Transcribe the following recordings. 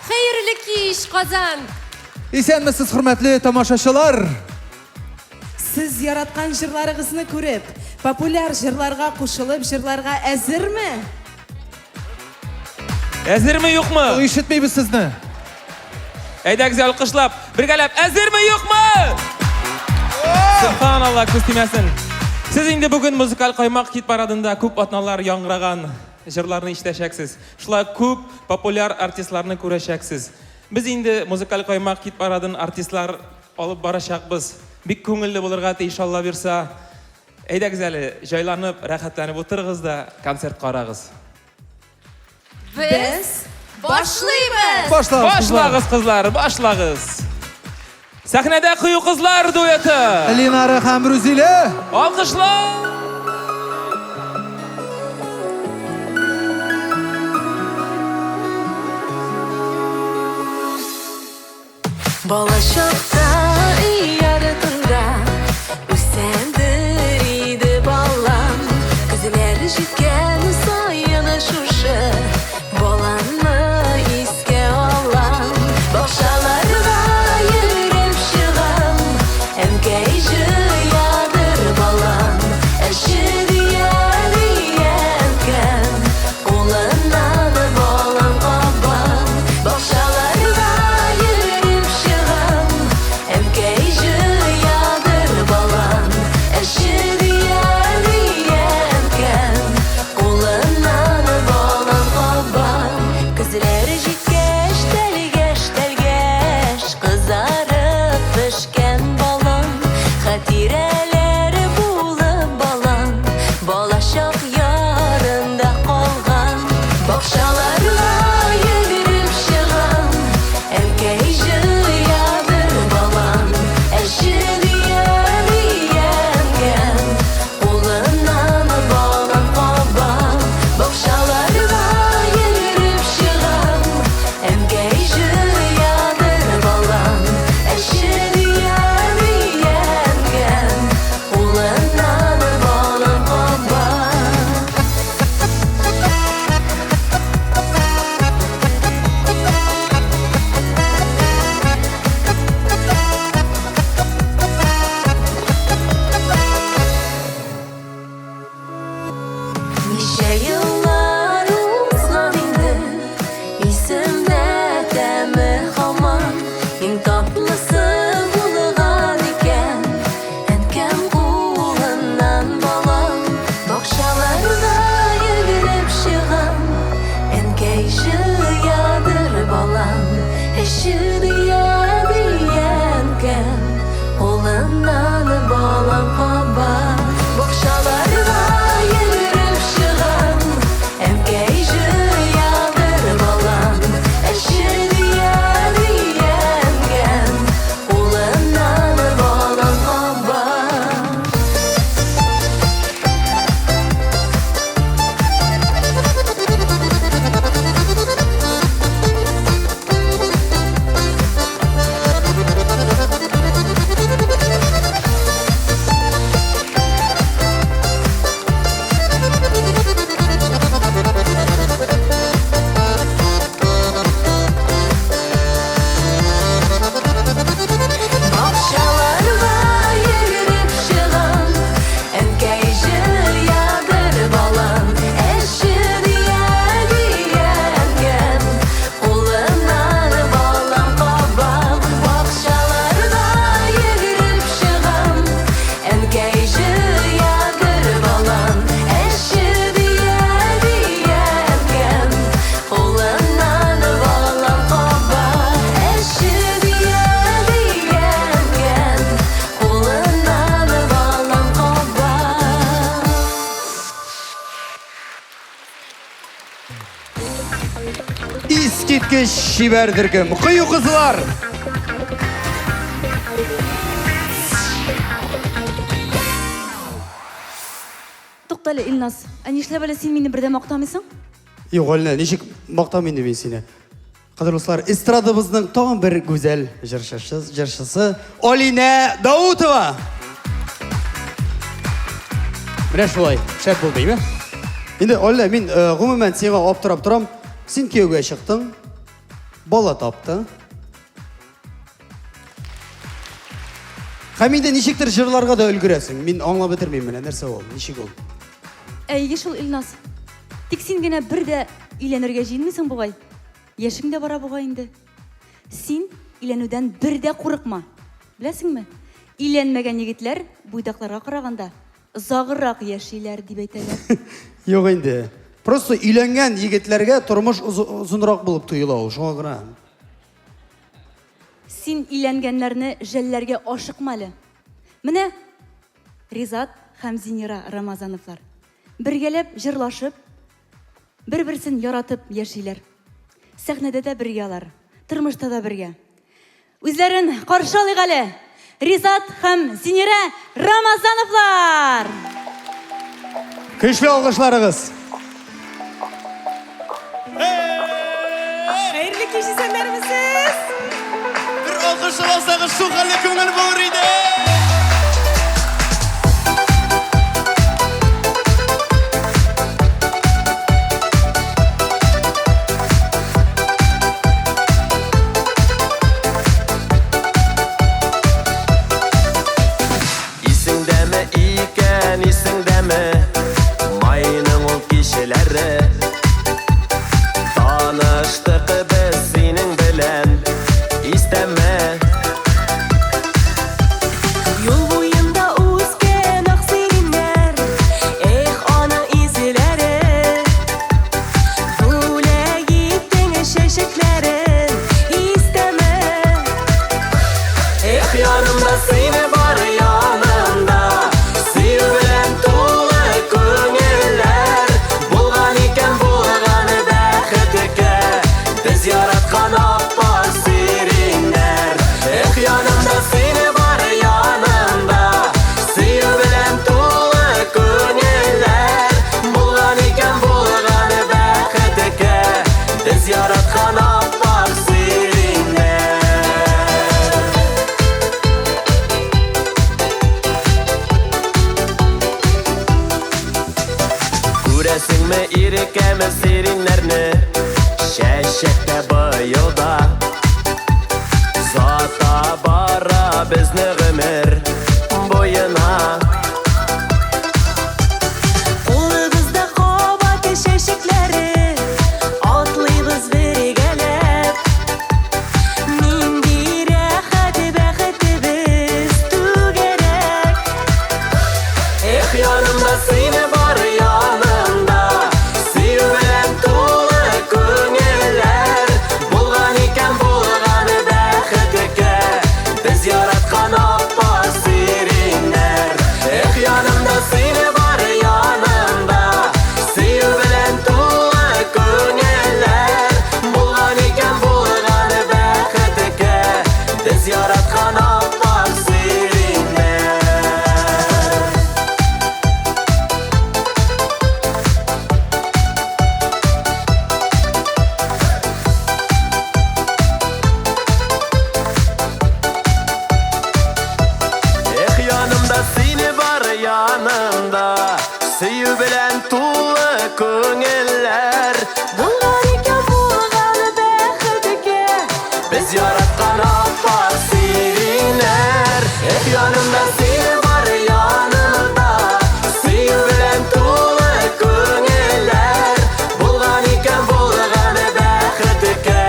Hayırlı iş Qozon. Esenmisiz hurmatli tomoshachilar? Siz yaratgan jırlarınızını ko'rib, popüler jırlarga qo'shilib, jırlarga azirmi? Azirmi yo'qmi? Eshitmaymiz sizni. Aydak alqishlab, birgalab azirmi yo'qmi? Subhanallah, ko'z timasin. Siz endi bugun muzikal qo'ymoq hit paradida ko'p otnalar yangragan jırlarni ishlashasiz. Shular ko'p popüler artistlarni ko'rashaksiz. Biz endi muzikal qo'ymoq hit paradin artistlar olib borashaqmiz. Bik ko'ngilli bo'lirg'ati inshaalloh bersa. Aydak zali joylanib, rahatlanib o'tirg'izda konsert qarag'iz. Biz boshlaymiz. Başlag'iz qizlar, başlag'iz. Sahnada quyi qizlar dueti. Elinara Hamruzili. Alqishlar. Balaşakta yaratında Üsendir idi balan Kızılar jitken sayana şuşa Balanı iske olan Bakşalarına yürüp şıgam Emkeyci yadır balan Eşi diyar diyenken Olandan balan kaban Bakşalarına yürüp şıgam Emkeyci yadır balan Eşi diyar diyenken Olandan balan kaban Kızlar jitkeş telgeş telgeş Kızarıp pişken balan Hatireleri bulup balan Balaşak yarında kalgan Bakşalarla yürüp şıgan Emkeyci yadır balan Eşi diyar diyenken Olandan balan kaban Bakşalarla yürüp şıgan Emkeyci yadır balan Eşi diyar diyenken Olandan balan kaban Nice yıllar uzan indi İsimde demi haman En tatlısı bulgan iken Enkem kulundan balan Bakşalarda yürüp şıgan Enkeyşi yadır balan Eşi diyar diyenken Olandan balan kaban Bakşalarda yürüp şıgan Emkeyci yadır balan Eşi diyar diyenken Olandan balan kaban Bakşalarla yürüp şıgan Enkeyci yadır balan Eşi diyar diyenken Olandan balan kaban Bakşalarla yürüp şıgan Enkeyci yadır balan Eşi diyar diyenken Olandan balan kaban Eşi diyar diyenken Olandan balan kaban Iskitkish shiberdirgim. Quyi qizlar. Туктале, Илназ. Нишләп әле син мине бердә мактамыйсың? Юк, әллә ничек мактам инде мин сине. Кадерлыслар, эстрадабызның тагын бер гүзәл җырчысы Алинә Даутова. Менә шулай, шәп булдымы? Инде Алинә, мин гомумән сиңа аптырап торам. Син кияүгә чыктың, бала тапты. Һәм инде ничектер җырларга да өлгерәсең. Мин аңлап бетермим менә нәрсә ул, ничек ул. Әйе шул, Илназ. Тик син генә бердә өйләнергә җыенмыйсың бугай. Яшең дә бара бугай инде. Син өйләнүдән бердә курыкма. Беләсеңме? Өйләнмәгән егетләр буйдакларга караганда озагырак яшиләр дип әйтәләр. Юк инде. Просто өйләнгән егетләргә тормыш узынрак булып тоела ул, шуңа гына. Син өйләнгәннәрне жәлләргә ашыкма әле. Менә Ризат һәм Зинира Рамазановлар бергәләп җырлашып, бер-берсен яратып яшиләр. Сәхнәдә дә бергәләр, тормышта да бергә. Үзләрен каршы алыйк әле. Ризат һәм Зинира Рамазановлар! Көчле алгышларыгыз. Хәерле кич исәннәрмесез? Bir alkış alsanız şu halle köngül bulur idi. İsingdəmi ikən, isingdəmi mayının ol kişiləri tanıştık biz senin bilen istəmə Yol boyunda uzken akselinler ana izleri Böyle gittin şeşiklerin isteme yanımda seni var yanımda Sevgilen dolu köngüller Bulgan iken bulganı bəxtike Biz yaratkan apar sirinler yanımda seni var yanımda Sevgilen dolu köngüller Bulgan iken bulganı bəxtike Biz yaratkan apar sirinler Күрәсеңме ирекәме сириннәрне Шәшәктә быелда Зата бара безне гомер буена Улыбызда кабат шешекләре Атлыйбыз бергәләп Нинди рәхәт бәхетебез түгәрәк Yanımda seni var yanımda Sevgilen dolu köngüller Bulgan iken bulganı bəxtike Biz yaratkan apar sirinler yanımda seni var yanımda Sevgilen dolu köngüller Bulgan iken bulganı bəxtike Biz yaratkan apar sirinler yanımda seni var yanımda Seyu bilen tuğlu köngüller Bulgan iken bulganı bəxtike Biz yaratkan apar sirinler yanımda seni var yanımda Seyu bilen tuğlu köngüller Bulgan iken bulganı bəxtike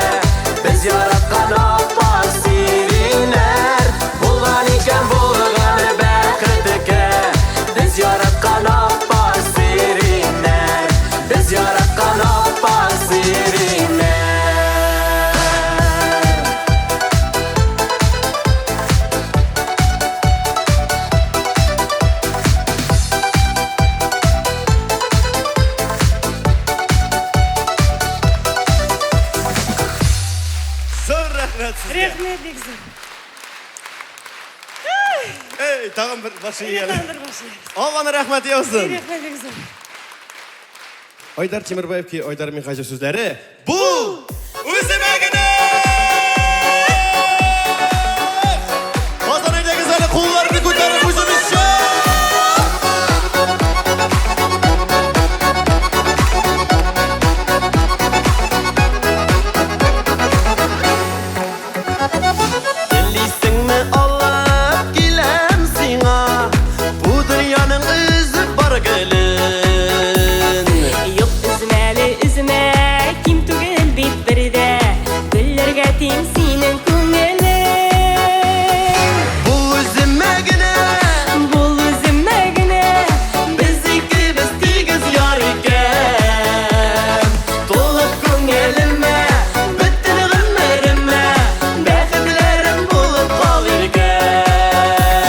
Biz yaratkan apar sirinler Bulgan iken bulganı bəxtike Biz yaratkan apar sirinler Biz yaratkan apar sirinler Рәхмәт бик зур. Ey, tag'in bir boshga keldi. Og'ani rahmat olsun. Oydar Temirbayevki Oydar Mixaja so'zlari. Bu o'zimagina! Bozordagi zali qo'llarni ko'tarib o'zimizcha. Dillisingni olib kelem sina bu dunyoning o'zi bor gelin. Yok üzmeli üzme kim tugul bit birde güllerge tim senin ko'ngilin. Bu o'zimagina Bu üzmegine biz ikimiz tegiz yor ekan. To'liq ko'ngilime bittin g'ilmirime baxtlarim bo'lib qolgan.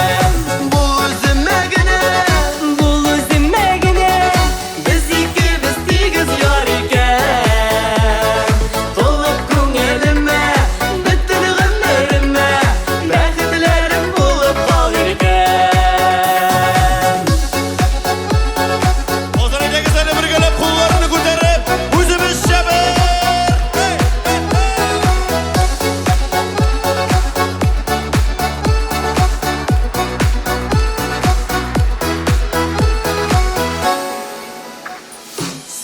Bu o'zimagina Bu üzmegine biz ikimiz tegiz yor ekan. To'liq ko'ngilime bittin g'ilmirime baxtlarim bo'lib qolgan. Bozordagi zali birgalab qo'llarini ko'tarib o'zimizcha bir.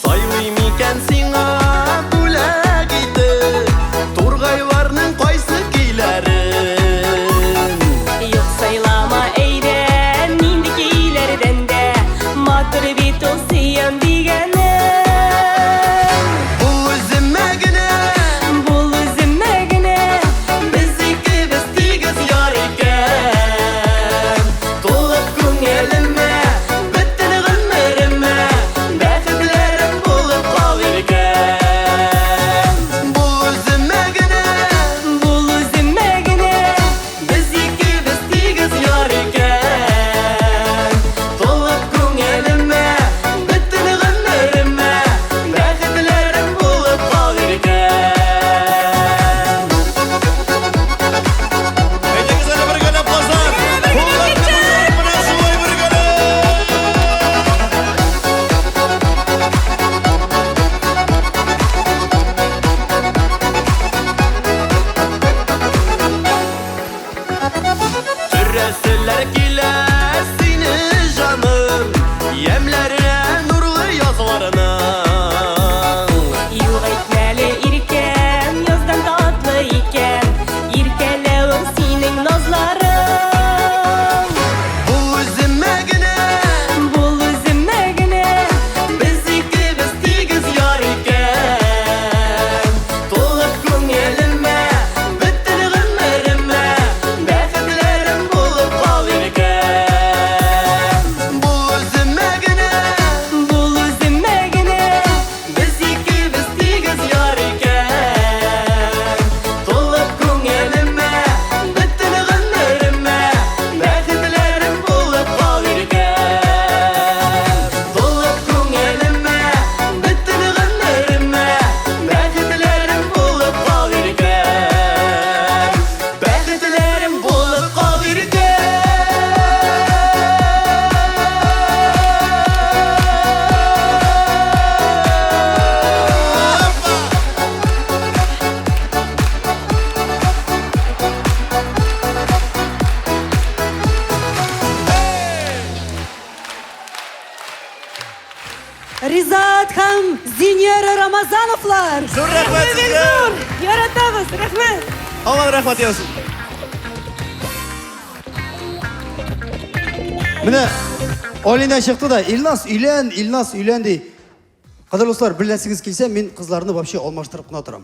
Sayvimikan singa bulak edi Turg'aylarning qaysi kiylarin. Yok saylama eyden nindikilerden de Matır bit olsiyan digene Bu o'zimagina Bu üzmegine biz ikimiz tegiz yor ekan. To'liq ko'ngilime bittin g'ilmirime baxtlarim bo'lib qolgan. Bu o'zimagine Bu üzmegine biz ikimiz tegiz yor ekan. To'liq ko'ngilime bittin g'ilmirime baxtlarim bo'lib qolgan. Haydagi zali birgalab bozor. Qo'llarni ko'tarib mana shunday birgalab. Türesiler kiler seni canım Yemlerine nurlu yazlarına Yok etmeli irken Yazdan tatlı iken İrkeleğim senin nazların Bu o'zimagina Bu üzmegine biz ikimiz tegiz yor ekan. To'liq ko'ngilime bittin g'ilmirime baxtlarim bo'lib qolgan. Bu o'zimagina Bu üzmegine biz ikimiz tegiz yor ekan. To'liq ko'ngilime bittin g'ilmirime baxtlarim bo'lib qolgan. To'liq ko'ngilime bittin g'ilmirime baxtlarim bo'lib qolgan. Baxtlarim bo'lib qolgan. Rizat ham Zinyara Ramazanovlar. Zo'r rahmat sizga. Yaratamiz, rahmat. Og'ani rahmat olsun. Mine Olina çıktı da İlnas uylen dey. Qadrli dostlar, birleşsiniz kelsa men qizlarni вообще almashtirib qına oturam.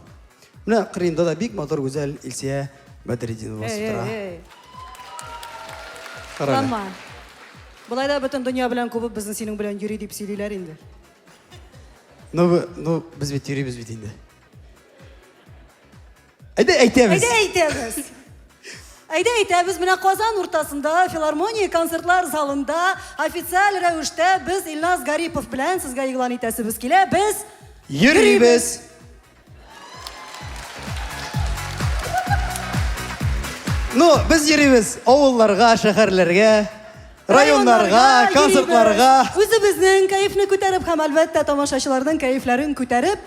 Mine qiriyimda da bek motor go'zal Ilsiya Badriddinova o'tira. Qarang. Tamam. Bulayda butun dunyo bilan ko'pib bizni sening bilan yuri deb siylaylar endi. No biz yuribmiz endi. Aytamiz. Aytamiz. Aytamiz, mana Qozon o'rtasida filarmoniya konsertlar zalida ofitsial ravishda biz Ilnaz Garipov bilan sizga e'lon etamiz kelar. Biz Yuribmiz. Ну, біз йөрибез авылларга, шәһәрләргә, районнарга, концертларга. Үзебезнең кайфны күтәреп һәм әлбәттә тамашачыларның кайфларын күтәреп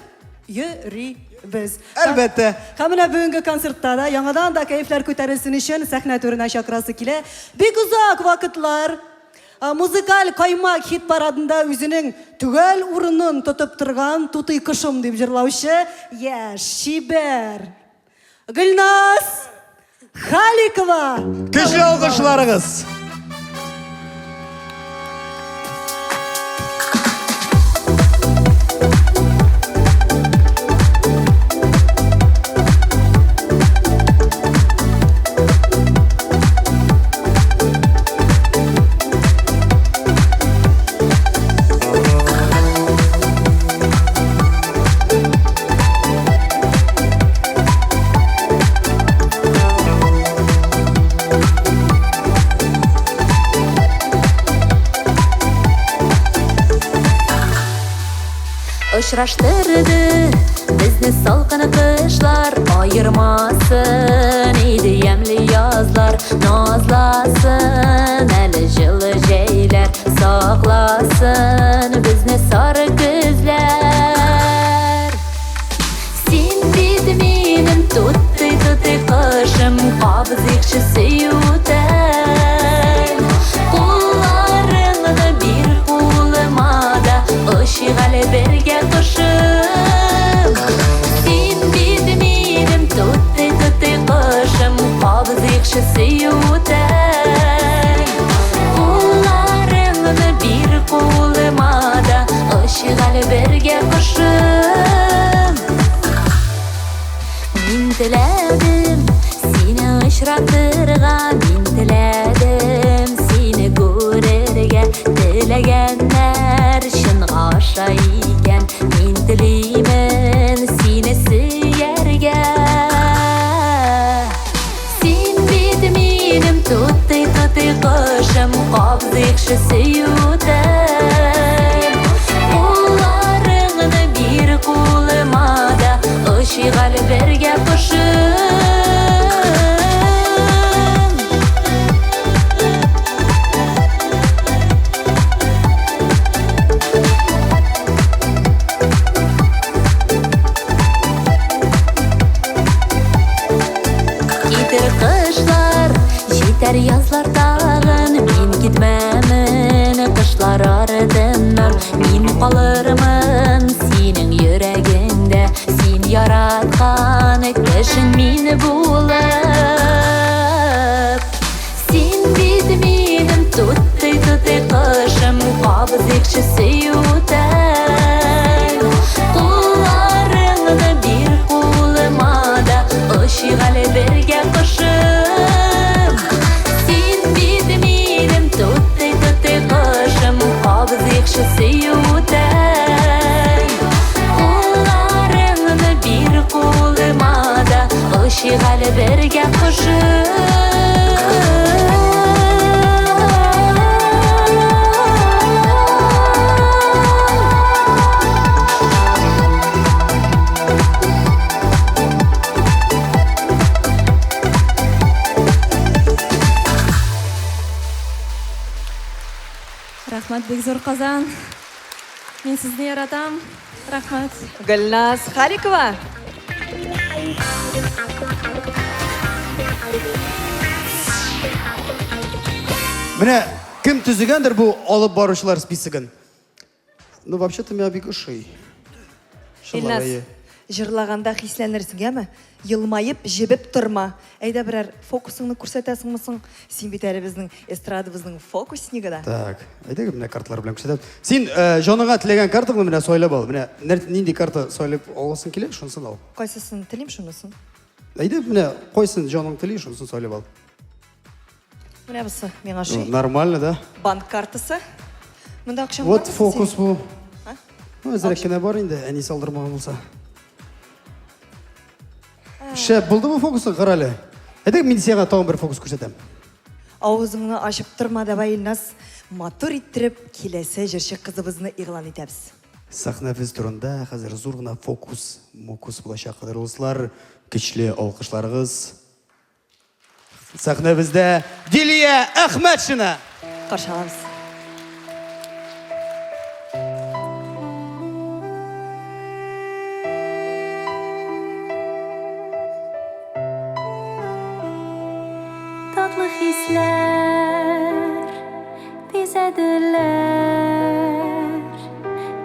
йөрибез. Әлбәттә. Һәм менә бүгенге концертта да яңадан да кайфлар күтәрелсен өчен сәхнә түренә чакырасы килә. Бик узак вакытлар музыкаль каймак хит парадында үзенең түгел урынын тотып торган тутый кошым дип җырлаучы яшь шибәр Гөлназ Халикова. Көчле алкышларыгыз. Очраштырды безне салкын кышлар, айырмасын иде ямлы язлар. Назласын әле жылы җәйләр, сакласын безне сары күзләр. Син бит минем тутты кышым, кабызыкчы сөютәм. Кулларыңны бир кулыма да, ышыгалы бергә кышым. Син бит минем тутты кышым, кабызыкчы сөютәм. Кулларыңны бир кулыма да, ышыгалы бергә кышым. Мин теләдем сине очратырга, мин теләдем сине күрергә. Теләгәннәр чынга аша икән, мин телимен сине сөяргә. Син бит минем тутты кышым, кабызыкчы сөютәм. Кулларыңны бир кулыма да, ышыгалы бергә кышым. Китер кышлар, җитәр язлар тагын, мин китмәмен кышлар артыннан. Мин калырмын синең йөрәгеңдә, син яраткан кешең мин булып. Син бит минем тутты кышым, кабызыкчы сөютәм. Кулларыңны бир кулыма да, ышыгалы бергә кышым. Син бит минем тутты кышым, кабызыкчы сөютәм. Кулларыңны бир кулыма да, ышыгалы бергә кышым. Рахмат, бик зур Казан. Мин сезне яратам. Рахмат. Гөлназ Халикова. Менә кем төзегәндер бу алып баручылар списогын? Ну, вообще-то меня бик ошый. Илназ, җырлаганда хисләнерсеңме? Йылмайып, җебеп торма. Әйдә берәр фокусыңны күрсәтәсеңме соң? Син бит әле безнең эстрадабызның фокуснигы да. Так, әйдәгез менә карталар белән күрсәтәм. Син җаныңа теләгән картаңны менә сайлап ал. Менә нинди карта сайлап аласың килә, шунысын ал. Кайсысын телим шунысын? Әйдә менә кайсын җаның тели, шунысын сайлап ал. Менә бусы миңа шуй. Нормально, да? Банк картасы. Монда акча бар. Вот фокус бу. А? Ну, әзрәк кенә бар инде, әни салдырмаган булса. Шәп булды бу фокусы, кара әле. Әйдә мин сиңа тагын бер фокус күрсәтәм. Авызыңны ачып торма давай, Илназ. Матур иттереп киләсе җырчы кызыбызны игълан итәбез. Сәхнәбез турында хәзер зур гына мокус булачак, кадерле дуслар. Көчле алкышларыгыз. Сәхнәбездә Дилия Әхмәтшина. Каршы аламыз. Tatlı hisler bizediler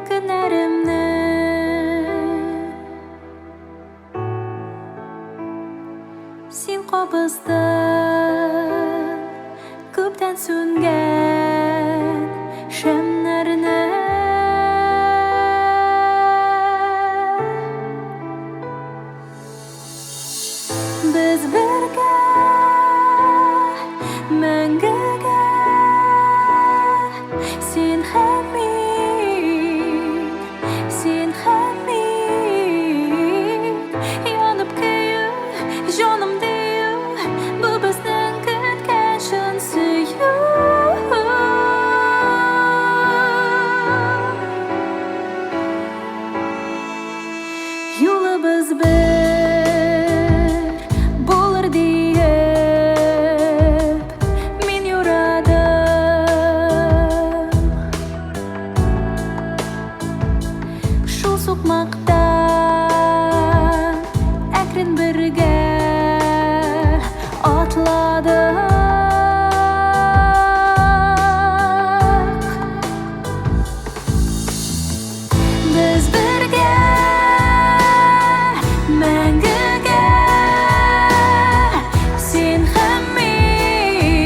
günlerimni. Sen qabızdın köpten söngen şemlerini. Biz birge мәңгіге сен һәм мен янып көю жаным дею бұл біздің күткен шын сүю юлыбыз бір болыр дейіп мен юрадым шул соқмақтан әкрен бірге атладық біз бірге мәңгіге сен һәм мен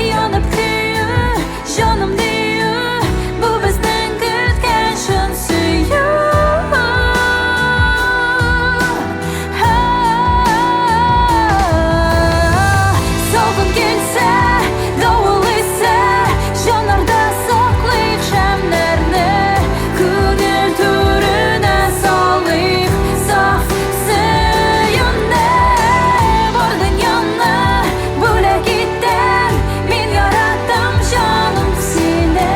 янып көю жаным дею бұл біздің күткен шын сүю салқын келсе дауыл есе жанарда сақлайық шамдарны көңіл төріне салайық сақ сүйінді бардың яны бөлек еттен мен яраттым жаным сені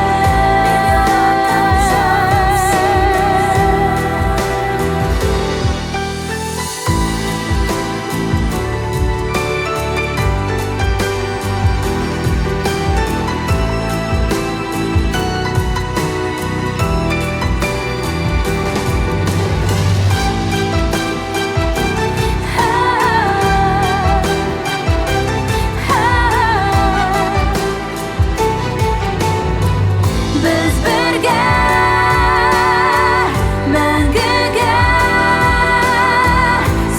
біз бірге мәңгіге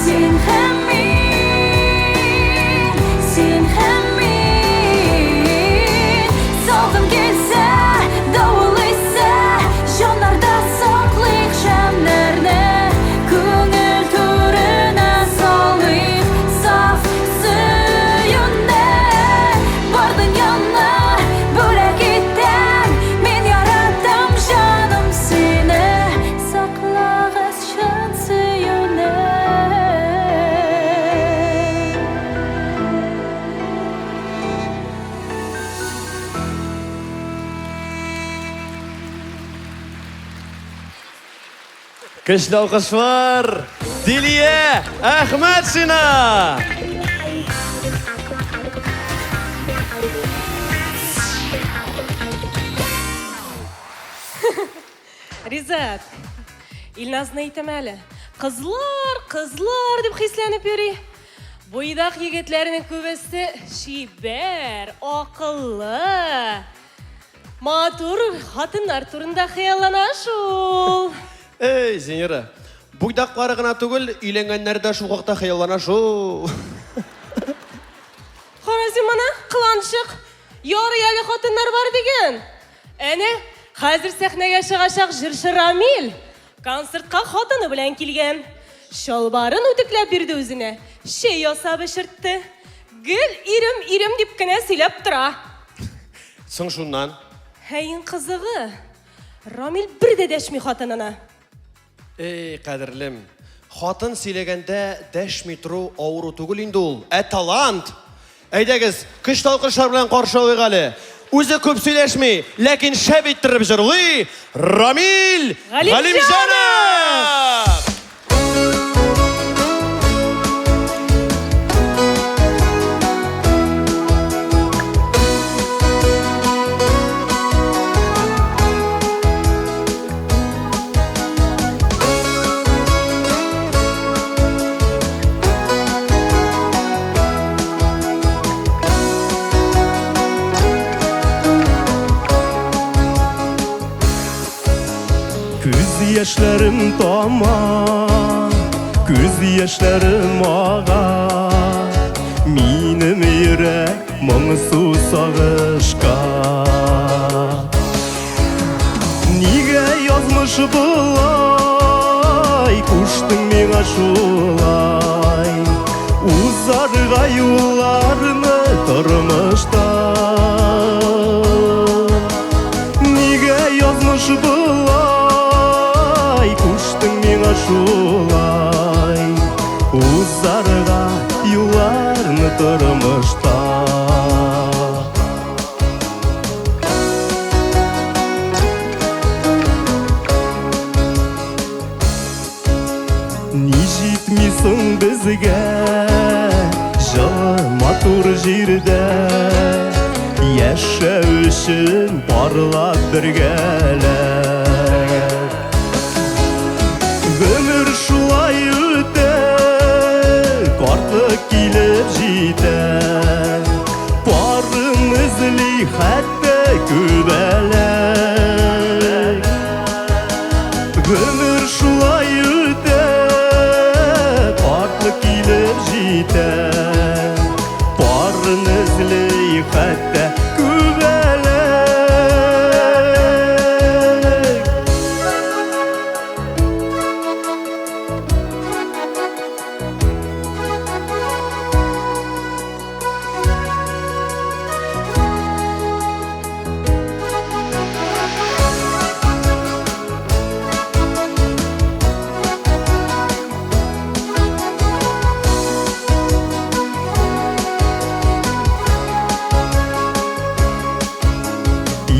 сен һәм мен салқын келсе дауыл есе жанарда сақлайық шамдарны көңіл төріне салайық саф сүйінді бардың яны бөлек еттен мен яраттым жаным сені сақлағыз шын сүйіні Көчле алкышлар Дилия Әхмәтшина. Ризат, Илназны әйтәм әле. Кызлар дип хисләнеп йөри. Бойдак егетләрнең күбесе шибәр, акыллы. Матур хатыннар турында хыяллана шул. Эй, Зинера, буйдаклары гына түгел, өйләнгәннәр дә шул хакта хыяллана шул. Харазим ана, кыланчык, ярый әле хатыннар бар дигән. Әнә, хәзер сәхнәгә чыгачак җырчы Рамил концертка хатыны белән килгән. Шалбарын үтекләп бирде үзенә, шәй ясап эшертте. Гел ирем дип кенә сөйләп тора. Соң шуннан. Һәйин кызыгы, Рамил бер дә дәшми хатынына. Эй, кадерлем, хатын сөйләгәндә дәшми тору авыру түгел инде ул, талант. Әйдәгез, көчле алкышлар белән каршы алыйк әле. Үзе күп сөйләшми, ләкин шәп иттереп җырлый Рамил Галимҗанов! yaşlarım tamam, göz yaşlarım ağa. Minim yürek moңсу sağışqa. Niga yazmış bulay, kuştun miңа şulay. Uzarga yollarını tırmışta. Niga yazmış bulay, kuştun miңа şulay. Uzarga yollarını tırmışta. Nijitmisin bizge жылы матур жерде, яшәү өчен барлап бергәләр. Гомер шулай үтә, картлык килеп җитә. Барын эзли хәтта күбәләр. Гомер шулай үтә, картлык килеп җитә. Барын эзли хәтта күбәләр.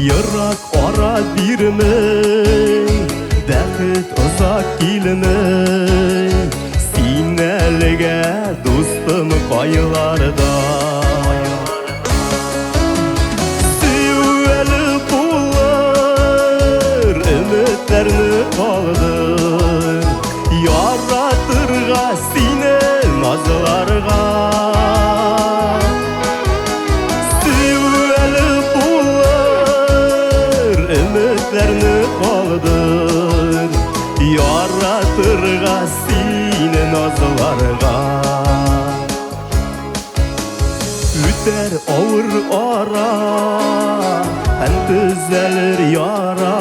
Йырак ара бирмей, бәхет озак килмей. Син әлегә дустым кайларда. Сөю әле булыр, өметләрне калдыр. Яратырга сине назларга. Ümitlerini kaldır, yaratırga seni nazlarga. Üter ağır ara, hem düzelir yara.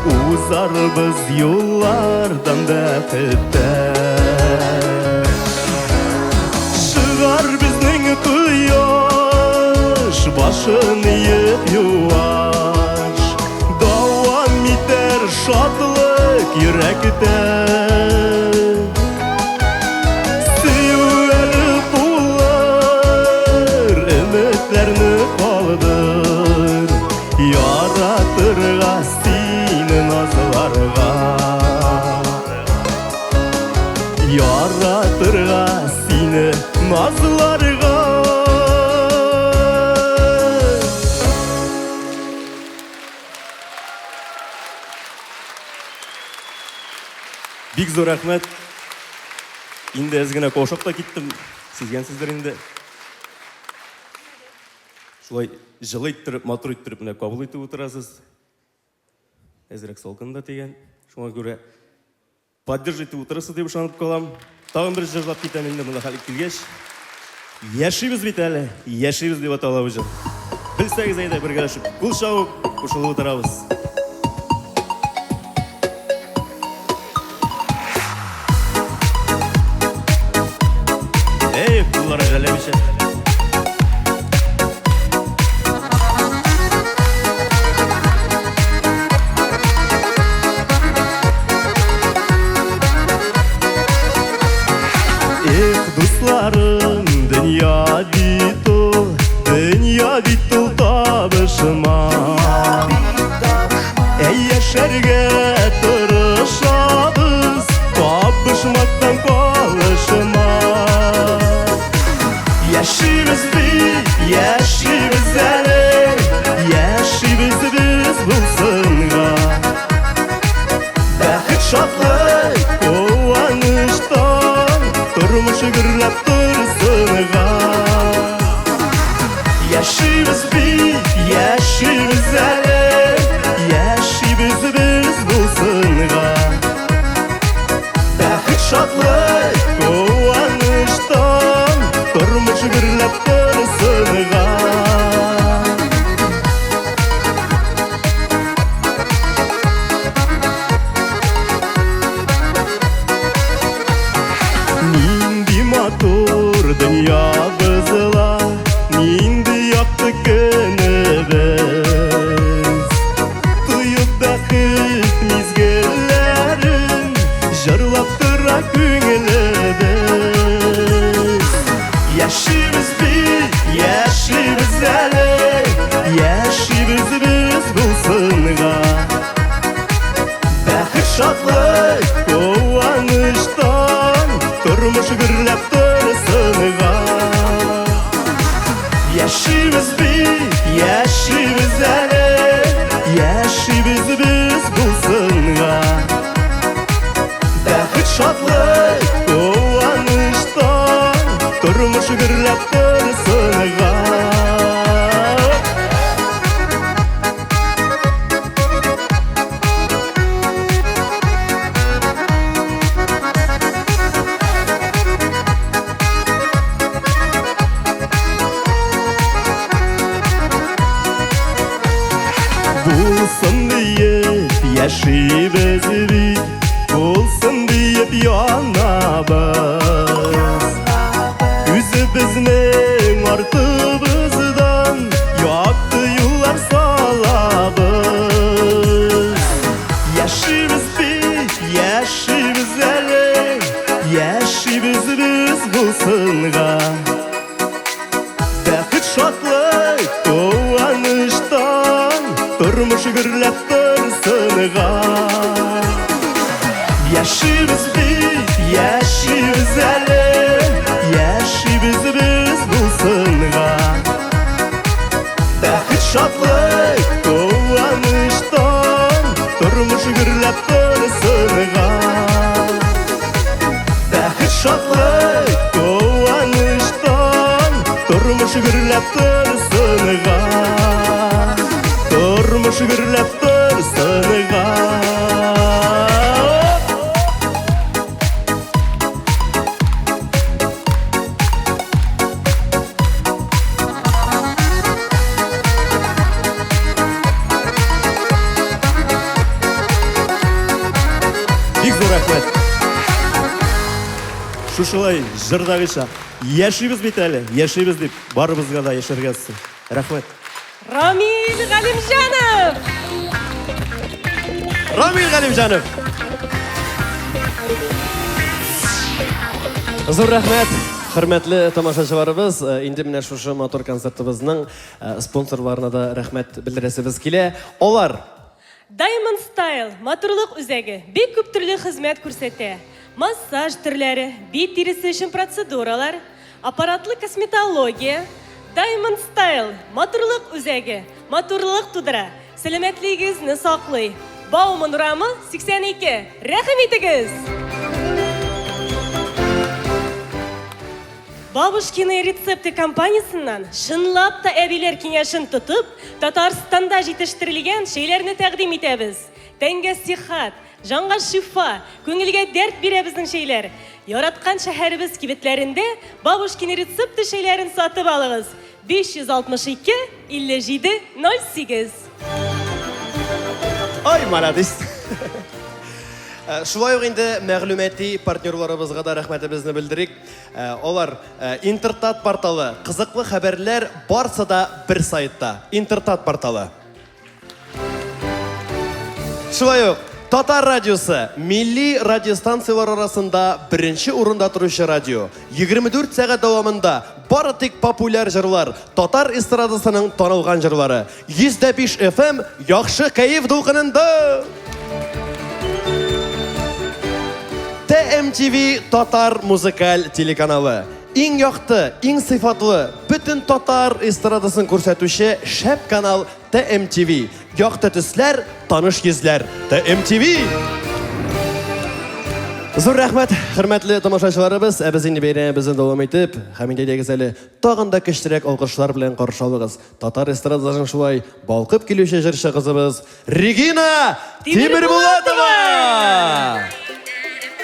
Uzar biz yollardan bәхеттә. Çıgar bizning quyosh, başın yiyip yuvaş. Davam iter şadlık yürekte. Seveli bulur, ümitlerini kaldır. Yaratırga seni nazlarga. Yaratırga seni nazlarga. Бик зор рәхмәт. Инде әз генә кошып та киттем. Сизгәнсездер инде. Шулай җылы иттереп, матур иттереп менә кабул итеп утырасыз. Әзрәк салкын да тигән. Шуңа күрә поддерживать итеп утырасыз дип ышанып калам. Тагын бер җырлап китәм инде монда хәл килгәч. Яшибез бит әле, яшибез дип аталабыз җыр. Белсәгез әйдә бергәләшеп, кул чабып, кушылып утырабыз. Эй, куллары жәләмичә. Эх, дусларым, дөнья бит ул табышма. Яшәргә тырышабыз, табышмактан калышма. Яшибез бит, яшибез әле, яшибез без булсынга. Бәхет шатлык, куаныштан, тормыш гөрләп торсынга. Яшибез бит, яшибез яшибіз әлі, яшибіз біз бұл сынға. Бәхіт шатлық, қуаныштан, тұрмыш гүрләп тұр сынға. Bulsun deyip yaşayız biz, bulsun deyip yanabız. Üzü bizning ortibizdan yoqdi yollar salabız. Yaşayız biz, yaşayız әлі, yaşayız biz bulsunga. Бәхіт шатлық, қуаныштан, тұрмыш гүрләп тұр сынға. Яшибіз біз, яшибіз әлі, яшибіз біз бұл сынға. Бәхіт шатлық, қуаныштан, тұрмыш гүрләп тұр сынға. Бәхіт шатлық, қуаныштан, тұрмыш гүрләп тұр сынға. Тұрмыш гүрләп тұр сынға. Бик зор рахмет. Шушылай жырдағыша яшибіз бит әлі, яшибіз деп барыбызға да яшергенсің. Рахмет. Рамил Галимжанов! Рамил Галимжанов! Зор рахмет, хөрмәтле тамашачыларыбыз. Инде менә шушы мотор концертыбызның спонсорларына да рәхмәт белдерәсебез килә. Олар Diamond Style матурлык үзәге бик күп төрле хезмәт күрсәтә. Массаж төрләре, бит тиресе өчен процедуралар, аппаратлы косметология. Diamond Style матурлык үзәге, матурлык тудыра, сәламәтлегегезне саклый. Бауман урамы 82. Рәхим итегез! Бабушкины рецепты компаниясыннан шынлап та әбиләр киңәшен тотып, Татарстанда җитештерелгән шәйләрне тәкъдим итәбез. Тәнгә сихат, жанга шифа, күңелгә дәрт бирә безнең шәйләр. Яраткан шәһәребез кибетләрендә Бабушкины рецепты шәйләрен сатып алыгыз. 562 57 08. Ай, молодец! Шулай ук инде мәгълүмати партнерларыбызга да рәхмәтебезне белдерик. Олар Интертат порталы, кызыклы хәбәрләр барсы да бер сайтта. Интертат порталы. Шулай ук Татар радиосы, милли радиостанциялар арасында беренче урында торучы радио. 24 сәгать дәвамында бары тик популяр җырлар, татар эстрадасының танылган җырлары. 105 FM яхшы кайф дулкынында. TMTV Татар музыкаль телеканалы. Иң якты, иң сыйфатлы, бүтән татар эстрадасын күрсәтүче шәп канал TMTV. Якты төсләр, таныш йөзләр. TMTV. Зур рәхмәт, хөрмәтле тамашачыларыбыз. Без инде бәйрәмебезне дәвам итеп, һәм инде дигез әле тагын да көчлерәк алкышлар белән каршы алыгыз. Татар эстрадасының шулай балкып килүче җырчы кызыбыз Регина Тимербулатова!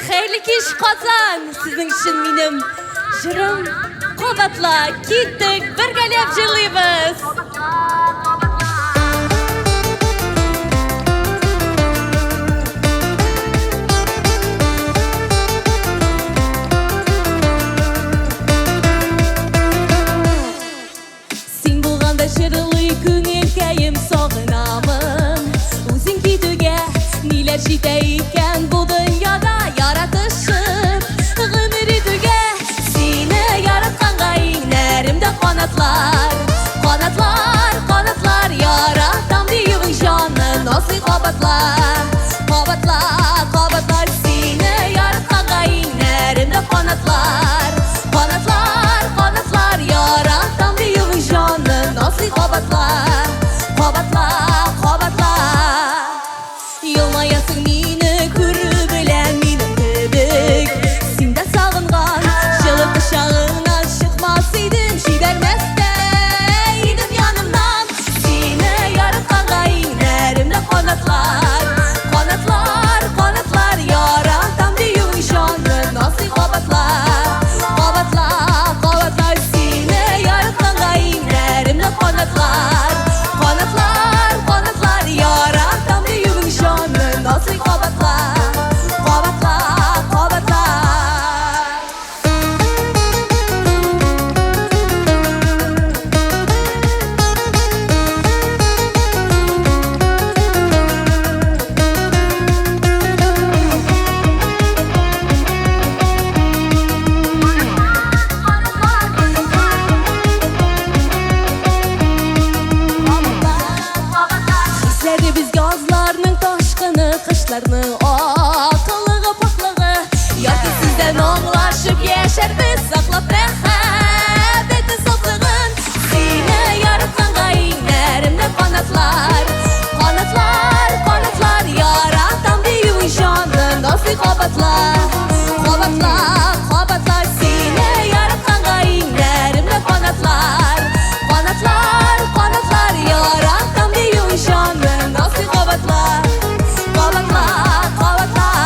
Хәерле кич, Казан! Сезнең өчен минем җырым кабатла. Киттек, бергәләп җырлыйбыз. Син булганда җырлый күңелкәем сагынамын. Үзең китүгә ниләр җитә икән бу дөньяда яратышып гомер итүгә. Сине яратканга иңнәремдә канатлар, канатлар, канатлар. Yaşlarının akıllığı paklığı Yoki sizden anlaşıp yaşardı Saklap mehabeti saflığın Seni yaratkan gayinlerimde kanatlar Kanatlar, kanatlar Yaratan büyüğün şanın Nasıl kabatlar Kabatlar, kabatlar Seni yaratkan gayinlerimde kanatlar Kanatlar, kanatlar Yaratan büyüğün şanın Nasıl kabatlar Kabatlar, kabatlar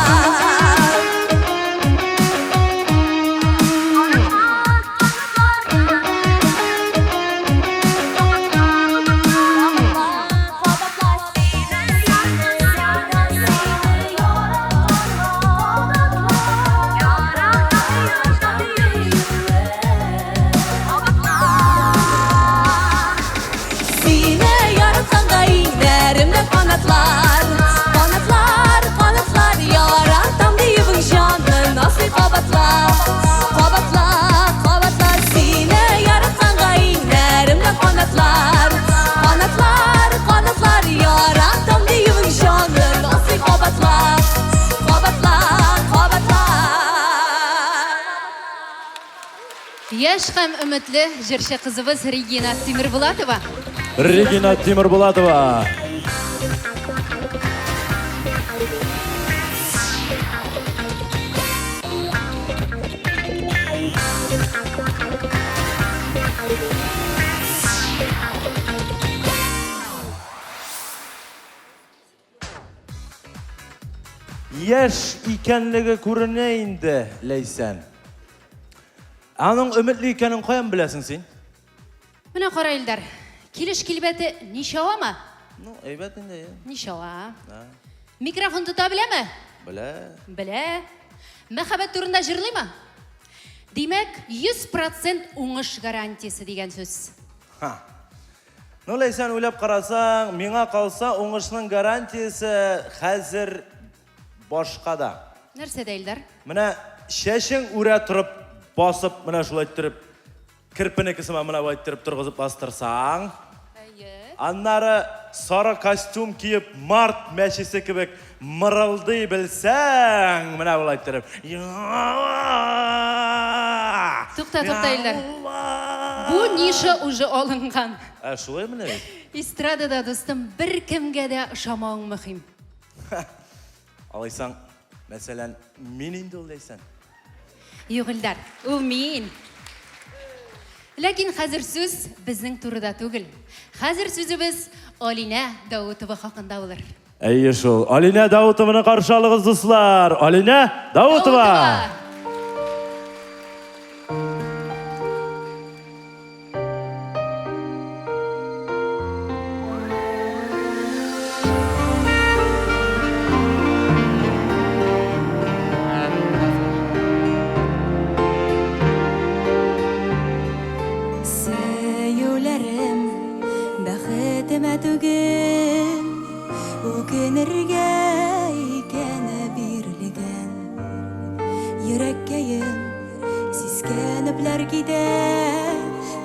Sine yaratan gayinlerimde kanatlar Kanatlar, kanatlar Yaratan büyüğün şanın Nasıl kabatlar Kabatlar, kabatlar Sine yaratan gayinlerimde kanatlar Kanatlar, kanatlar Yaratan büyüğün şanın Nasıl kabatlar Kabatlar, kabatlar Яш һәм өметле җырчы кызыбыз Регина Тимербулатова. Регина Тимербулатова. Яш икәнлеге күренә инде, Ләйсән. Аның өметле икәнен каян беләсең син? Менә кара Илдар. Килеш килбәте нишавамы? Ну, әйбәт инде. Нишава. Микрофон тота беләме? Белә. Белә. Мәхәббәт турында җырлыймы? Димәк, 100% уңыш гарантиясе дигән сүз. Ну, Ләйсән, уйлап карасаң, миңа калса, уңышның гарантиясе хәзер башкада. Нәрсәдә Илдар? Менә шәшең үрә торып, басып, менә шулай иттереп, кирпинекесемә менә булай иттереп торгызып бастырсаң, аннары сары костюм киеп, март мәчесе кебек мырылдый белсәң, менә булай иттереп. Тукта, Илдар. Бу ниша уже алынган. Шулай менә бит. Эстрадада достым, бер кемгә дә ошамауың мөһим. Алайсаң, мәсәлән, мин инде ул Ләйсән. Юк, Илдар, ул мин. Ләкин хәзер сүз безнең турыда түгел. Хәзер сүзебез Алинә Даутова хакында булыр. Әйе шул. Алинә Даутованы каршы алыгыз, дуслар. Алинә Даутова. Сөюләрем бәхетемә түгел Үкенергә икәне бирелгән Йөрәккәем сискәнепләр китә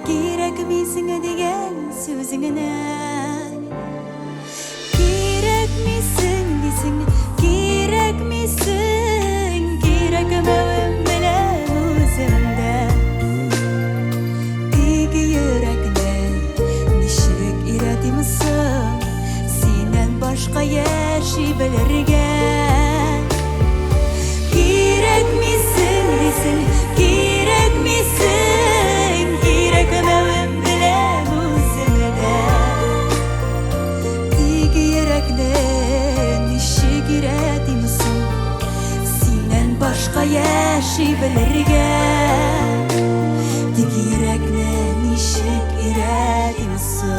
Кирәкмисең дигән сүзеңнән Кирәкмисең дисең Кирәкмисең Кирәкмәвем белән үземдә Başka yaşi belirge Kirek misin desin Kirek misin Kirekmevim bile bu zemede Dik yürekten işi giredi misin Sinen başka yaşi belirge Dik yürekten işi giredi misin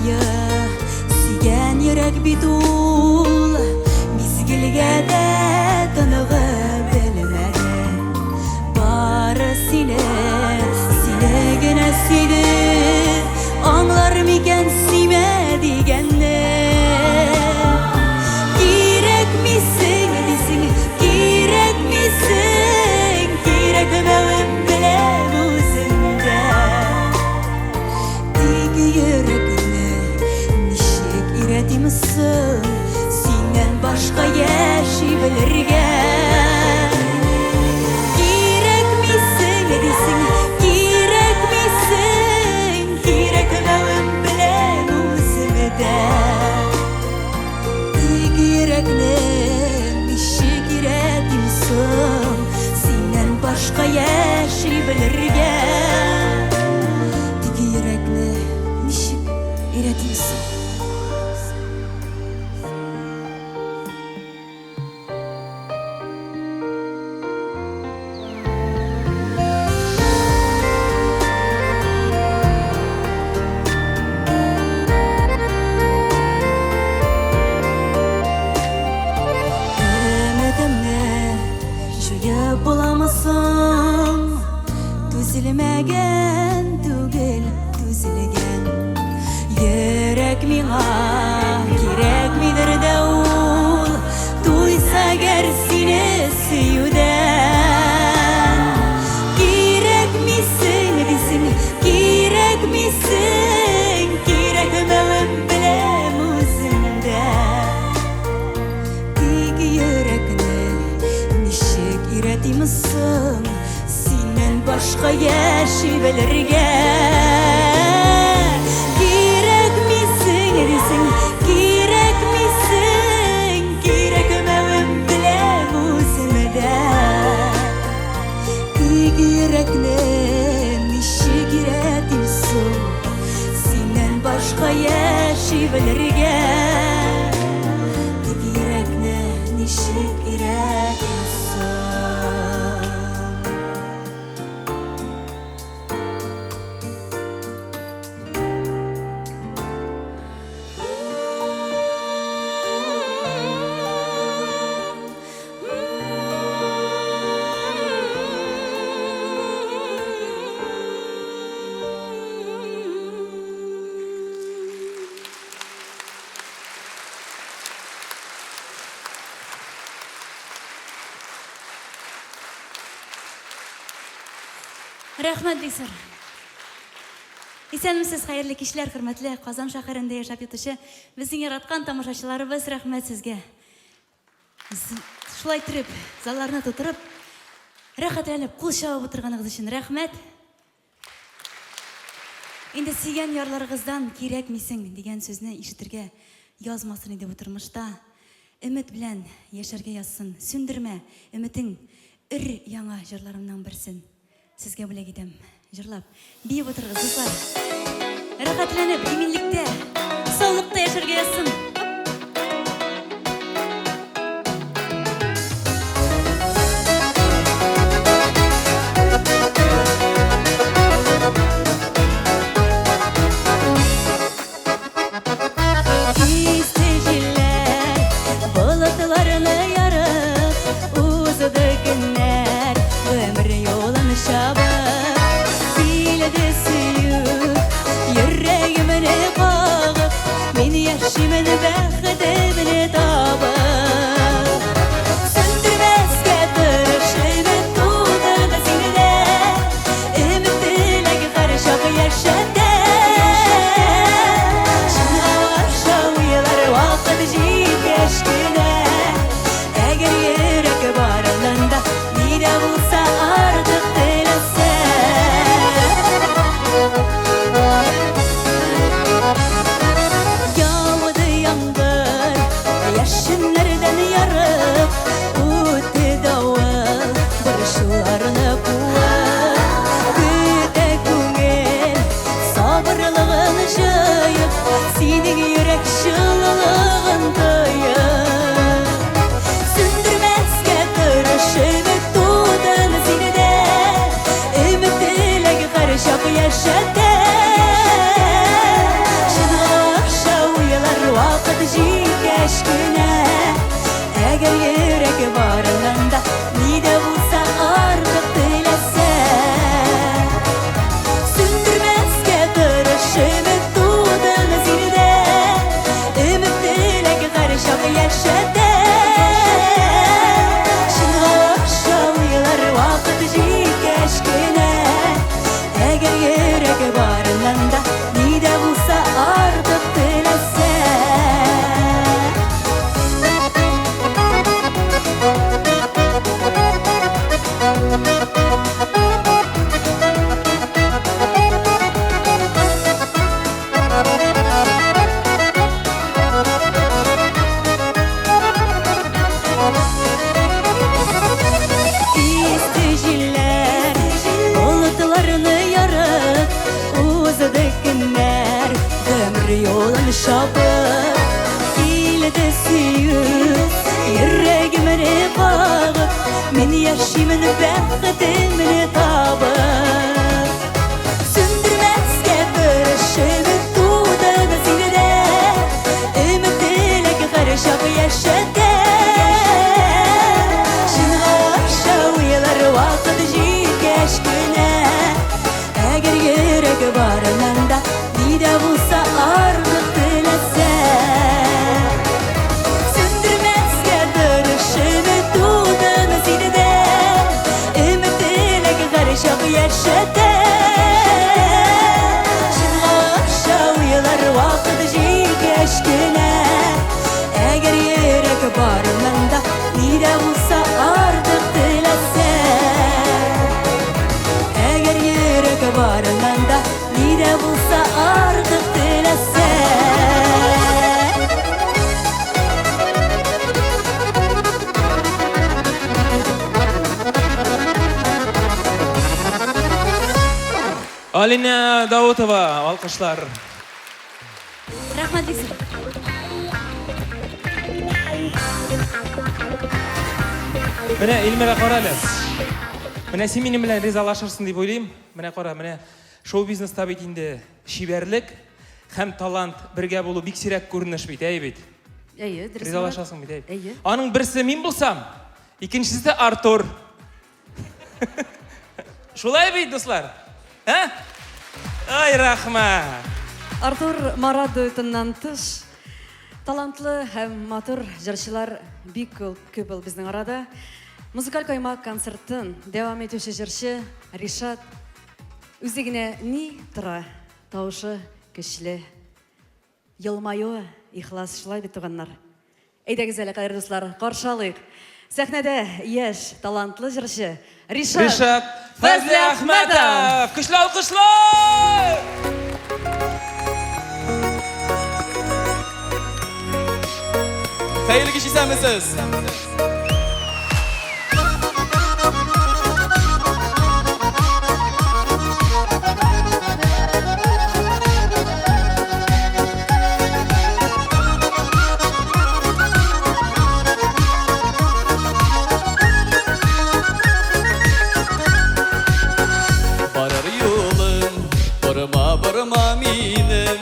Сүйген йөрәк бит ул Мизгелгә дә тыныгы белмәде Бары сине генә сөйде Аңлар микән сөймә дигәнне Кирәкмисең дисең Кирәкмисең Кирәкмәвем белән үземдә Тик йөрәкне түзелген түгел түзілген Йөрәк миңа кирәк мидер дә ул туйса гәр сине сөюдән Кирәк мисең дисең кирәк мисең кирәкмәвен беләм үземдә Тик йөрәкне ничек өйрәтим соң синнән башка яши белергә Кирәк мисең дисең кирәк мисең кирәкмәвен беләм үземдә Тик йөрәкне ничек өйрәтим соң синнән башка яши белергә Тик йөрәкне ничек өйрәтим соң Рәхмәт Бисер. Исәнмесез, хәерле кичләр, хөрмәтле Казан шәһәрендә яшәп ятучы безнең яраткан тамашачыларыбыз, рәхмәт сезгә. Шулай итеп, залларны тутырып, рәхәтләнеп кул чабып утырганыгыз өчен рәхмәт. Инде сөйгән ярларыгыздан кирәк мисең дигән сүзне ишетергә язмасын иде бу тормышта. Өмет белән яшәргә язсын. Сүндермә өметең ир яңа җырларымның берсен. Сезгә бүләк итәм. Җырлап, биеп утырыгыз, дуслар. Рәхәтләнеп, иминлектә, саулыкта яшәргә язсын. Кисте җилләр, болытларны ярып, узды көннәр, гомер юлын чабып, килде сөюп, йөрәгемне кагып, мин яшимен бәхетемне табып. Сөндермәскә тырышып тудым сине, өмет теләк каршап яшәдем. Вакыт җиткәч кенә, әгәр йөрәк барында ни дә булса артык теләсә. Яуды яңгыр, яшеннәрдән ярып, үтте давыл, борчуларны куып, көтә күңел, сабырлыгын җыеп, синең йөрәк җылылыгын тоеп. Сүндермәскә тырышып тудым сине дә, өмет теләк каршап яшәдем. Чынлыкча уйлар вакыт җиткәч кенә, әгәр йөрәк барында ни дә булса артык теләсә. Сүндермәскә тырышып тудым сине дә, өмет теләк каршап яшәдем. Чынлыкча уйлар вакыт җиткәч кенә, әгәр йөрәк барында ни дә булса артык теләсә. Кисте җилләр, болытларны ярып, узды көннәр, гомер юлын чабып, килде сөюп, йөрәгемне кагып, мин яшимен бәхетемне табып. Сүндермәскә тырышып тудым сине дә, өмет теләк каршап яшәдем. Чынлыкча уйлар вакыт җиткәч кенә, Eğer yürek barınanda nide bulsa artık dilese Sündürmezge dönüşümü tuğdun sinide Ümit dilek karışık yaşadı Şınlaşa uyular vakit jikeşkine Eğer yürek barınanda nide bulsa artık dilese Eğer yürek barınanda nide bulsa artık dilese Alina Davutova, alkışlar. Rahmat Dixon. Mene Elmira qarali. Mene sen menim bilan rizolasharsın deb o'ylayman. Mene qara, mene show biznesda betinde shiberlik ham talant birga bo'lib bek sirek ko'rinish bit, ey bit. Әйе, дұрыс. Rizolasharsың bit, ey. Әйе. Aның birisi men bo'lsam, ikkinchisi Artur. Шулай бит, дуслар? Ha? Ay rahmat. Артур Марат дуэтыннан тыш талантлы һәм матур җырчылар бик күп ул безнең арада. Музыкаль каймак концертын дәвам итүче җырчы Ришат үзе генә ни тора, тавышы көчле, елмаюы ихлас, шулай бит туганнар. Әйдәгез әле, кадерле дуслар, каршы алыйк. Сәхнәдә яшь, талантлы җырчы Ришат Фазли Ахматов. Көчле алкышлар! Xeyirli kişi sen misiniz? Barar yolun, barıma minem.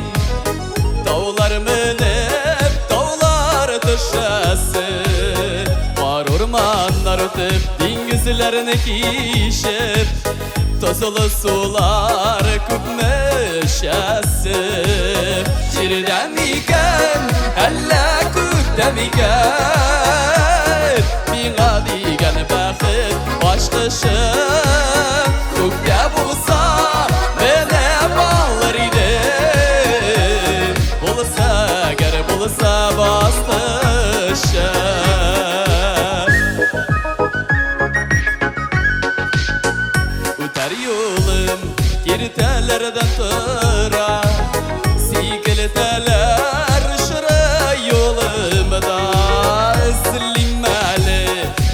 Dağlar menep, dağlar düşesi. Var ormanlar ötüp, dingizlerini kişip. Tozulu sular küpmeşesi. Şirden miken, elle küpten miken. Bina digen bakıp, başkışım. Küpte bulsa, bana bağlar idi. Bulsa, geri bulsa bastışım. Öter yolum, girtelerden tıra. Sikilteler şıra yolumda.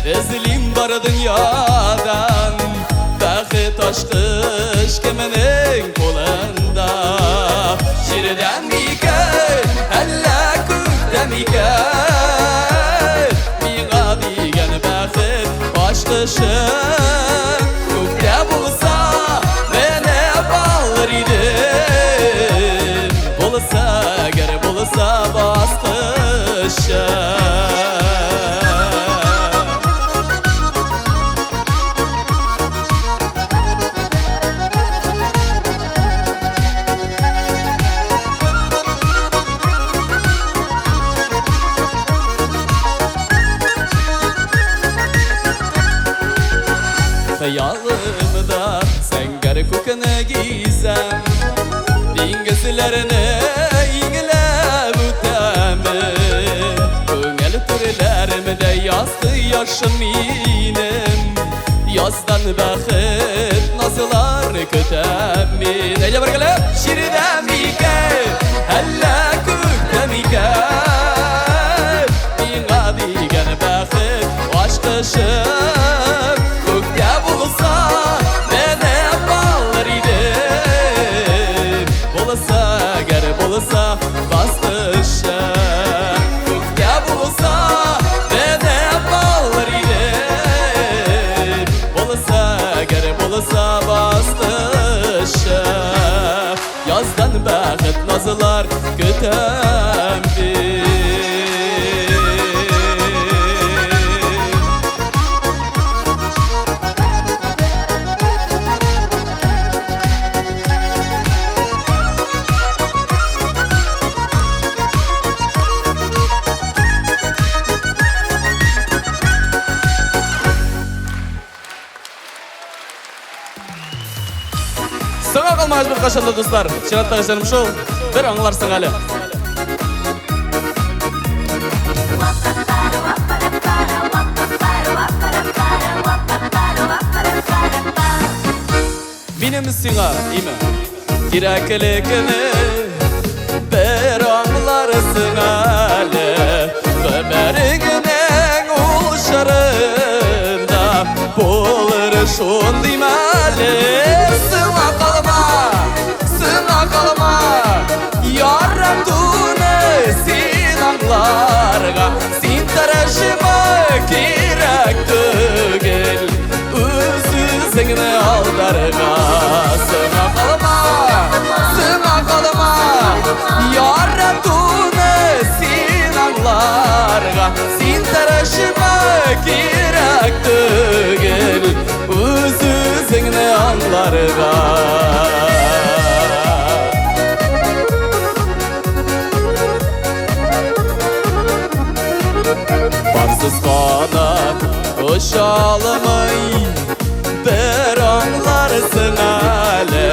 Ezlim var dünyadan. Bakıt aşkış kiminin kolunda. Şirden miken, elle küpten miken. Bina digen bakıt aşkışın. Küpte bulsa bana bağlar idim. Bulsa geri bulsa bastışım. Hayalımda sen garip kokunu giysem Dingizlerine ingelep ötemi Köngel türlerimde yazdı yaşım inem Yazdan bakıp nasılar kötemin Eyle bargale şirden miken elle kökten miken Bina digen bakıp aşkışım Kökte bulsa bana bağlar idim Bulsa geri bulsa bastışım Kökte bulsa bana bağlar idim Bulsa geri bulsa bastışım Yazdan bakıp nazılar kötem Әрқашанда достар, шыраттағы жаным шоу, бір аңларсың әлі. Minemiz sina, ime, kirekelikini bir аңларсың әлі. Ömeriginin uçarında bulur şunday mali. Sına kalma, yarattığını sinanlarga. Sin tarafıma gerek değil, özüzüne aldarga. Sına kalma, yarattığını sinanlarga. Sin tarafıma gerek değil, özüzüne aldarga. Bansız kanat uçalımay bir аңларсың әлі.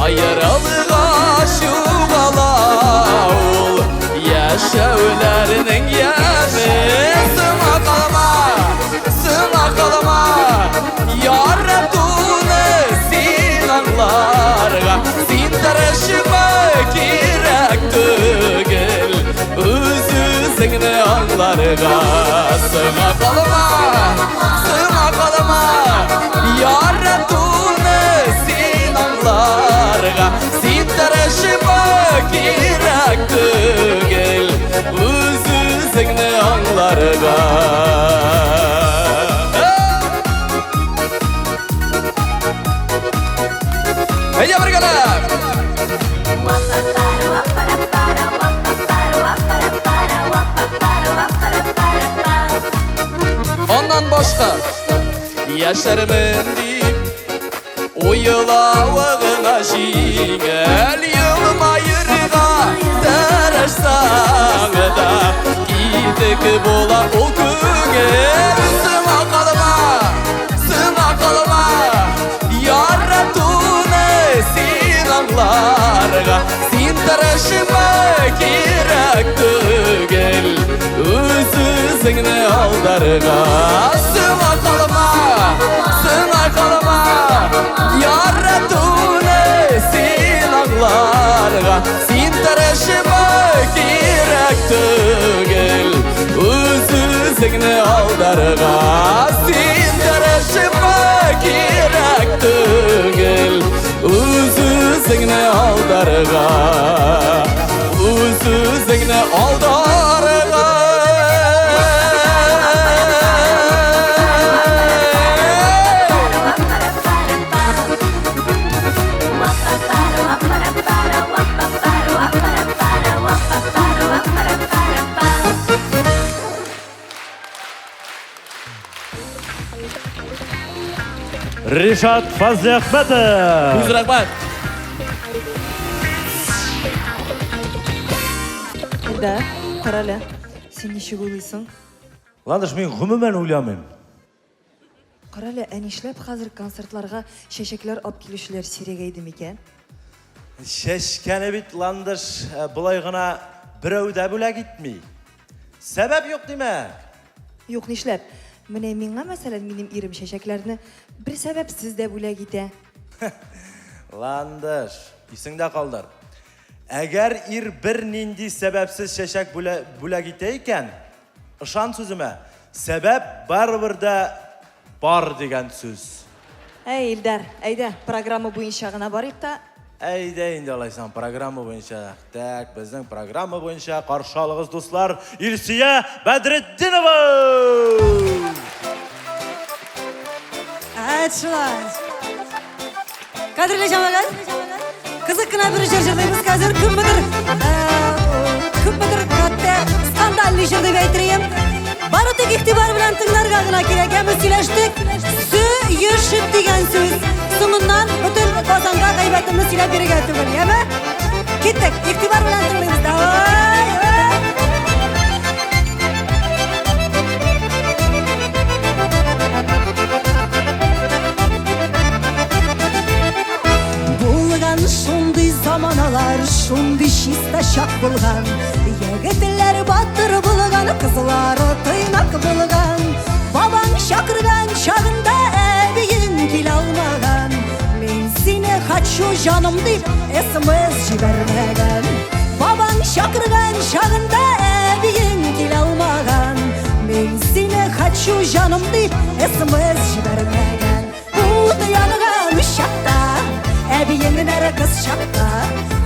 Айырылыға шуғалау яшәүләрнең яме. Сына қалма, яратуны син аңларга. Син тарашыма керек түгел, өзүзүңне аңларга. Сына қалма, yarattuğunu sin аңларга. Sin tarafıma gerek değil, özüzüne аңларга. Haydi birlikte. Ondan başka yaşarımın deyip uyulağına jingel. Yılmayırga taraşsan da gidik bola o güngel. Sına kalma, yarattığını sin аңларга. Sin tarafıma gerek değil, özüzüne aldarga. Sına kalma, yarattığını sin аңларga. Sin tarafıma gerek değil, özüzüne aldarga. Sin tarafıma gerek değil, özüzüne aldarga. Özüzüne aldarga. Ришат Фазлиахметов. Көз рахмат. Да, қаралы, сен неше ойлайсың? Ландыш, мен ғұмымен ойламайм. Қаралы, әнешләп қазір концертларға шешеклер алып келушілер сирегейді мекен? Шешкені бит, Ландыш, бұлай ғана біреуді бөлек етмей. Сәбәп жоқ деме? Жоқ, нешләп? Менә миңа мәсәлән минем ирем шешекләрне бір сәбәпсіз дә бүләк итә. Ландыш, исеңдә қалдар. Әгәр ир бір нинди сәбәпсіз шешек бүләк итә икән, ышан сүзіме, сәбәп барыбер дә бар деген сүз. Әй, Илдар, әйдә, программа буенча гына барыйк та. Әйдә инде алайсан, программа буенча. Так, безнең программа буенча каршы алыгыз дуслар, Илсия Бәдретдинова! Әйтшілар. Қадірлі жамағат, қызық қына бір жер жырлаймыз қазір. Кім бұдыр қатты скандальный жырды бәйтірейім. Бары тек иқтибар білән тыңларға ғына керек. Әмі сөйләштік, сүйішіп деген сөз. Соңынан бүтін Казанға ғайбәтімді сөйләп беруге түгіл, әмі? Кеттік, иқтибар білән тыңлаймыз. Давай! Булған шундый заманалар, шундый чиста шак булган. Егетләр батыр булган, кызлары тыйнак булган. Бабаң чакырган чагында әбиең килә алмаган. Мин сине хочу жаным дип смс җибәрмәгән. Бабаң чакырган чагында әбиең килә алмаган. Мин сине хочу жаным дип смс җибәрмәгән. Ут янган чакта, әбиең нәр кыз чакта,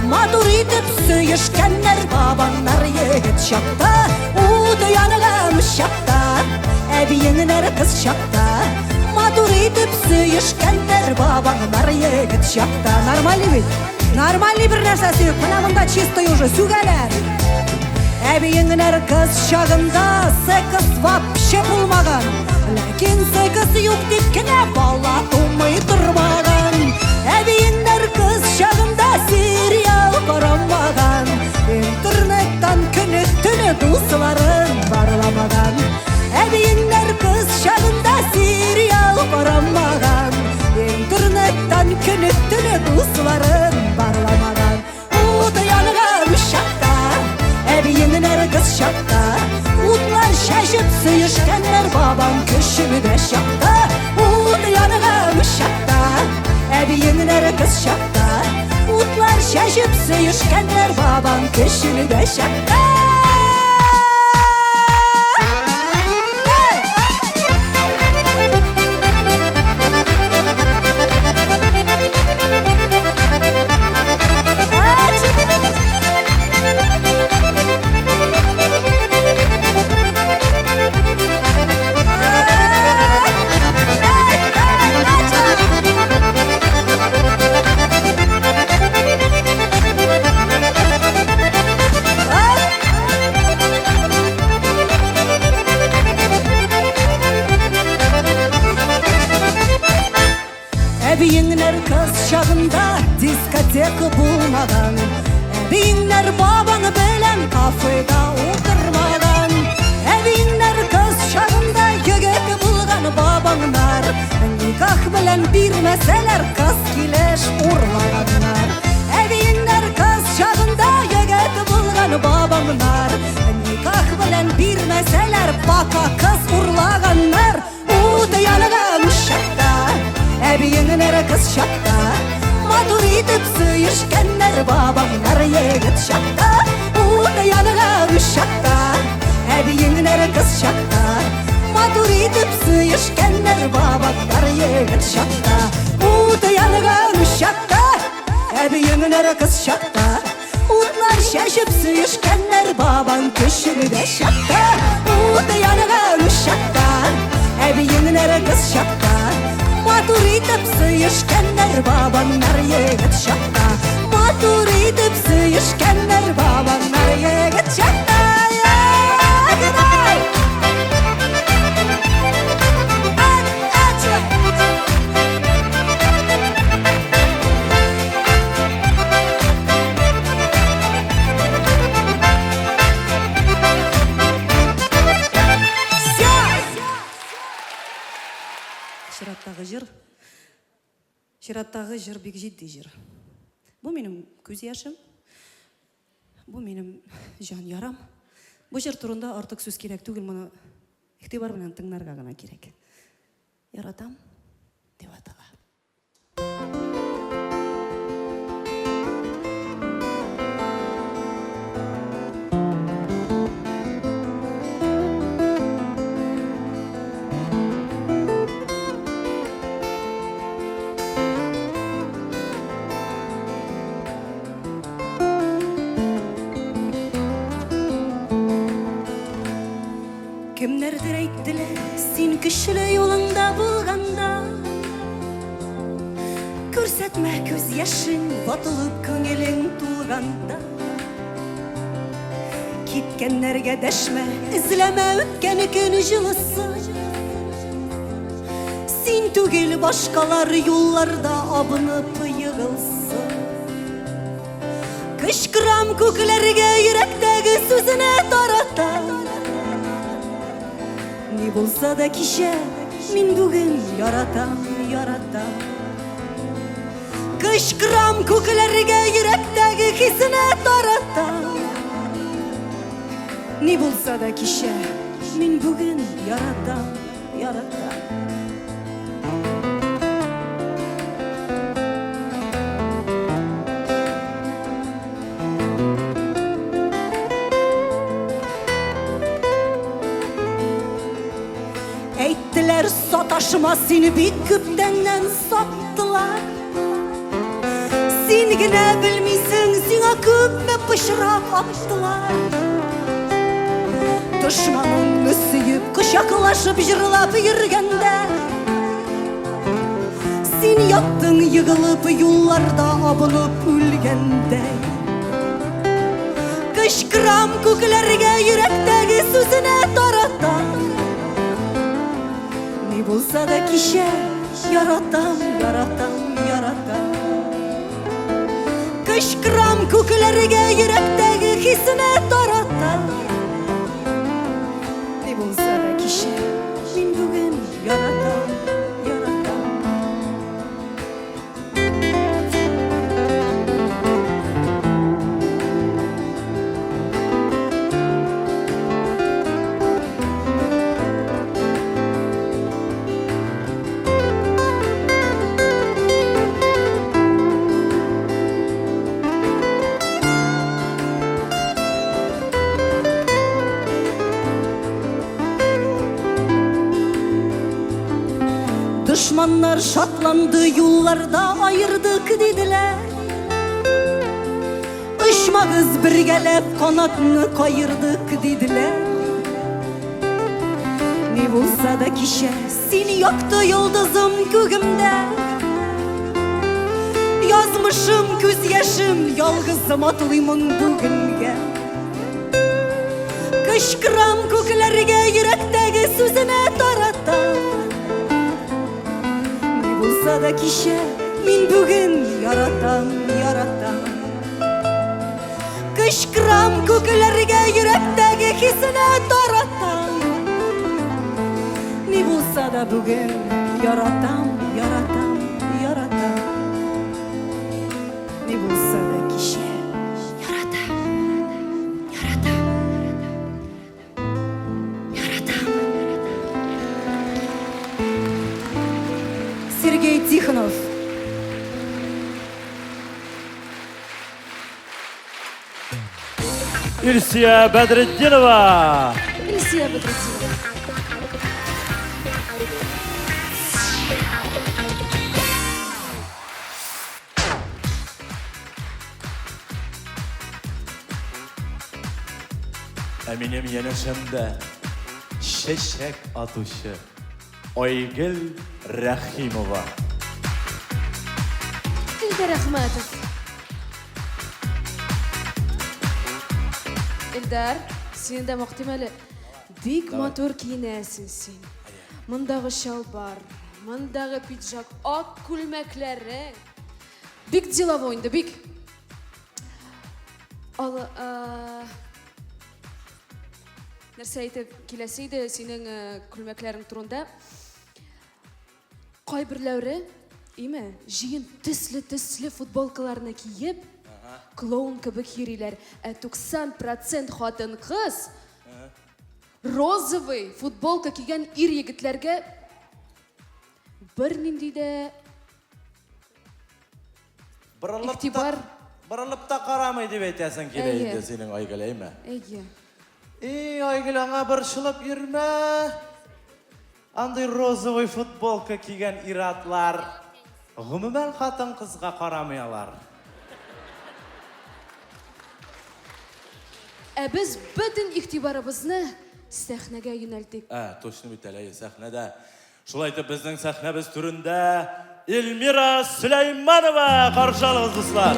матур итеп сөешкәннәр бабаңнар егет чакта. Ут янган чакта, әбиең нәр кыз чакта, матур итеп сөешкәннәр бабаңнар егет чакта. Нормальный бит? Нормальный бер нәрсә сөйк, менә монда чистый уже сүгәләр. Әбиең нәр кыз чагында секс вообще булмаган, ләкин секс юк дип кенә бала тумый тормаган. Әбиең нәр кыз чагында сериал карамаган, интернеттан көне-төне дусларын барламаган. Әбиең нәр кыз чагында сериал карамаган, интернеттан көне-төне дусларын барламаган. Ут янган чакта, әбиең нәр кыз чакта, утлар шашып сөешкәннәр бабаң көчегедә чакта. Ут янган чакта, әбиең нәр кыз чакта, утлар шашып сөешкәннәр бабаң көчегедә чакта. Әбиең нәр кыз чагында дискотека булмаган, әбиең нәр бабаң белән кафеда утырмаган. Әбиең нәр кыз чагында егет булган бабаңнар, никах белән бирмәсәләр кыз килеш урлаганнар. Әбиең нәр кыз чагында егет булган бабаңнар, никах белән бирмәсәләр пока кыз урлаганнар. Ут янган чакта, әбиең нәр кыз чакта, матур итеп сөешкәннәр бабаңнар егет чакта. Ут янган чакта, әбиең нәр кыз чакта, матур итеп сөешкәннәр бабаңнар егет чакта. Ут янган чакта, әбиең нәр кыз чакта, утлар шашып сөешкәннәр бабаң көчегедә чакта. Ут янган чакта, әбиең нәр кыз чакта, матур итеп сөешкәннәр бабаңнар егет чакта. Матур итеп сөешкәннәр бабаңнар егет чакта. Чираттагы жыр бик җитди җыр. Бу минем күз яшым. Бу минем җан ярам. Бу җыр турында артык сүз кирәк түгел, моны игътибар белән тыңларга гына кирәк. Яратам дип атала. Кемнәрдер әйттеләр, син көчле юлыңда булганда, күрсәтмә күз яшың, ватылып күңелең тулганда. Киткәннәргә дәшмә, эзләмә үткән көн җылысы. Син түгел башкалар юлларда абынып егылсын. Кычкырам күкләргә йөрәктәге сүзенә тарата. Ни булса да кичә, мин бүген яратам, яратам. Kışkıram köklerge yürekteki hissine taratam. Ne bulsa da kişi min bugün yaratam, yaratam. Eyttiler sataşma seni bir küptenden sattılar. Sen gine bilmeysin sana küpme pışırak attılar. Düşmanın süyüp kuşaklaşıp jırlap yürgende sen yattın yığılıp yollarda abınıp ülgende. Kışkıram köklerge yürekteki sözüne taratam. Ne bulsa da kişi yaratam, yaratam, yaratam. Kışkıram köklerge yürekteki hissine taratam. Ne bulsa da kişi min bugün yaratam, yaratam. Düşmanlar şatlandı yollarda ayırdık dediler. Işmağız birgelep kanatını kayırdık dediler. Ne bulsa da kişi seni yaktı yıldızım göğümde. Yazmışım göz yaşım yalgızım atlayımın bugünge. Kışkıram köklerge yürekteki sözüne taratam. Bulsa da kişi min bugün yaratam, yaratam. Kışkıram köklerge yürekteki hissine taratam. Ne bulsa da bugün yaratam, yaratam, yaratam. Ne bulsa da kişi yaratam, yaratam, yaratam. Сергей Тихонов. Ильсия Бадретдинова. Ильсия Бадретдинова. Benim yanışımda şeşek atışı Aygül Rahimova. İlder Ahmetov. İlder, sen de muhtemelen big motor giyinəsin sen. Mındağı şalbar, mındağı pidjak, ak külməkləri. Big деловойнды, big. Ал, нәрсе айтып келесейді сенің күлмәкләрің турында. Кайберләре, име, жиын төсле футболкаларны киеп, клоун кебек йөриләр. 90% хатын кыз розовый футболка кигән ир егетләргә бернинди дә игътибар. Бұрылып та қарамай деп айтасың келейді сенің Айгүл, әйме? Әйе. Айгүл, аңа бір шылып үрме. Андай розовый футболка киген иратлар ғұмымен қатын қызға қарамаялар. Біз бүтін игътибарыбызны сәхнәгә юнәлтик. Точно бітәләй, сәхнәдә. Шулайтып біздің сәхнәбіз түрінде Эльмира Сүлейманова қаршы алыңыз, достар.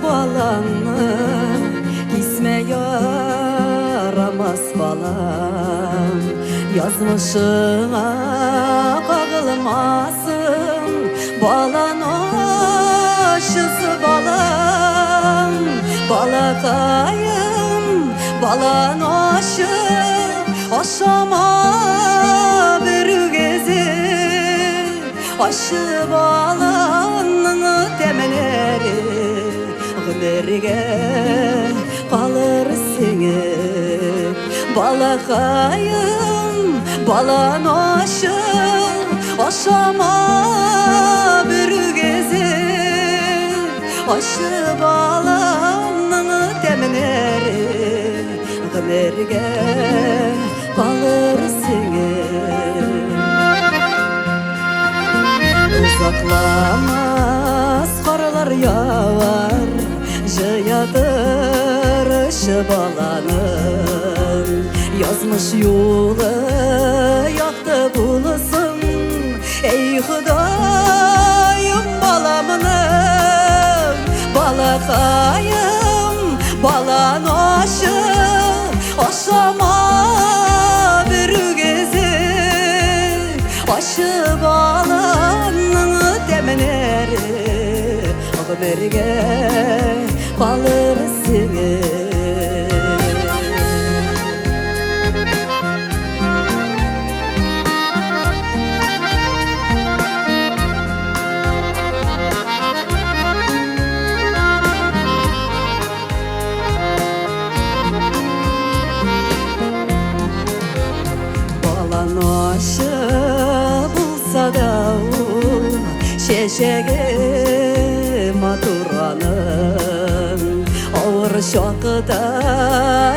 Balanı isme yaramaz bala Yazmışına kağılmasın balan aşısı balam balakayım balan aşı aşama bir gezi aşı balanını temeleri Ömerge kalır singip balakayım balan aşı aşama bir gezi aşı balanını temeleri Ömerge kalır singip Uzaklamaz karlar yağar Jıyadır şıbalanın Yazmış yolu yaktı bulasın Ey Hudayım balamının Balakayım balan aşı Aşama bir gezi Aşı balanını temeneri Ömerge kalır singip Balan aşı bulsa da şeşege maturanın Ağır şakıda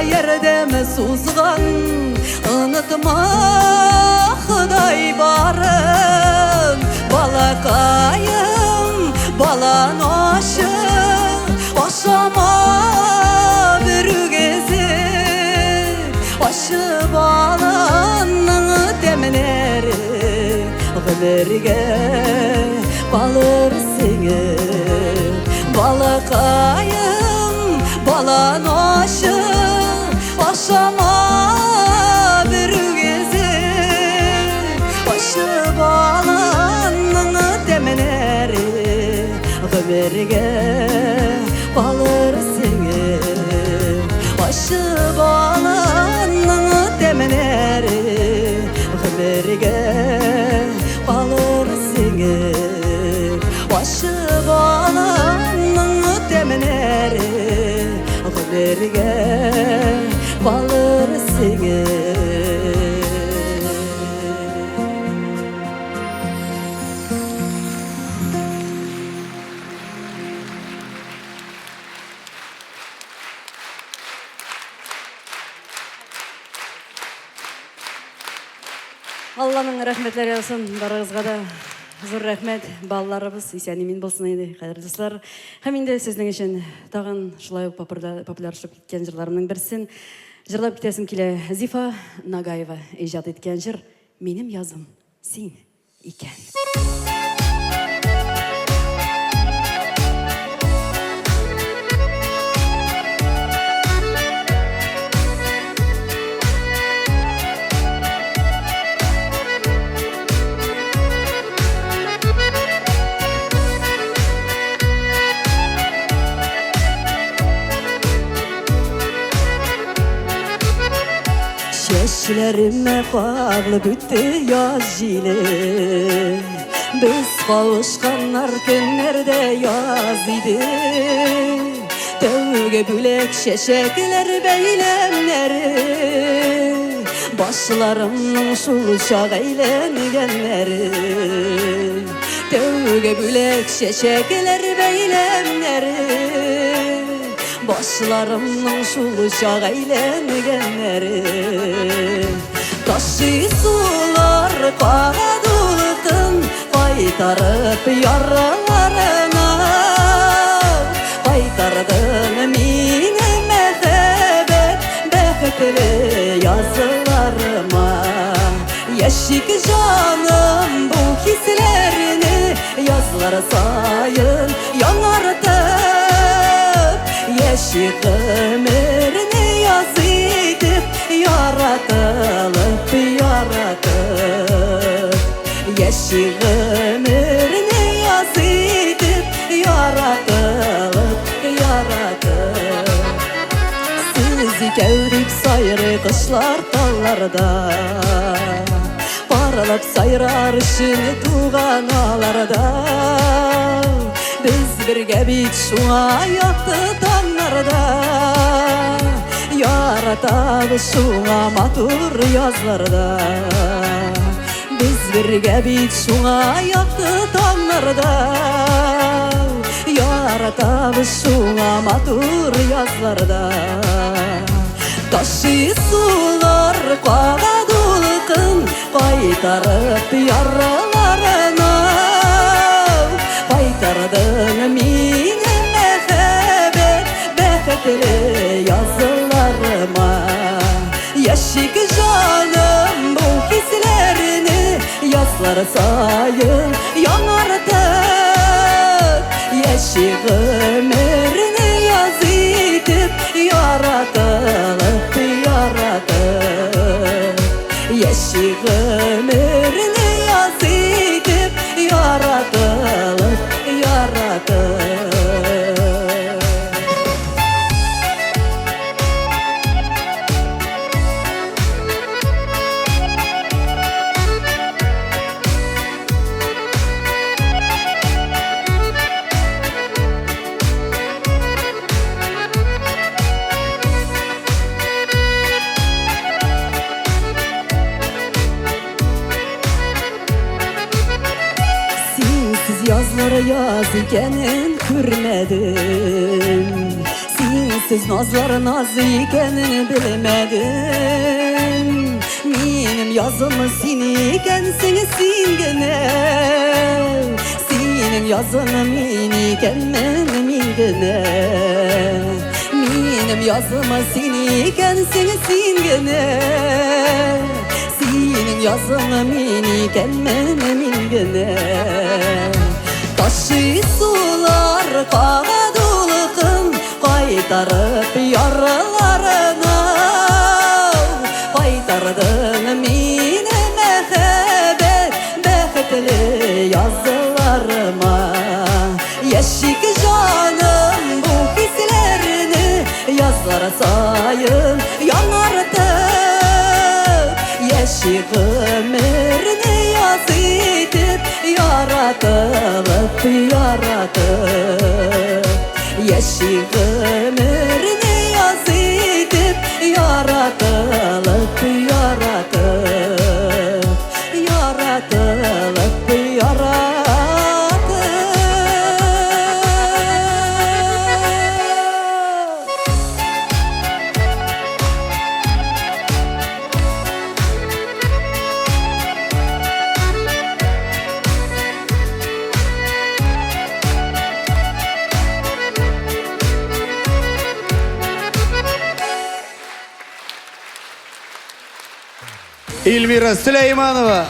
yerde mi suzgan Unutma Huday barın Balakayım balan aşı Aşama bir gezi Aşı balanını temeneri Ömerge kalır singip Balakayım balan aşı Aşama bir gezi Aşı balanını temeneri Ömerge kalır singip Aşı balanını temeneri Ömerge kalır singip Aşı balanını temeneri Ömerge kalır singip Алланың рәхмәтләре ясын барыгызга да зур рәхмәт. Балаларыбыз исән-имин булсын иде, кадерле дуслар. Һәм инде сезнең өчен тагын шулай ук популярлашып киткән җырларымның берсен җырлап китәсем килә. Зифа Нагаева иҗат иткән җыр "Минем язым син икән". Çeşlerime bağlı büttü yaz jili Biz kavuşkanlar günlerde yaz idi Tövge bülek şeşekler beylemleri Başlarımın şuluşak eylengenleri Tövge bülek şeşekler beylemleri Başlarımın şuluşak eylengenleri Taşı sular kadultun Kaytarıp yaralarına Kaytardın mini mehebet Bekhtli yazılarıma Yeşik canım bu hislerini Yazlar sayın yanartıp Yeşik ömrünü yazıydıp Yaratılıp yar Yaşık ömrünü yaz edip yaratılıp Sizi geldik sayrı kışlar dallarda Barılıp sayrar işini tuğan ağlarda Biz birge bit şuna yaktı tanlarda Yaratabı şuna matur yazlarda Biz birge bit şuna yaktı tanlarda Yaratabı şuna matur yazlarda Taşı sular qağadulqın Qaytarıp yaralarına Qaytardın mini mehebet Beketli yazılarıma Yaşık canım bu hislerini Yazlar sayın yanartık Yaşık ömrünü yaz edip yaratılıp Yaşık ömrünü yaz edip yaratılıp Yazlara yaz ikenin kürmedim Sensiz nazlar naz ikenin bilmedim Benim yazım seni iken seni singene Senin yazın meni iken men mingene Benim yazım seni iken seni singene Senin yazın meni iken men mingene Taşı sular qağadulqın Qaytarıp yaralarına Qaytardın meni mehebet Beketli yazılarıma Yaşık canım bu hislerini Yazlara sayın yanartık Yaşık ömrünü yaz edip yaratılıp Yaşık ömrünü yaz edip yaratılıp Elmira Süleymanova.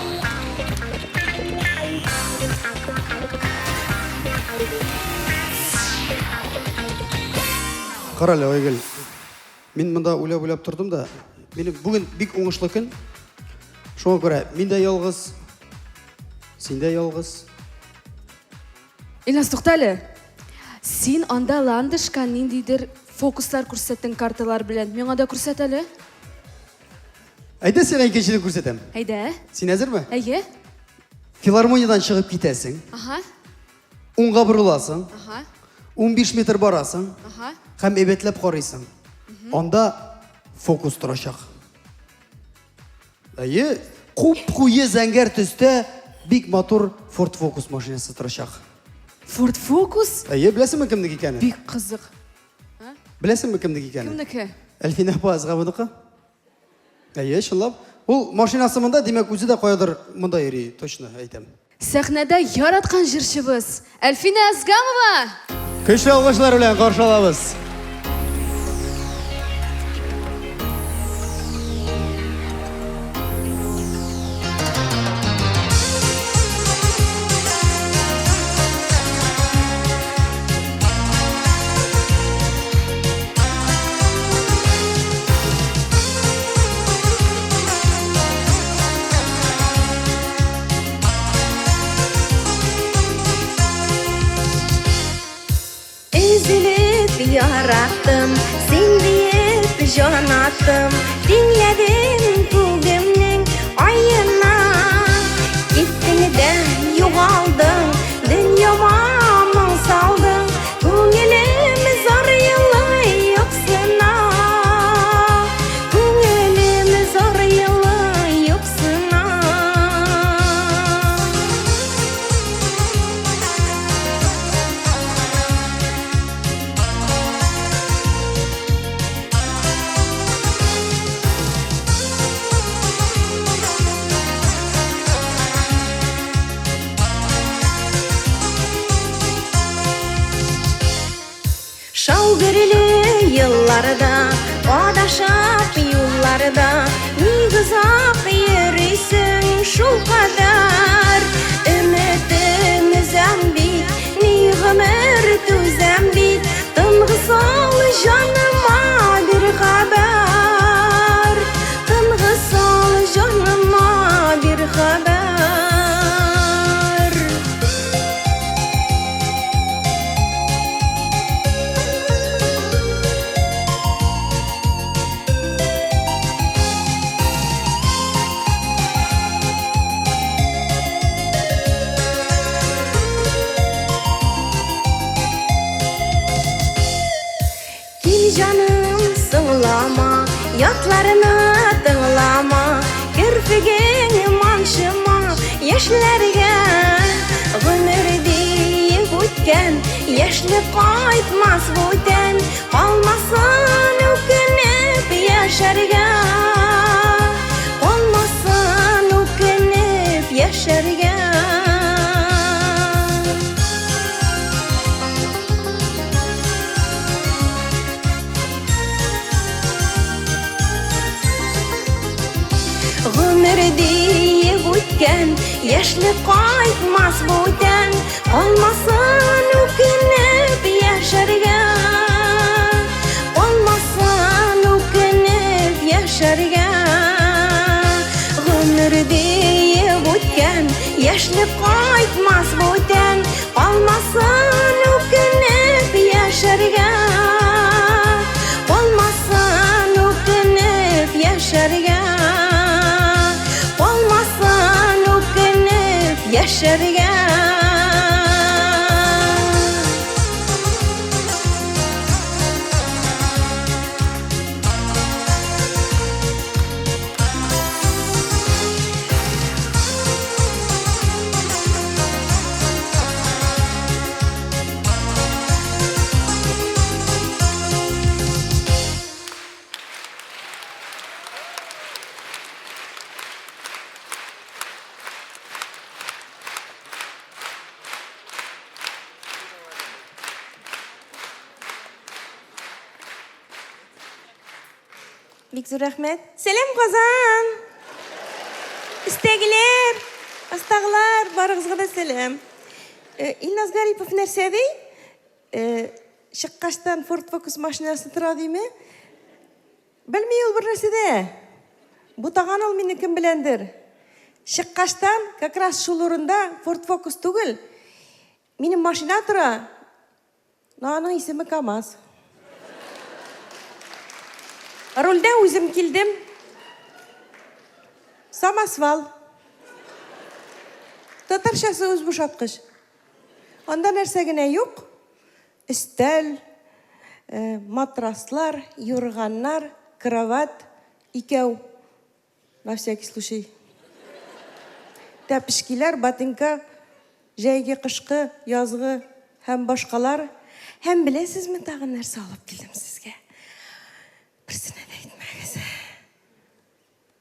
Qarala Oygul. Men mында o'ylab turdim da, meni bugun bek o'ngishli kun. Shunga ko'ra, men de yolg'iz, sen de yolg'iz. Ilnaz to'xtali. Sen anda landышка nindiydir fokuslar ko'rsatding kartalar bilan. Menga da ko'rsatali. Ayda sen ikkinchini ko'rsatam. Hayda. Sen hazırmı? Ayga. Filarmoniyadan chiqib ketasan. Aha. O'ngga burilasan. Aha. 15 metr borasan. Aha. Ham ebetlab qaraysan. Onda fokus turacak. Ayı, quyi zangar tusda big motor Ford Focus mashinasi turacak. Ford Focus? Ayı, bilasizmi kimniki ekanini? Bek qiziq. Bilasizmi kimniki ekanini? Kimniki? Alfina Pazg'aminiki. Ayı, shunlab. U mashinasi munda, demak o'zi da qo'yadir munda yeri, точно aytaman. Sahnada yaratgan jirshimiz Alfina Azgamova. Kuchli olqishlar bilan qarshi olamiz. yarattım, sen deyip jon attım. Dinledim kugimning ayına, gittin de yo'g'olding, dunyoma ming solding. Ko'nglim zor yili yo'qsina, ko'nglim zor yili yo'qsina. Şalgırlı yıllarda, adashıp yollarda, ne güzel yürüysün şu kadar. Ümitimizem bit, ne ömür tüzem bit, tımgısal canıma bir haber, tımgısal canıma bir haber. Gel canım sığlama, yatlarını tınlama, kirpigin manşıma, yaşlarga ömür deyip o'tgan, yaşlı qaytmas bo'tan, qolmasin o'kinib yasharga, qolmasin o'kinib yasharga. Ömür deyip o'tgan, yaşlı qaytmas bo'tan, qolmasin o'kinib yasharga, qolmasin o'kinib yasharga. Ömür deyip o'tgan, yaşlı qaytmas bo'tan, qolmasin o'kinib yasharga, qolmasin o'kinib yasharga. Olmasan o'kinib yasharga. Bek zo'r rahmat. Selam Qozon. Istagilar, astag'lar, barig'izga da selam. Ilnoz Garipov narsa dey? Shiqqashdan Ford Focus mashinasini turadimi? Bilmay bir narsada. Bu tag'an ol meni kim bilandir. Shiqqashdan как раз shu o'rinda Ford Focus tugul. Meni mashina tura. Noning ismi Kamaz. Rulda o'zim keldim. Samasval. Tatarchasi o'z bo'shatqich. Onda narsagina yo'q. Istal, matraslar, yorg'anlar, kravat, ikov. На всякий случай. Тәпішкелер, ботинка, жәйге қышқы, язғы, һәм башқалар. Һәм білесіз ме тағы нәрсе алып келдім сізге? Бірсіне де айтмаңыз.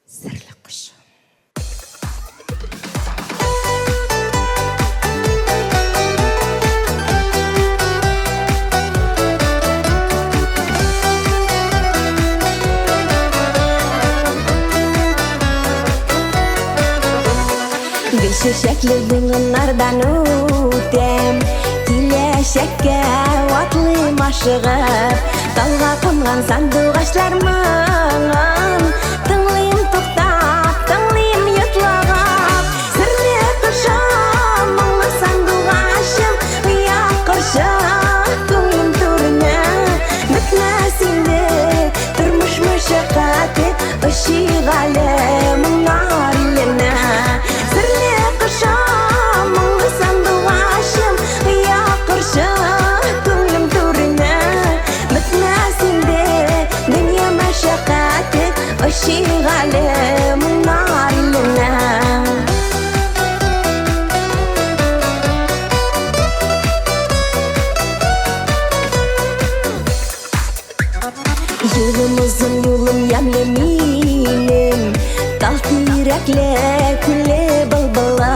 Сірлі құш. Gül çiçekli günlerden ötem, kileşekке atlıyım aşığıp, dalga kongan sandık ağaçlarımın, tınlayım tuktap, tınlayım yutlağap, sırrı kırşam, mınglı sandık ağaçım, uyak kırşam, tüngüm türüne, күле былбыла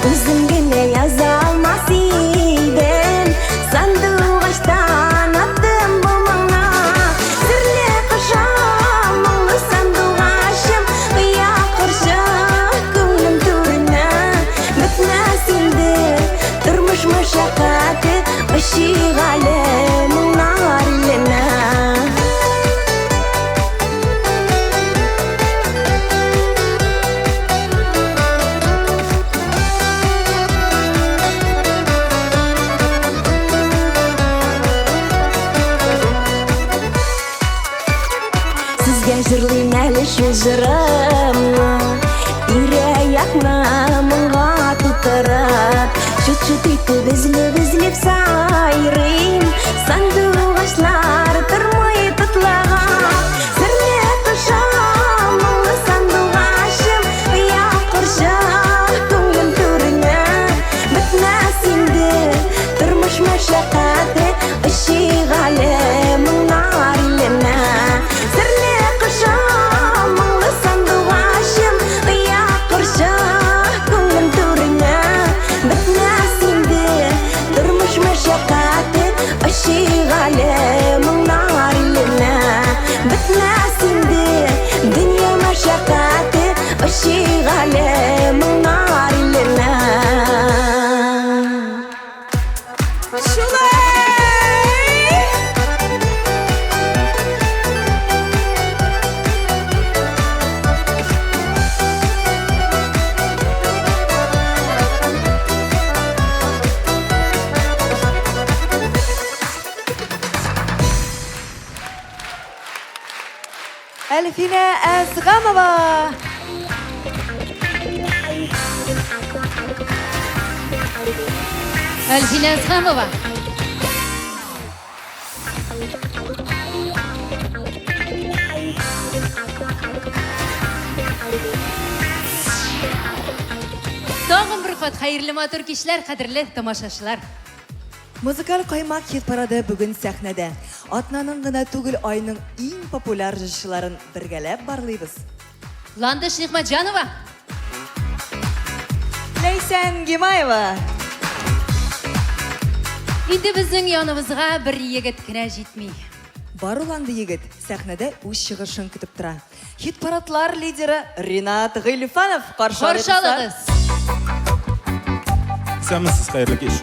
өзің генә яза алмас идем сандуғаштан аттым болмаңа сірле қашам мұңлы сандуғашым ұя қыршық көңлім турына бітмәс инде тұрмыш машақаты ашиғалы мұңар иленә Sizga jırlayım әлі шу жырымны Ире-яқны мұңға тұтырып Жұт-жұт етіп үзіліп сайрайым Сандуғашлар тұрмай тұтлаған Сірле қышам мұңлы сандуғашым Ұя қыршық көңлім түріне Бітмәс инде тұрмыш машақаты Ашиғалы мұңар иленә Сірле қышам мұңлы сандуғашым Ұя қыршық көңлім түріне Бітмәс инде тұрмыш машақаты Ашиғалы мұңар иленә Бітмәс инде дүние машақаты Ашиғалы мұңар иленә Әлфина Әсғамова. Әлфина Әсғамова. Тағын бір қат қайырлы матур кешілер, қадірлі тамашашылар. Музыкаль қаймақ хит парады бүгін сәхнәдә. Атнаның гына түгел айның иң популяр жырчыларын бергәләп барлыйбыз. Ландыш Нигъматҗанова. Ләйсән Гимаева. Инде безнең яныбызга бер егет кенә җитми. Баруланды егет сәхнәдә үз чыгышын көтеп тора. Хит парадлар лидеры Ринат Гыйльфанов Каршылыгыз. Сәмсез хәерле кеш.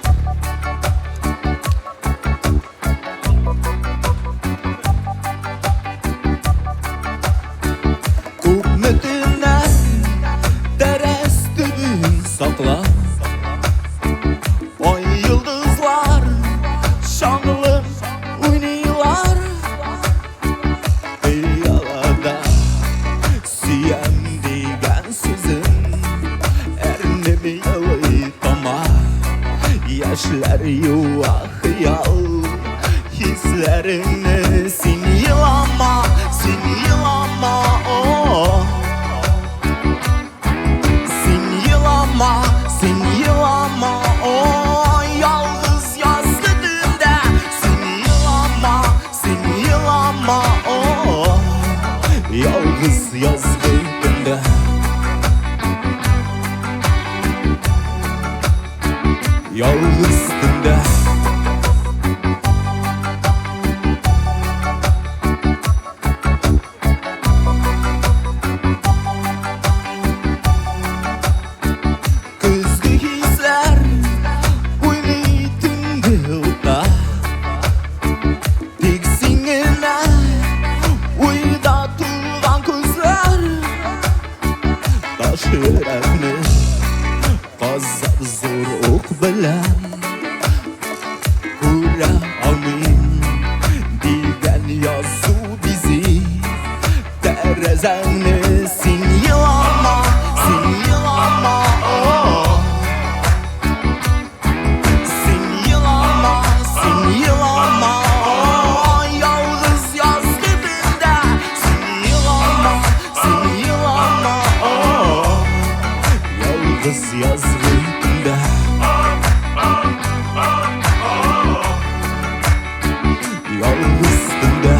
Sakla Ay yıldızlar Şanlı Uynuyorlar Yalada Siyem digen sözün Ernemi yalı tama Yaşlar yuva hıyal Hislerini sin yılama oh. Sen yılama o yalnız yazdıdığında Sen yılama o yalnız yazdıdığında Yalnızdığında Yüreğini kazar zor ok bilen Kura amin diyen yazı bizi Terezeni sin yılama oh. Sin yılama oh. Yalnız yaz dibinde Sin yılama oh. Yalnız yaz dibinde Yalnız dibinde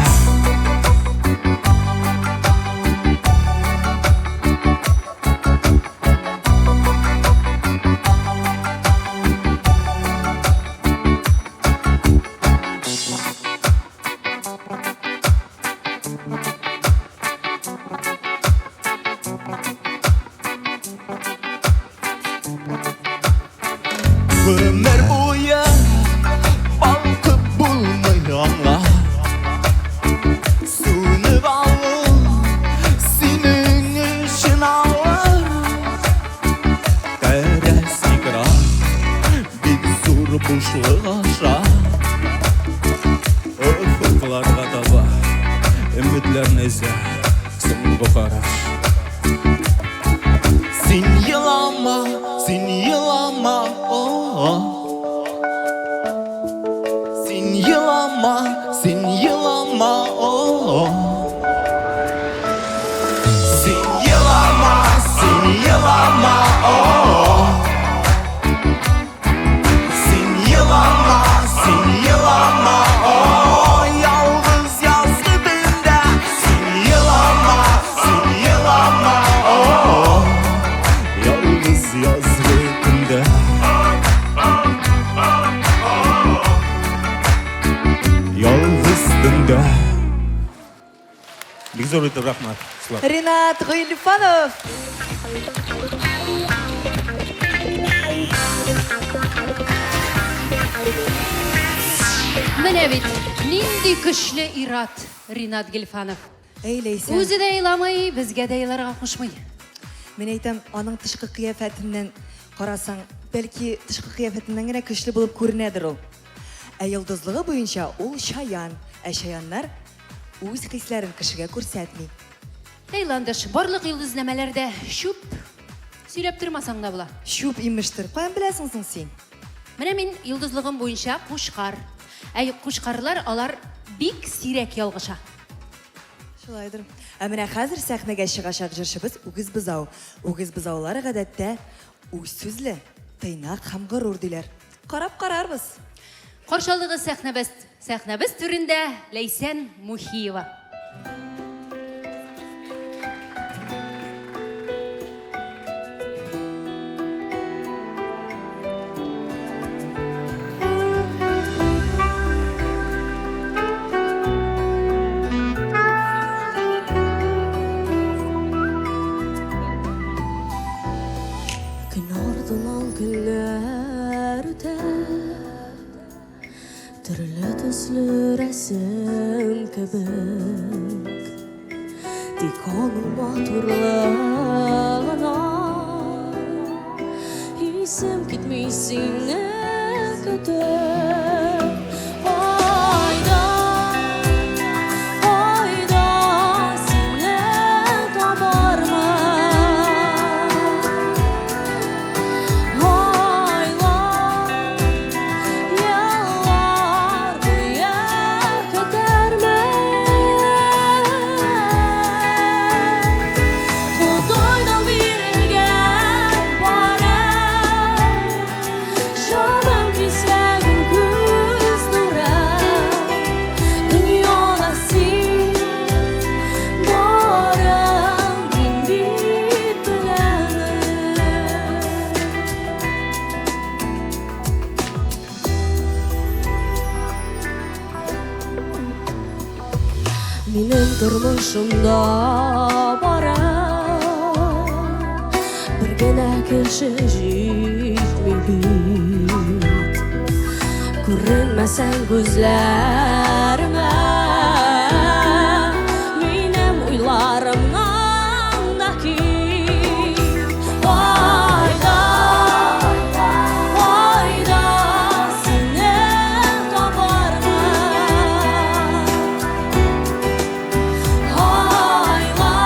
Ömür boyu balkıp bulmayana Suni bağlı senin için ağır Dere sigara bir sur boşluğa aşağı Ufuklarga tabi ümitler neyse so'nggi qarash Sen yılama, sen yılama oh. Sen yılama, sen yılama oh. Sen yılama, sen yılama oh. Sen yılama, sen yılama oh. Yalnız yazgı dinde Sen yılama, sen yılama oh. Yalnız yazgı dinde Yalnız dinde Bek zo'r etib rahmat sizlar. Ринат Гыйлифанов. Менә бит нинди көчле ират Ринат Гилфанов. Әйләйсән. Үзе дә иламый, безгә дә иларга кушмый. Мен әйтәм, аның тышкы кыяфәтеннән карасаң, бәлки тышкы кыяфәтеннән генә көчле булып күренәдер ул. Ә йолдызлыгы буенча ул шаян, ә шаяннар үз хисләрен кешегә күрсәтми. Әйландыш, барлык йолдызнамәләрдә шуп сөйләп тормасаң да була. Шуп имештер. Каян беләсең соң син? Менә мин йолдызлыгым буенча кушкар. Әй кушкарлар алар бик сирәк ялгыша. Шулайдыр. Ә менә хәзер сәхнәгә чыгачак җырчыбыз Үгез Бызау. Үгез Бызаулары гадәттә үз сүзле, тыйнак һәм горур диләр. Карап карарбыз. Каршылыгы сәхнәбез түрендә Ләйсән Мухиева. Günler öter Türlü төсле resim kebek Dik onun maturlarına Hisim gitmişsin kötü Hayda, hayda Sine tabarma Minun turmuşumda bara Bir gene kişi jitmeyit Görünmesen gözlerime Benim uylarımdaki Hayda, hayda Seni tabarma Hayda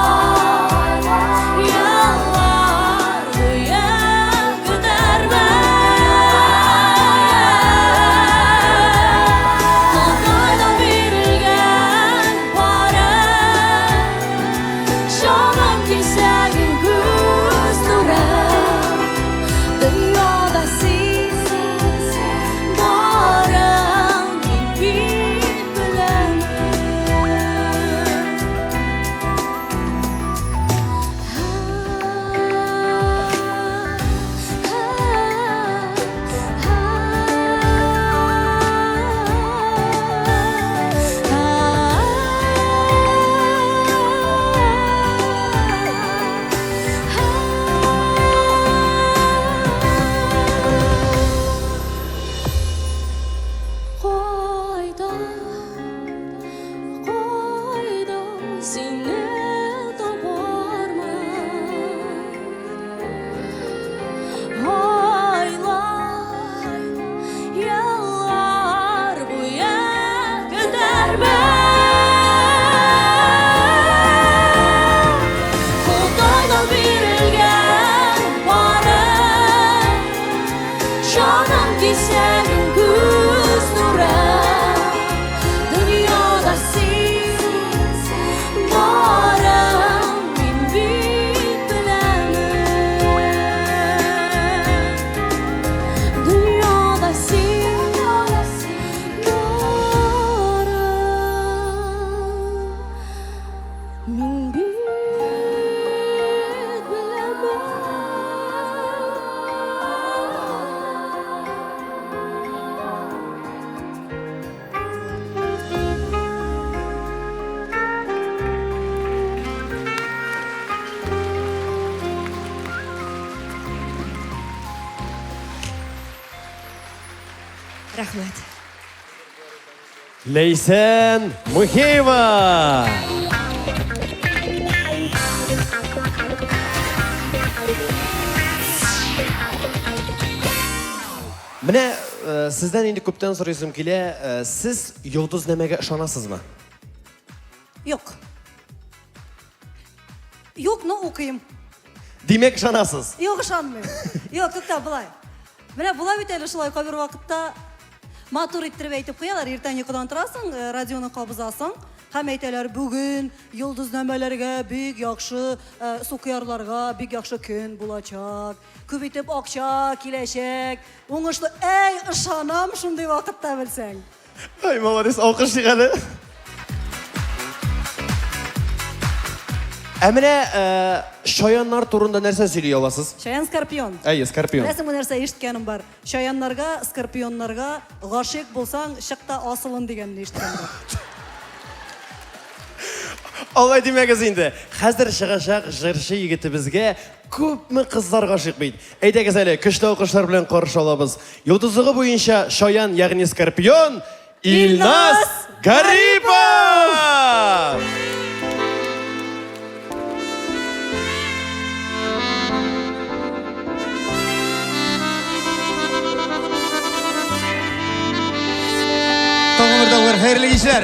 Рахмет. Лейсен Мухеева. Менә сездән инде күптән сорыйсым килә, сез йолдыз нәмәгә ышанасызмы? Yok. Yok, но укыйм. Димәк ышанасыз. Yok, ышанмыйм. Yok, тукта, былай. Менә була бит әле шулай кабер вакытта матур иттереп әйтеп куялар, иртән йокыдан торасың, радионы кабызасың, һәм әйтәләр, бүген йолдыз нәмәләргә бик яхшы сукыярларга бик яхшы көн булачак. Күп итеп акча киләчәк. Уңышлы, әй, ышанам шундый вакытта белсәң. Ай, молодец, алкышлыйк әле. Менә шаяннар турында нәрсә сөйли аласыз? Шаян Скорпион. Әйе, Скорпион. Беләсең, бу нәрсә ишеткәнем бар. Шаяннарга, скорпионнарга гашык булсаң, шыкта асылын дигәнне ишеткәнем бар. Алай димәгез инде. Хәзер чыгачак җырчы егетебезгә күпме кызлар гашык бит. Әйдәгез әле, көчле алкышлар белән каршы алабыз. Йолдызлыгы буенча Шаян, ягъни Скорпион, Илназ Гарипов! Таңгырдагылар, хәерле кичләр.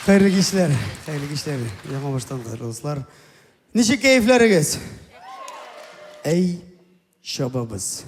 Hayırlı kişiler, hayırlı kişiler. Яңа баштан кадерле дуслар. Ничек кәефләрегез? Эй, шабабыз.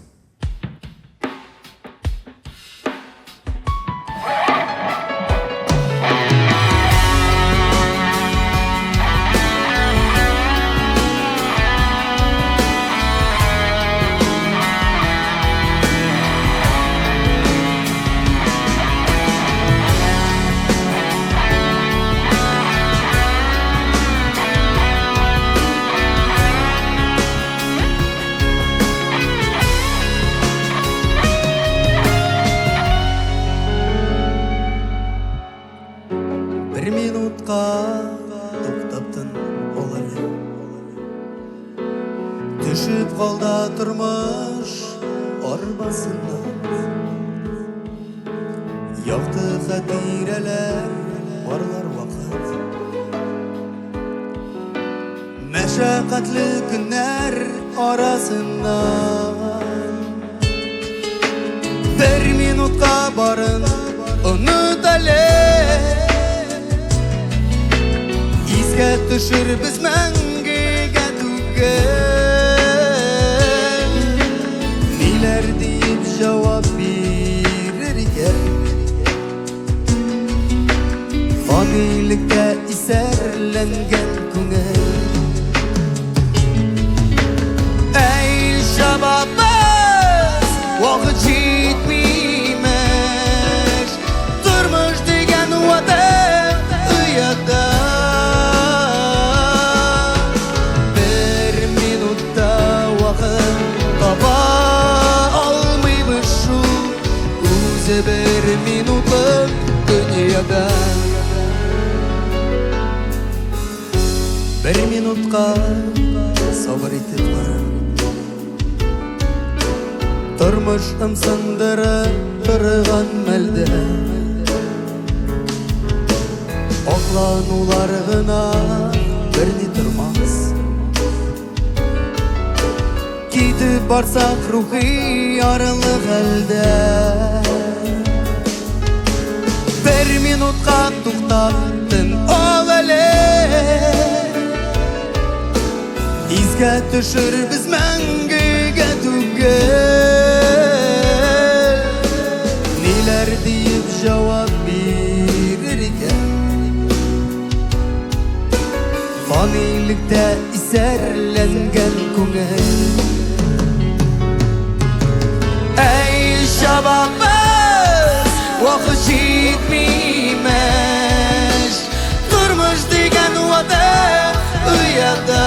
Bir minutqa to'xtabdin olali. Düşüp qalda turmush orbasında. Yoqdi xatiralar, borlar vaqt. Mashaqqatli kunlar orasında. Bir minutqa borin unutali. Izga tushir biz mangiga tugal. Nelar deyib javob berar ekan. Fanilikka isarlangan ko'ngil. Ey shababimiz, vaqt yetmaymiz. Turmush degan vatan uyatda. Bir minutlik dünyada. Bir minutqa sabır etib qara. Turmush imsindira turgan malda. Oqlanular g'ina birni turmas. Ketib borsak ruhiy yoriliq halda. Bir minutqa to'xtabdin olali. Izga tushir biz mangiga tugal. Nelar deyib javob berar ekan. Fanilikda isarlangan ko'ngil. Ey shababimiz, vaqt yetmaymiz. Turmush degan vatan uyatda.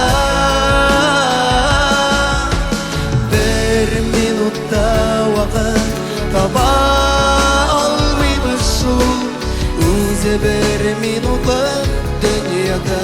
Bir minutda vaqt topa olmaymiz shu. O'zi bir minutlik dunyoda.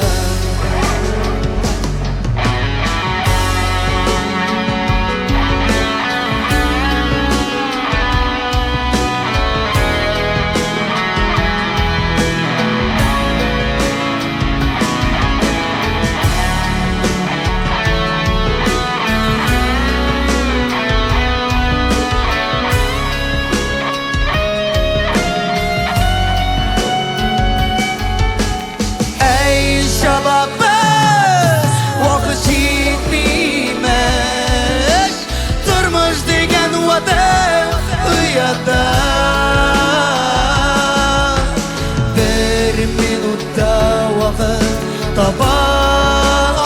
Bir minutda vaqt topa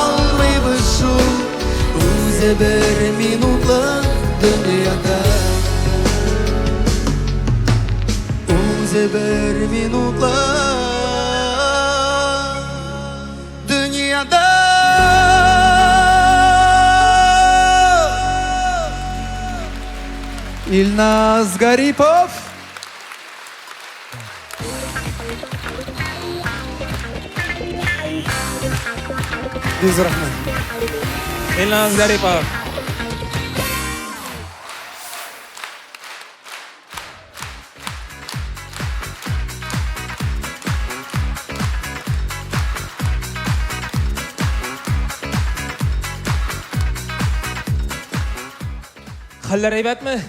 olmaymiz shu. O'zi bir minutlik dunyoda. O'zi bir minutlik dunyoda. İlnaz Garipov. Biz rahmat. Elnaz Garipov. Haller aybatmi?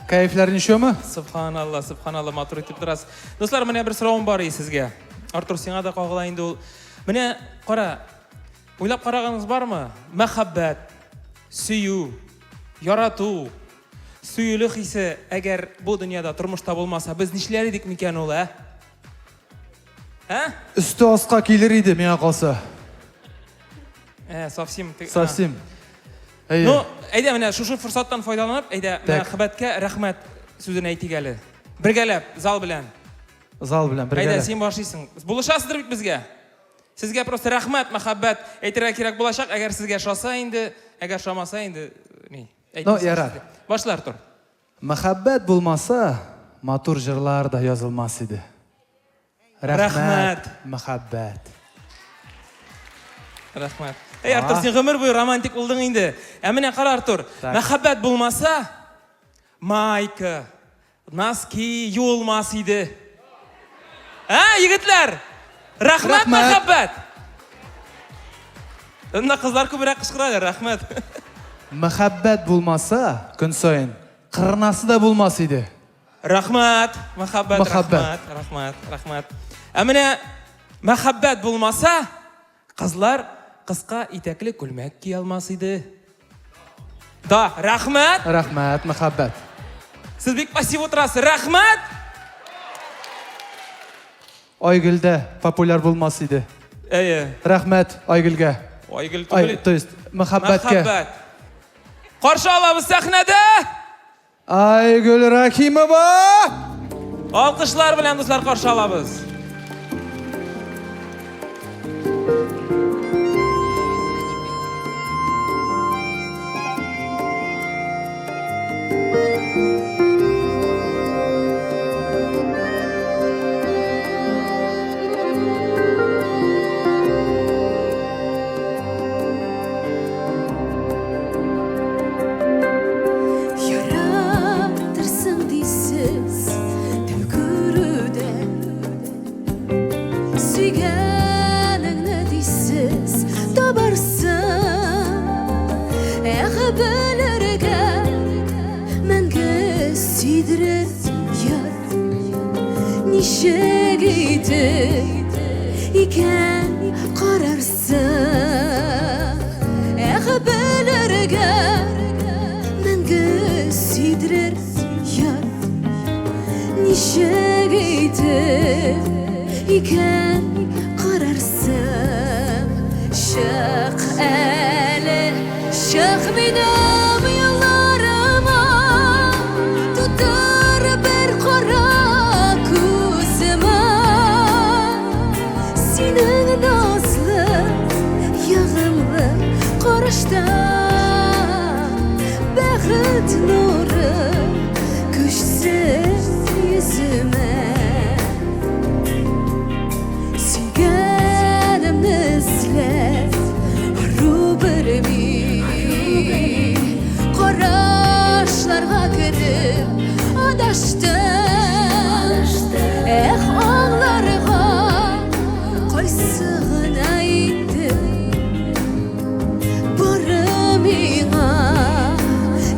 Kayflaring sho'mi? Subhanallah, subhanallah, matur etib turasiz. Do'stlar, mana bir so'rovim bor edi sizga. Артур, сиңа да кагыла инде ул. Менә кара, уйлап караганыгыз бармы? Мәхәббәт, сөю, ярату, сөюле хисе әгәр бу дөньяда тормышта булмаса, без нишләр идек микән ул, ә? Ә? Üstü asqa kelir idi миңа калса. Совсем. Совсем. Ну, әйдә менә шушы форсаттан файдаланып, әйдә мәхәббәткә рәхмәт сүзен әйтик әле. Бергәләп, зал белән. Зал белән Әйдә, бергәләп. син башлыйсың. Булышасыздыр бит безгә. Сезгә просто рәхмәт, мәхәббәт әйтергә кирәк булачак, әгәр сезгә шаса инде, әгәр шамаса инде, ни? Ну, ярар. Башла, Артур. Мәхәббәт булмаса, матур җырлар да язылмас иде. Рәхмәт. Мәхәббәт. Рәхмәт. Артур, син гомер буе романтик булдың инде. Ә менә кара, Артур, мәхәббәт булмаса, майка, носки юылмас иде. Егетләр! Рәхмәт, мәхәббәт! Онда кызлар күбрәк кычкыралар, рәхмәт. Мәхәббәт булмаса, көн сайын кырнасы да булмас иде. Рәхмәт, мәхәббәт, рәхмәт. Ә менә мәхәббәт булмаса, кызлар кыска итәкле күлмәк ки алмас иде. Да, рәхмәт. Рәхмәт, мәхәббәт. Сез бик пассив утырасыз. Рәхмәт. Айгөлдә популяр булмас иде. Рәхмәт Айгөлгә. Айгөл түгел. То есть мәхәббәткә. Каршы алабыз сәхнәдә. Айгөл Рахимова! Алкышлар белән дуслар каршы алабыз. Yaratırsın diysiz tükürüde Süygenine diysiz tabarsın Belirge menge sidret yar Nişe giydi iken kararsın Belirge menge sidret yar Nişe giydi iken kararsın Şık eli, şık benim yıllarıma Tutar bir kara kuzuma Senin nazlı, yağımlı karışta Bəxit nuru küşsün yüzüme Süygenimni izlep Ruberimi Qarashlarga kirib adashdim Ağlarga qaysig'ini aytdim Borimiga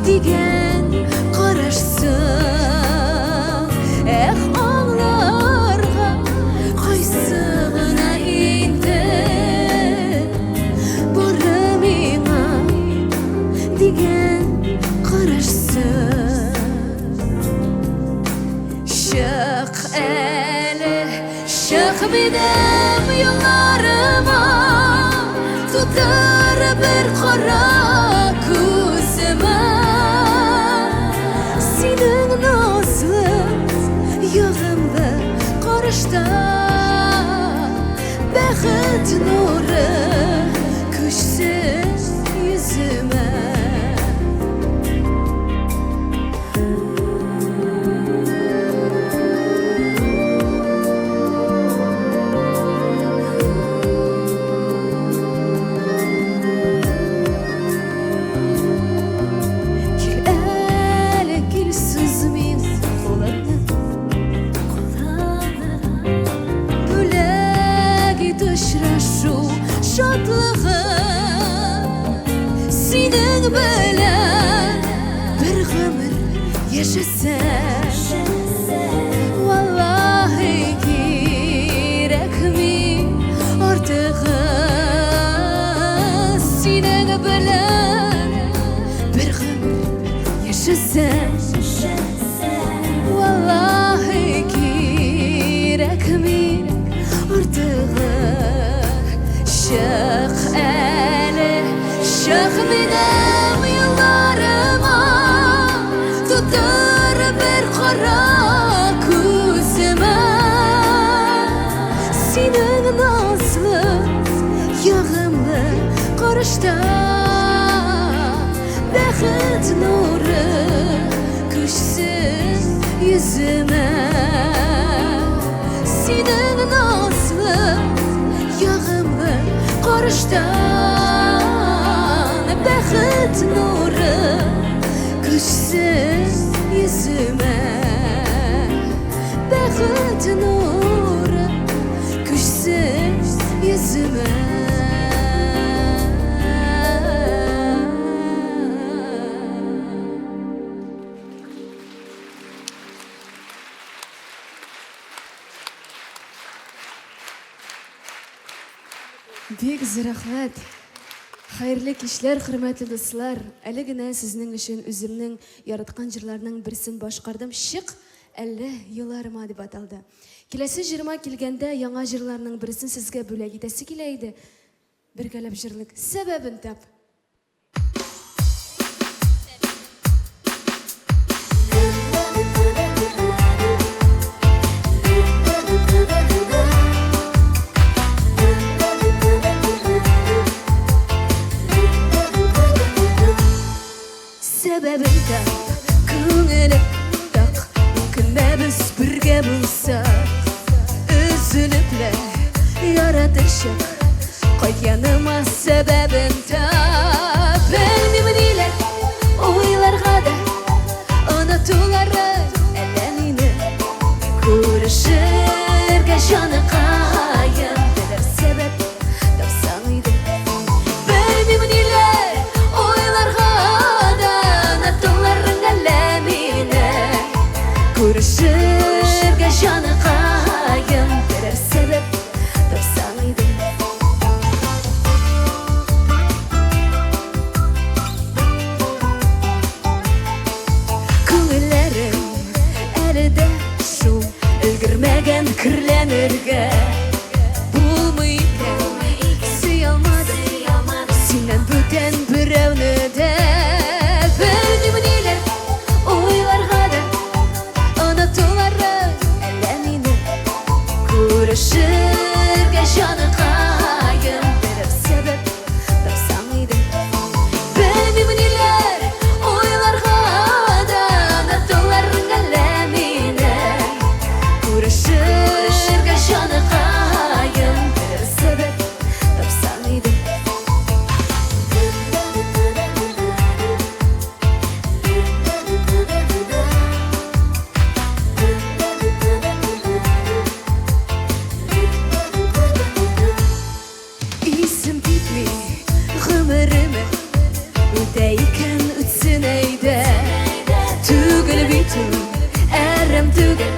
degan qarashsin Ağlarga qaysig'ini aytdim Borimiga degan qarashsin Şık eli, şık benim yollarıma Tutar bir kara kuzuma Senin nazlı, yağımlı karışta Bəxit nuru küşsün yüzüme Senin bilen bir ömür yaşasam Vallahi gerek белән бер гомер яшәсәм, валлаһи кирәкми артыгы. Чык әле, чык минем елларыма, тутыр бер кара күземә. Синең назлы, ягымлы карышта бәхет нуры күчсен йөземә. Синең назлы, ягымлы карыштан бәхет нуры күчсен йөземә. Бәхет нуры күчсен йөземә. Бик зур рәхмәт. Хәерле кичләр, хөрмәтле дуслар. Әле генә сезнең өчен үземнең яраткан җырларның берсен башкардым. Чык әллә елларыма дип аталды. Киләсе җырыма килгәндә яңа җырларның берсен сезгә бүләк итәсе килә иде. Бергәләп җырлык сәбәбен тап. Сәбәбен тап, күңелем так, күнәбез бергә булсак, үзелепле яратышак, кайт яныма сәбәбен тап. Белмим ниләр уйларга да, онытулары әллә мине, күрешергә җаныкаем, белер сәбәп тапсаң иде. Белмим ниләр уйларга күрешергә җаныкаем, берәр сәбәп тапсаң иде. Күңелләрем әле дә шул өлгермәгән керләнергә. Булмый икән, сөй алмадым синнән бүтән берәүне дә. Белмим ниләр уйларга да, онытулары әллә мине, күрешергә җаныкаем, берәр сәбәп тапсаң иде. Белмим ниләр уйларга да, онытуларың әллә мине, күрешергә җаныкаем, берәр сәбәп тапсаң иде. Исем китми гомереме, үтә икән үтсен әйдә. Түгел бит ул, әрәм түгел,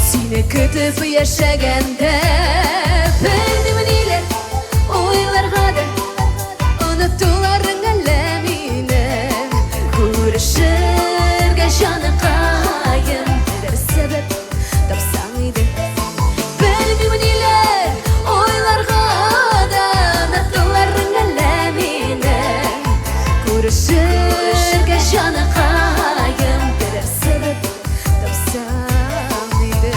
сине көтеп яшәгәндә. Белмим ниләр уйларга да, онытуларың әллә мине, күрешергә җаныкаем, берәр сәбәп тапсаң иде. Белмим ниләр уйларга да, онытуларың әллә мине, күрешергә җаныкаем, берәр сәбәп тапсаң иде.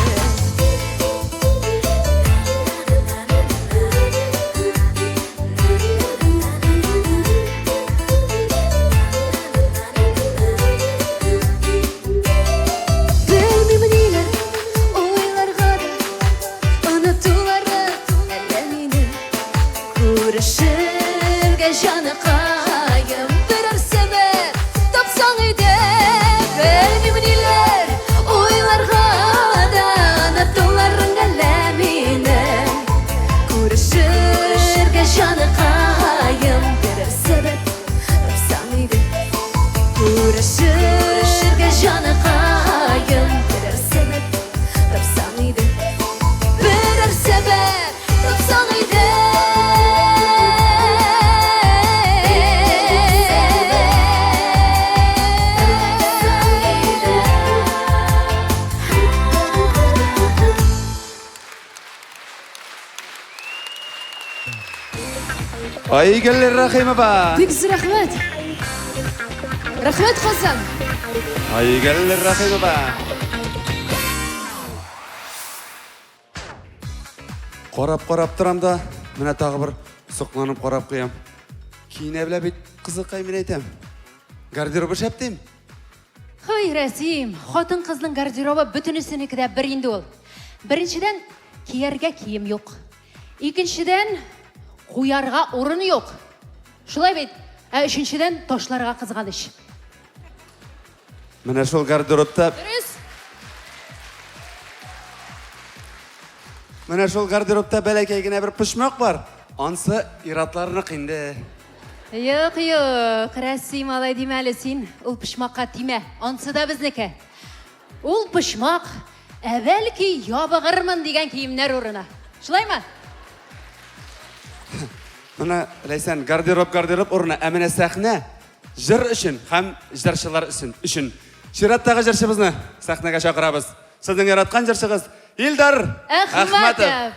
Белмим ниләр уйларга да, онытулары әллә мине, күрешергә җаныкаем, берәр сәбәп тапсаң иде. Белмим ниләр уйларга да, онытуларың әллә мине, күрешергә җаныкаем, берәр сәбәп тапсаң иде. Күрешергә җаныкаем, берәр сәбәп тапсаң иде. Берәр сәбәп тапсаң иде. Айгеллер Рахимова. Бик зур рәхмәт. Рәхмәт Хасан. Айгеллер Рахимова. Қарап тұрам да, міне тағы бір сұқланып қарап қоям. Кейін әбілі бет қызыққай мен айтам. Гардеробы шәптейм. Хой, Рәсим, хатын қызның гардеробы бүтінісінікі де бір енді ол. Біріншіден, киерге киім yok. Екіншіден, қуярға орын yok. Шулай бет, үшіншіден, тошларға қызғаныш. Міне шол гардеробта... Дұрыс. Міне шол гардеробта бәләкәйгіне бір пұшмақ бар. Ансы иратларыны қиынды. Yok, Рәсим алай демәлі сен, ол пұшмаққа тиме, ансы да бізнекі. Ол пұшмақ, әвәлкі ябығырмын деген киімнер орына. Шулай ма? Міне, Ләйсән, гардероб орына әміне сәхне жыр үшін, һәм жыршылар үшін. Шираттағы жыршыбызны сәхнеге шақырабыз. Сіздің яратқан жыршығыз Илдар Ахматов.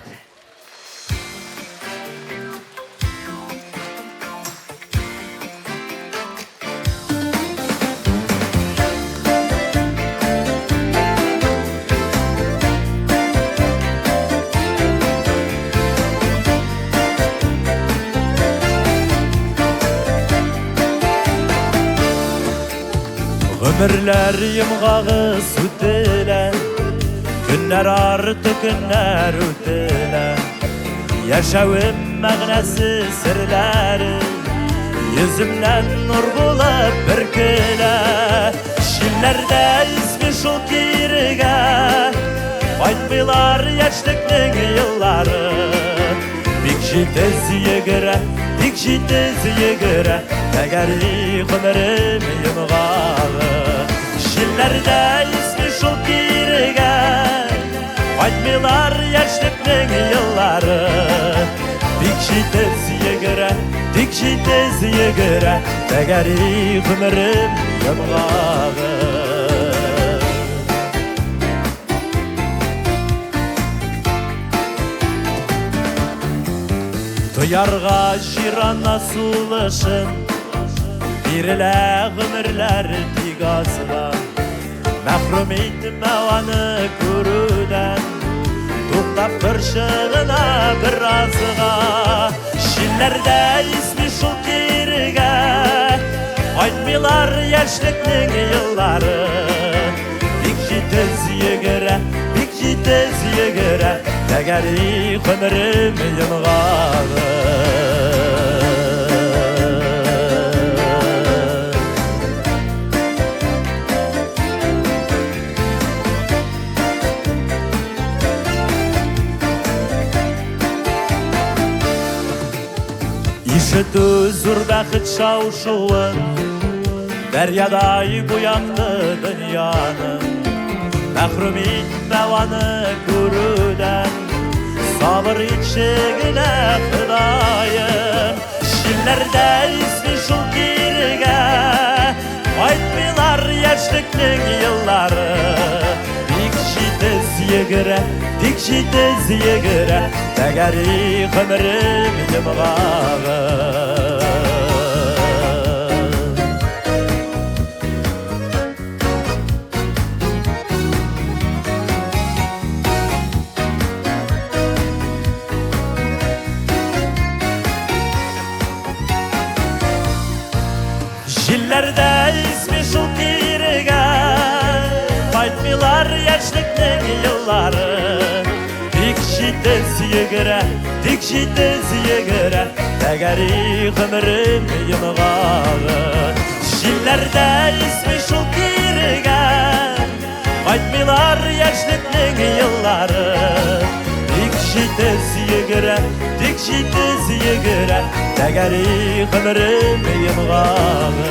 Ömürler yımgağı sütüler, günler artı günler ötüler. Yaşavım məğnəsi sirləri, yüzümdən nur bulub bürkülə. Şillerde ismi şul kirige, baytmılar yaşlıkның yılları. Bikşi tez yegire, təgəri qınırım yımgağı. Şillerde ismi şul kirige, baytmılar yaşlıkның yılları. Bikşi tez yegire, təgəri qınırım yımgağı. Duyarga şirana sulışın, birile gümürler tigazla. Məhrum etmə anı görüdən, tuhtap kırşığına bir azığa. Şillerde ismi şul kirige, aytmılar yaşlıkның yılları. Bikşi tez yegire, təgəri qınırım yımgağı. İşitü zür bəxit şavşuğun, dəryaday buyandı dünyanın. Məhrum etmə anı görüdən, sabır içigine Xudayım. Şillerde ismi şul kirige, aytmılar yaşlıkның yılları. Dikşi tez yegire, təgəri qınırım yımgağı. Şillerde ismi şul kirige, baytmılar yaşlıkның yılları. Dikşi tez yegire, təgəri qınırım yımgağı. Şillerde ismi şul kirige, baytmılar yaşlıkның yılları. Dikşi tez yegire, təgəri qınırım yımgağı.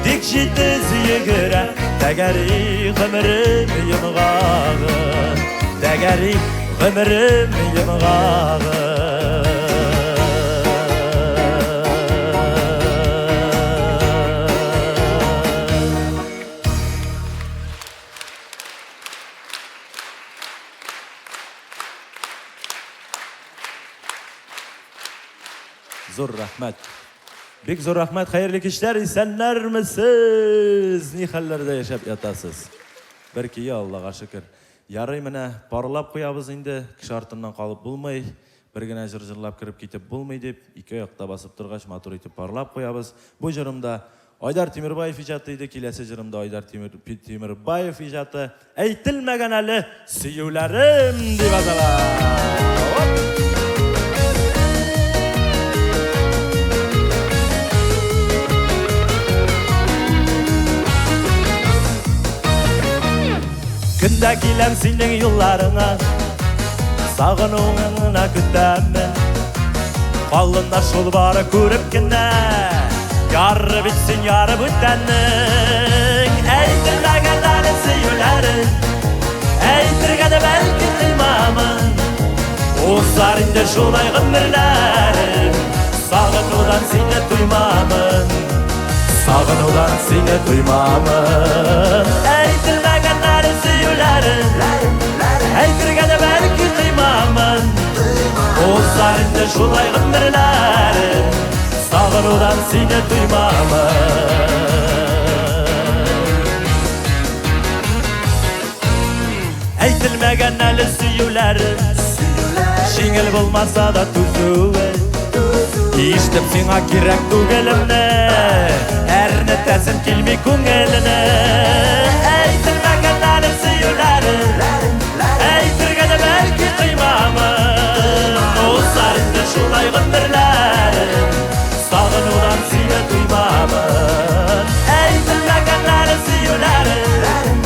Dikşi tez yegire, təgəri qınırım yımgağı. Təgəri qınırım yımgağı. Зор рахмет. Бик зор рахмет. Хайырлы кишләр, исәннәрмесез? Ни хәлләрдә яшәп ятасыз? Бәлки, я Аллага шөкер. Ярый менә парлап куябыз инде. Кеше артыннан калып булмый. Бер генә җырлап кирип китеп булмый дип, ике якта басып торгач матур итеп парлап куябыз. Бу җырымда Айдар Тимербаев иҗаты иде, киләсе җырымда Айдар Тимербаев иҗаты. Әйтелмәгән әле сөюләрем дип атала. Күндә киләм синең юлларыңа, сагынуыңна көтәмен. Калыннар шул бары күреп кенә, яры бит син яры бүтәннең. Әйтелмәгән әле сөюләрем, әйтергә дә бәлки кыймамын. Узар инде шулай гомерләрем, сагынудан сине туймамын. Сагынудан сине туймамын. Әйтелмәгән әле сөюләрем, әйтергә дә бәлки кыймамын. Узар инде шулай гомерләрем, сагынудан сине туймамын. Әйтелмәгән әле сөюләрем, җиңел булмаса да түзүе. Иштеп сиңа кирәк түгелемне, әрнетәсем килми күңелене. Әйтелмәгән әле сөюләрем, әйтергә дә бәлки кыймамын. Узар инде шулай гомерләрем, сагынудан сине туймамын. Әйтелмәгән әле сөюләрем,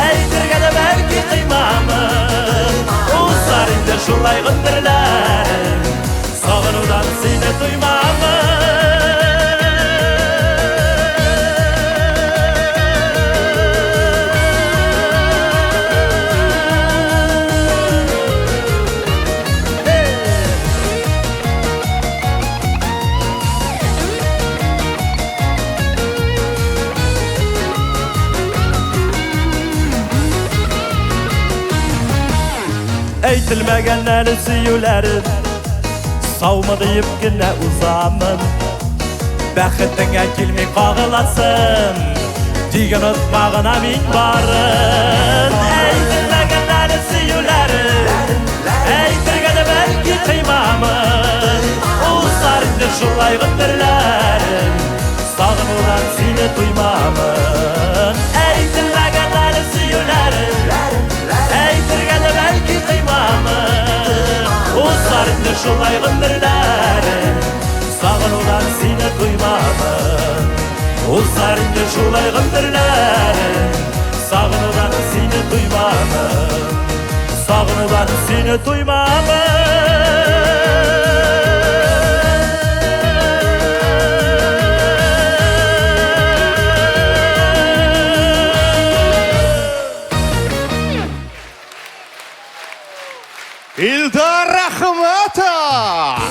әйтергә дә бәлки кыймамын. Узар инде шулай гомерләрем, сагынудан сине туймамын. Әйтелмәгән әле сөюләрем, саумы диеп кенә узамын. Бәхетеңә килми кагыласым, диген отмагына мин барын. Әйтелмәгән әле сөюләрем, әйтергә дә бәлки кыймамын. Узар инде шулай гомерләрем, сагынудан сине туймамын. Әйтелмәгән әле сөюләрем, әйтергә дә бәлки кыймамын. Узар инде шулай гомерләрем, сагынудан сине туймамын. Узар инде шулай гомерләрем, сагынудан сине туймамын. Сагынудан сине туймамын. Илдар Рахматов!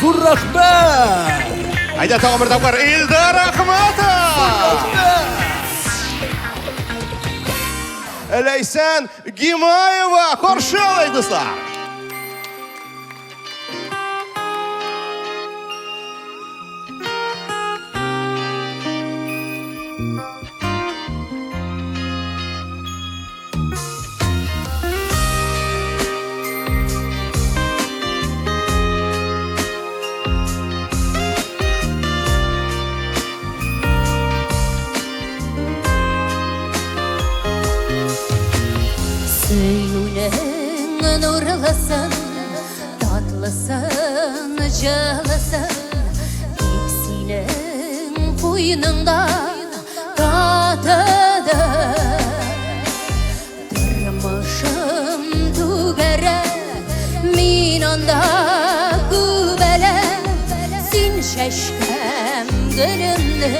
Зур рахмет! Айда тагын бер тапкыр Илдар Рахматов! Ләйсән Гимаева каршы алыйк, дуслар! Söyle nurlasın, tatlısın, cılısın. İkisinin koynunda tatıdır. Durmuşum tugere, min onda gübele. Sin şeşkem gülümlü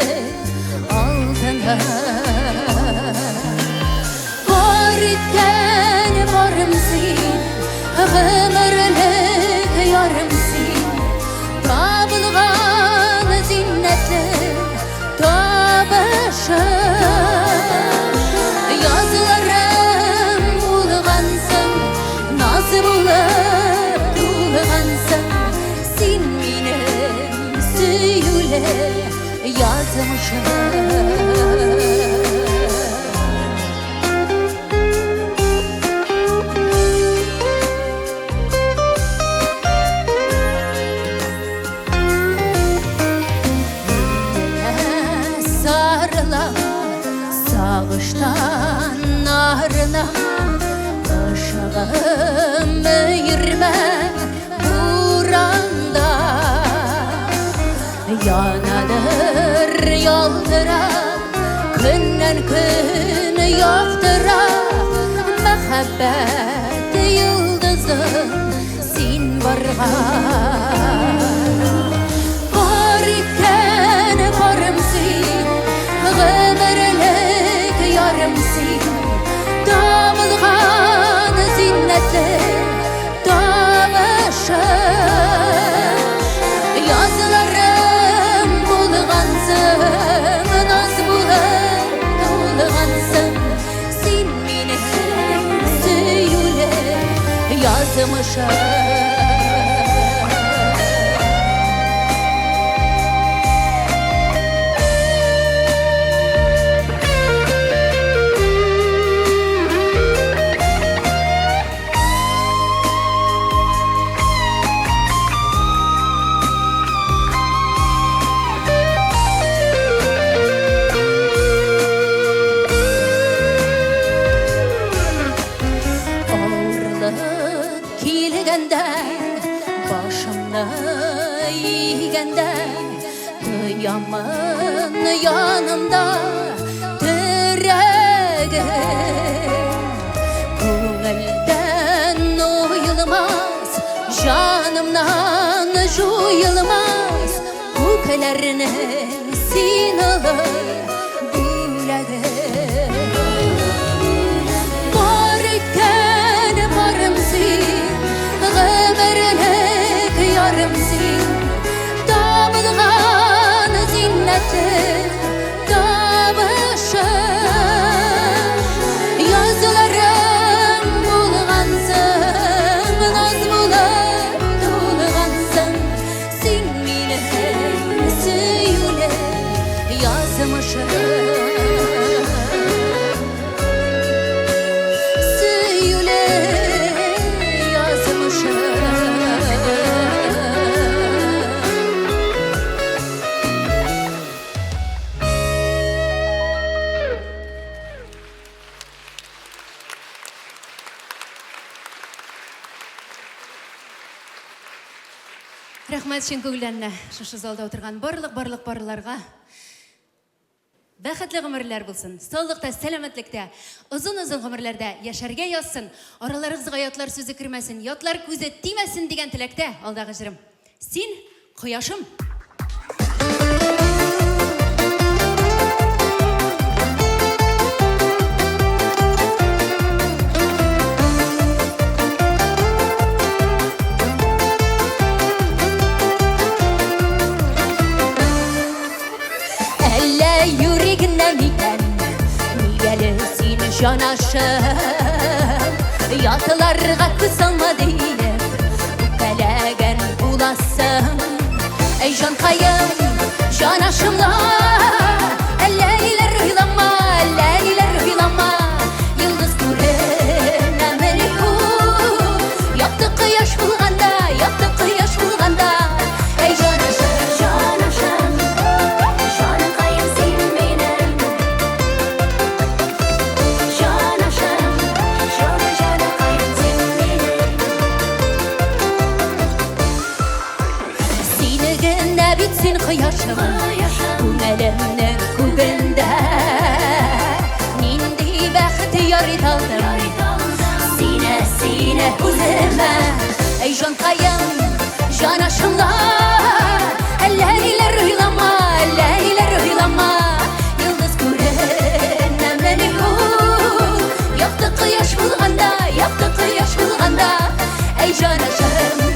altında. Koritken varımsın, ömürlük yarımsın. Tabılgan zinnetli tabışım. Yazlarım bulgansın, nasıl bulup dulgansın. Sin min Sarıla sağıştan narına Aşağım yürüme buranda Yanadır yoldıra Günden gün yoktıra Muhabbet yıldızım Sin vargan Barken barımsın Ömürlük yarımsın Damılgan zinnetli dağışır Yazılarım bulgansın Naz bulup dolgansın Sen beni söyle yazmışım Yaman yanımda direğim Gönülden uyulmaz Canımdan juyulmaz Köklerini sinalır büledim Barken barımsın Ömürlük yarımsın Damılgan zinneti davışır Yazılarım bulgansın Naz bulup dolgansın Sen beni söyle yazmışım Söyle yazmışım Рахмет шын көңілдеріне шышы залда отырған барлық барларға бақытлы ғұмырлар болсын, саулықта, сәлеметлікте, ұзын ғұмырларда яшәргә язсын, араларыңызға ятлар сөзі кірмәсін, ятлар көзі тимәсін деген тілекте алдағы жырым. Син құяшым. Yanaşım Yatılarga kısalma deyip Belegen bulasın Ey can kayım Yanaşımla Elleyler hıylama Elleyler hıylama Yıldız kuruna meliku Yaptık yaş bulganda Yaptık yaş bulganda Ey yanaşım Yanaşım Canım kayım sen benim Bitsin kıyaşım Gümelimnin kubinde Nindi bahtiyar daldım Sine sine üzerime Ey can kayım Yanaşımla Elleyler hıylama Elleyler hıylama Yıldız kuruna meliku Yaptık yaş bulganda Yaptık yaş bulganda Ey yanaşım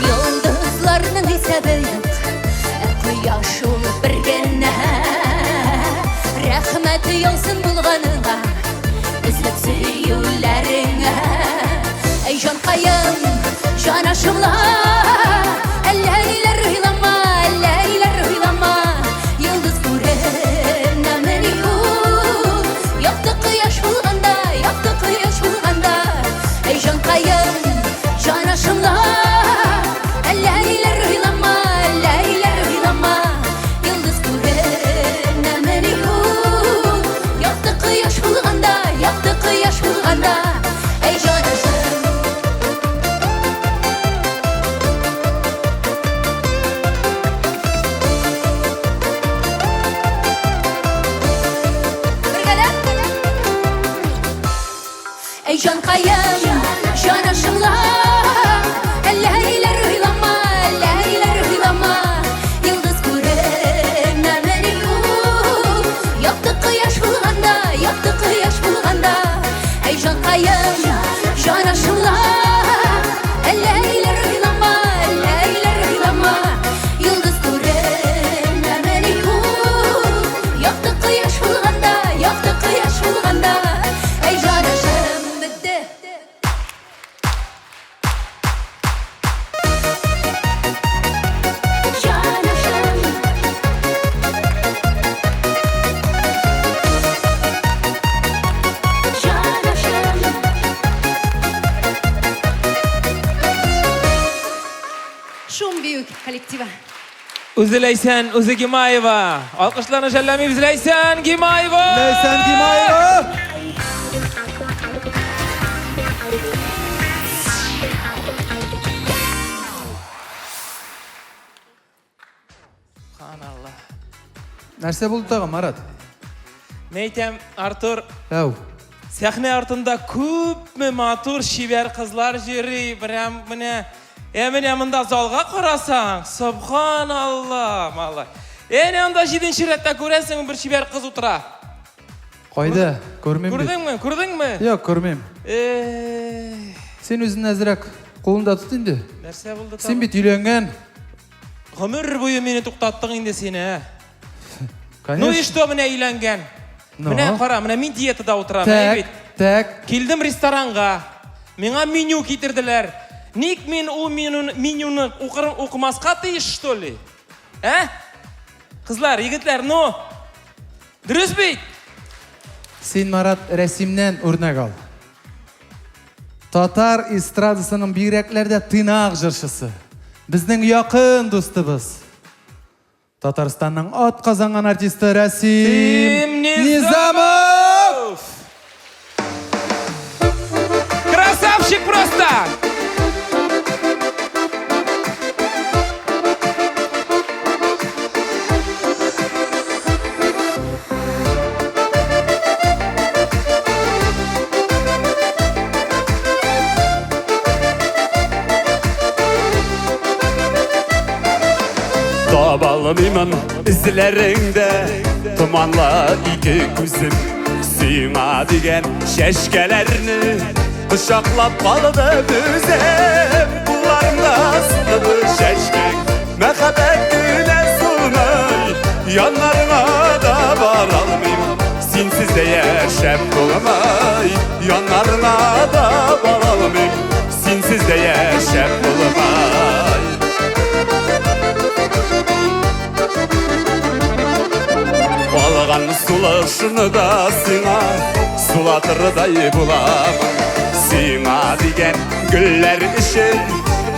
Yıldızlarının sebebi Quyosh ul bir gene Жанкайым, жанашымлар, әлләйләр уйлама, әлләйләр уйлама. Йылдыз күренә мени ул, якты кояш булганда, якты кояш булганда. Эй жанкайым, жанашымлар, әлләйләр уйлама, әлләйләр уйлама. Йылдыз күренә мени ул, якты кояш булганда, якты кояш булганда. Эй жанашым. Ey жанкайым, жанашымлар, әлләйләр уйлама, әлләйләр уйлама. Йылдыз күренә мени ул, якты кояш булганда, якты кояш булганда. Ey жанкайым, жанашымлар, әлләйләр уйлама, әлләйләр уйлама. Йылдыз күренә мени ул, якты кояш булганда, якты кояш булганда. Ey жанашым, бетте. Жанашым. Жанашым. Шум büyük коллектива. Özü Leysen, özü Gimayeva. Alkışlarını şellemeyimiz Leysen Gimayeva. Leysen Gimayeva. Subhanallah. Нәрсе болды тағы, Марат? Мейтем, Артур, Әу. сәхне артында күпме матур шибер қызлар жүри, прям міне, міне мында залға қарасаң, Subhanallah, малай. Анда 7-ші рәтті көресің бір шибер қыз ұтыра. Қойды, көрмем бе? Көрдің ме? Yok, көрмем. Сен өзін әзірек қолында тұт енді. Нәрсе болды Сен бет үйленген. Ғұмыр бойы мені тоқтаттың енді сені. Конечно. Ну и что міне үйленген? Міне қара, міне мен диетада отырам. Так. Келдім ресторанға. Меңа меню кетірділер. Ник мен ол менюны оқымасқа тиіс, что ли? Қызлар, егітлер, ну? Дұрыс бейт? Сен, Марат, рәсімнен өрнек ал. Татар эстрадасының бигрәкләрдә тынақ жыршысы. Біздің яқын достыбыз. Татарстанның ат қазанған артисті Рәсим Низамов. Красавчик просто! Tabalımın izlerinde tumanla iki gözüm Suyuna digen şeşkelerini Kuşaklap kaldı düzem Kullarımda sılıdı şeşkek Mekhabet güne sunay Yanlarına da varalmayım Sinsiz de yaşap bulamay Yanlarına da varalmayım Sinsiz de yaşap bulamay Algan sulaşını da sina Sulatırday bulamam Sina digen güller için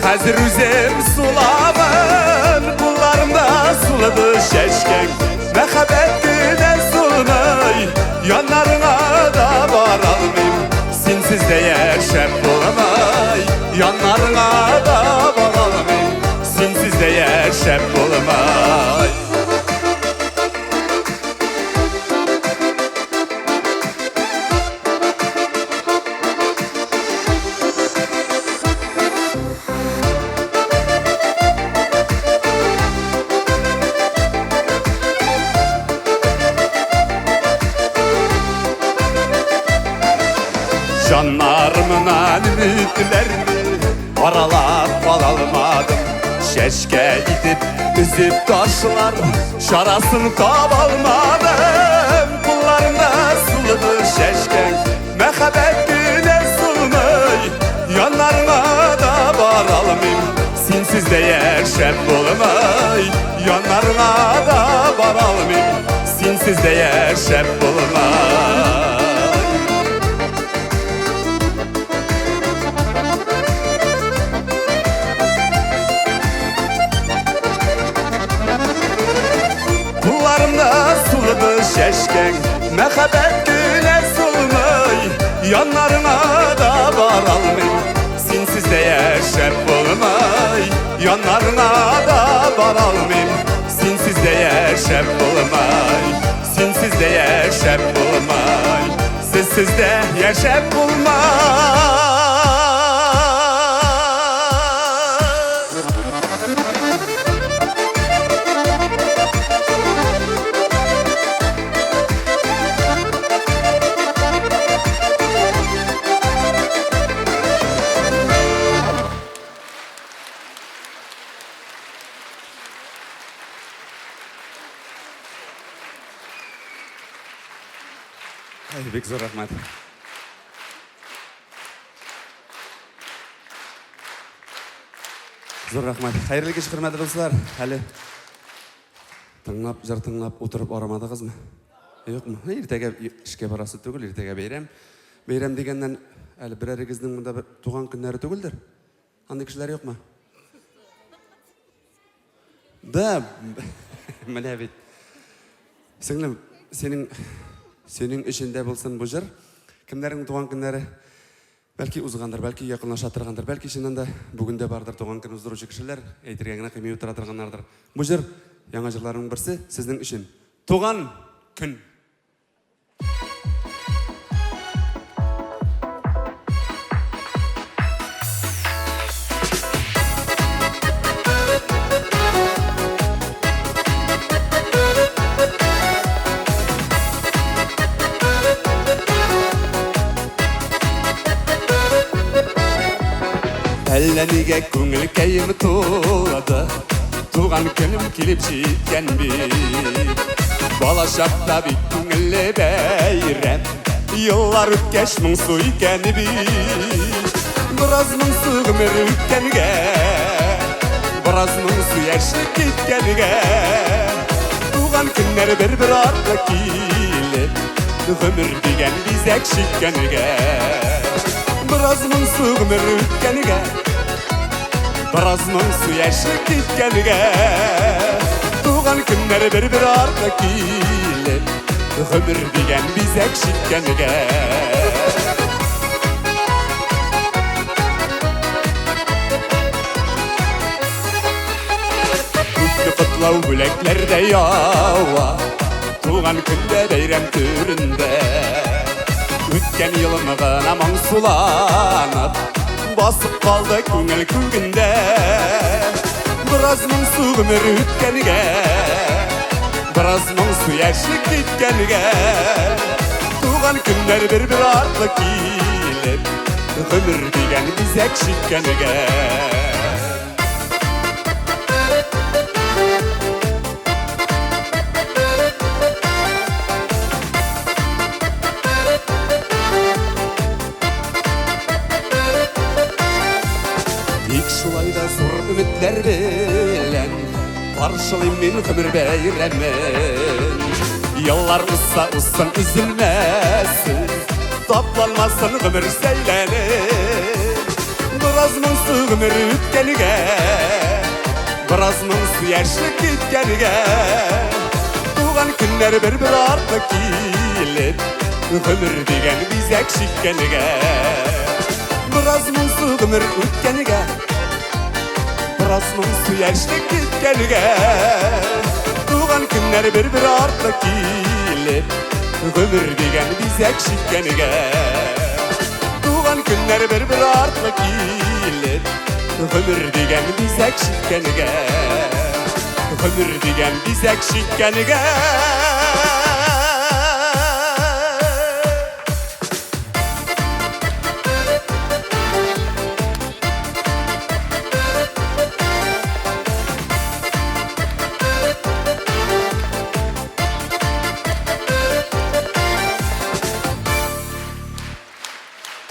Hazır üzem sulamın Kullarımda suladı şeşkek Mekhabet güne sunay Yanlarına da varalmayım Sinsiz de yaşap bulamay Yanlarına da varalmayım Sinsiz de yaşap bulamay Canlarımın ümitlerini aralap alamadım Şeşke gidip üzüp taşlar şarasını tabalmadım Kullarımda sılıdı şeşke Mekhabet güne sunay yanlarına da varalım. Sensiz de yaşap olmay, yanlarına da varalım. Sensiz de yaşap olmay. Kullarımda suludu şeşken, mehabet güne sulmay, yanlarına da varalım. Sensiz de yaşap olmay, yanlarına da varalım. Sensiz de yaşap olmay, sensiz de yaşap olmay, sensiz de yaşap olmay. Bek zor rahmat. Zor rahmat. Xayrli kech hurmatli do'stlar. Hali jir tinglab o'tirib oramadingizmi? Yo'qmi? Ertaga ishga borasiz tugul, ertaga bayram. Bayram degandan hali birarigizning bunda bir tug'an kunlari tuguldir. Qanday kishilar yo'qmi? Da mana bit. Singlim, sening ishingda bo'lsin bu jir. Kimlarning tug'an kunlari balki uzg'andir, balki yaqinlashatirgandir, balki shindan da bugunda bardir tug'an kun uzduruvchi kishilar, aytirganga qiymiy o'tiratirganlardir. Bu jir yangi jirlarning birsi sizning ishing. Tug'an kun. Әлләнеге күңел кәйім тулады, туған күнім келіп жеткен бит. Бала шақта бит күңілі бәйрәм, yıllar өткәш мұңсу икән бит. Біраз мұңсу ғұмыр өткәнге, біраз мұңсу яшік кеткенге, туған күннер бір артқа келіп, ғұмыр деген бизәк шеккенге. Біраз мұңсу ғұмыр өткенге, біраз мұңсу яшік кеткенге, туған күннер бір артқа келіп, ғұмыр деген бизәк шеккенге. Күпті құтлау бүләклерде яуа, туған күнде бәйрәм түрінде. Өткен yılımығына маңсуланып, басып қалды көңіл көгінде. Біраз мұңсу ғұмыр өткенге, біраз мұңсу яшік кеткенге, туған күнлер бір артқа келіп, ғұмыр деген бизәк шеккенге. Şulayda zor ümitler bilen Parçalayım min ömür beyremin Yıllar ussa ussan üzülmesin Toplanmasın ömür seylenir Biraz мұңсу ömür ötkenige Biraz мұңсу yaşlık gitkenige Tuğan günler bir artma kelip Ömür degen bizek şekkenige Biraz мұңсу ömür ötkenige Biraz мұңсу яшік кеткенге Туған күннер бір артқа келіп Ғұмыр деген бизәк шеккенге Туған күннер бір артқа келіп Ғұмыр деген бизәк шеккенге Ғұмыр деген бизәк шеккенге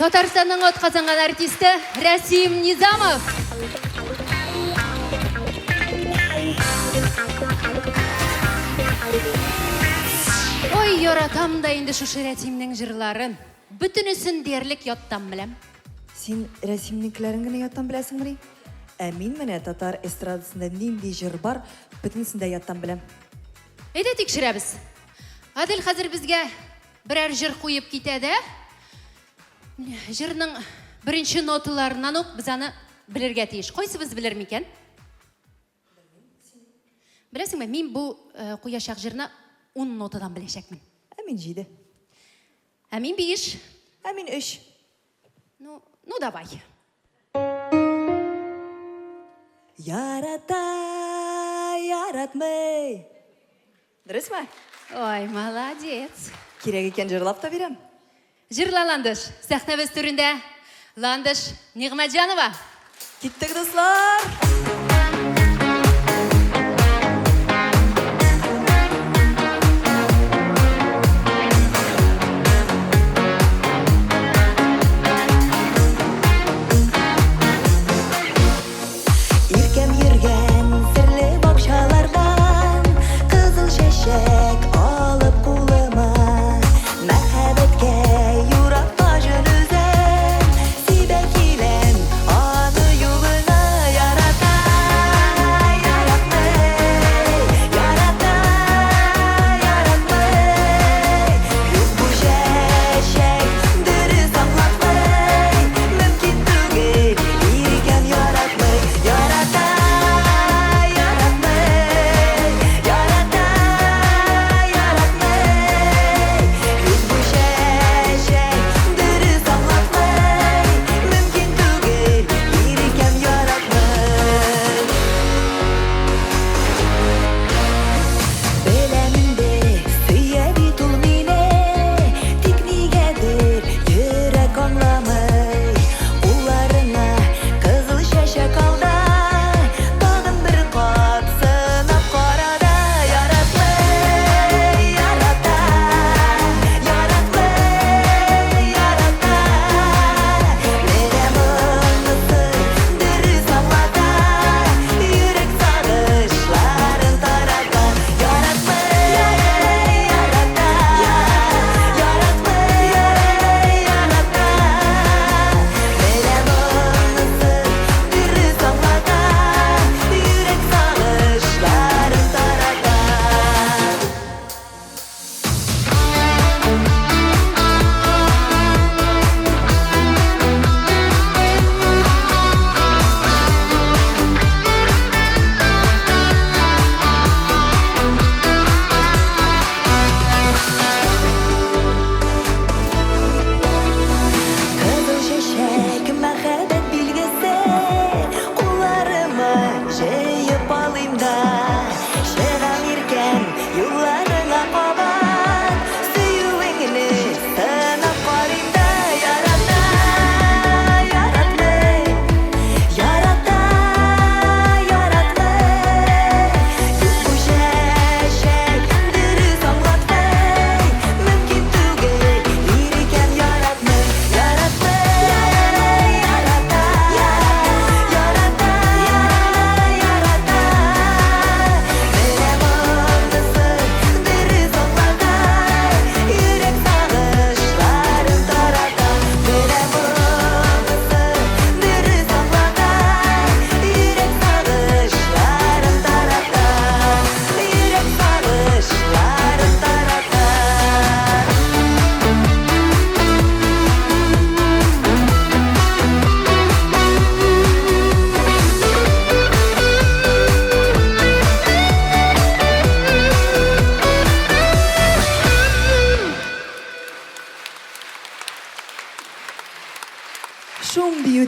Татарстанның отқазанған артисті Рәсим Низамов. Ой, яратам да инде шушы Рәсимнең жырларын. Бүтінісін дерлік яттан білем. Син рәсимнікілерін генә яттан біләсің мені? Мин менә татар эстрадасында нинди жыр бар, бүтінсін дә яттан білем. Әйдә тикшерәбез. Адел хәзер безгә берәр жыр куеп китәдә. Жырның беренче ноталарынан ук без аны белергә тиеш. Кайсыбыз белер микән? Беләсеңме, мин бу куяшак жырны 10 нотадан беләчәкмен. Мин 7. Мин 5. Мин 3. Ну давай. Ярата, яратмый. Дөрес ме? Ой, молодец. Кирәк икән җырлап та бирәм. Жырла Ландыш. Сәхнәбез түрендә Ландыш Нигъмәтҗанова. Киттек, дуслар.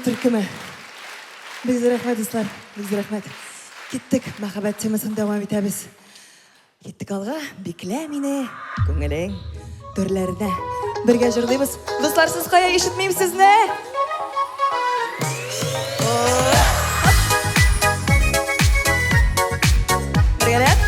Türkümü. Biz rahmet dostlar, biz rahmet. Gittik, мәхәббәт темасын дәвам итәбез. Киттек алга, биклә мине, күңелең төрләренә. Бергә җырлыйбыз. Дуслар, сез кая ишетмим сезне? Бергәләп.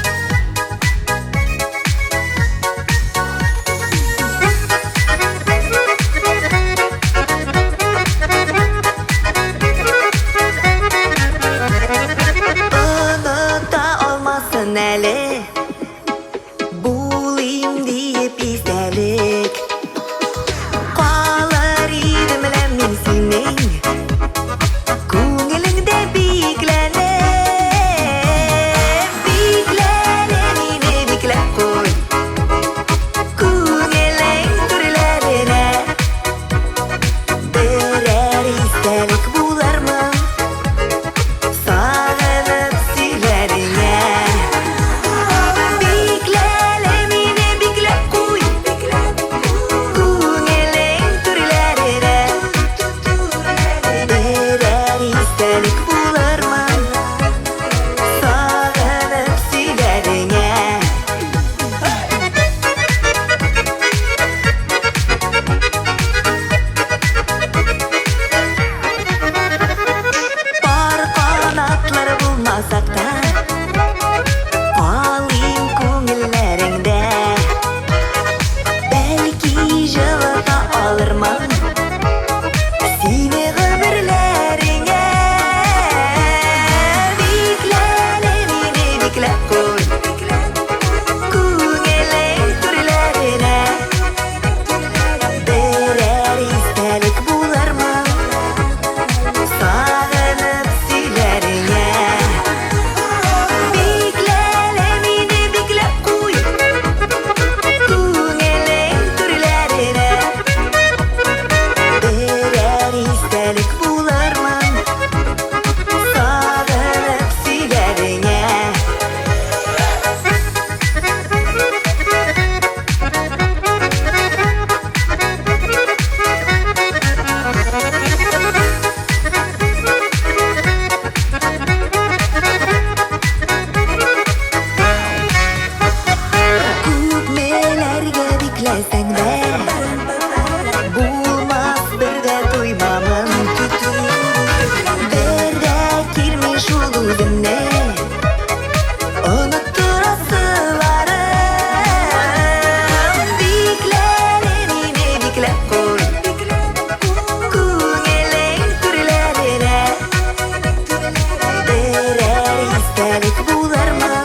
естелік болармын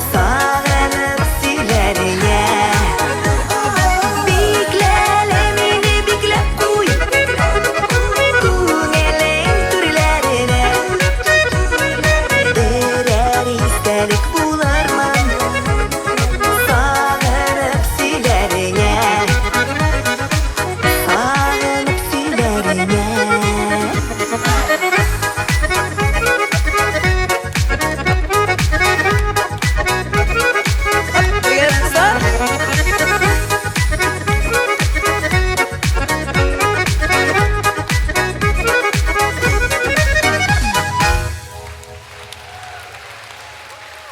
сағынып сөйлеріңе бикләле мені бикләп қой көңілің түрлеріне бірер естелік болармын сағынып сөйлеріңе сағынып сөйлеріңе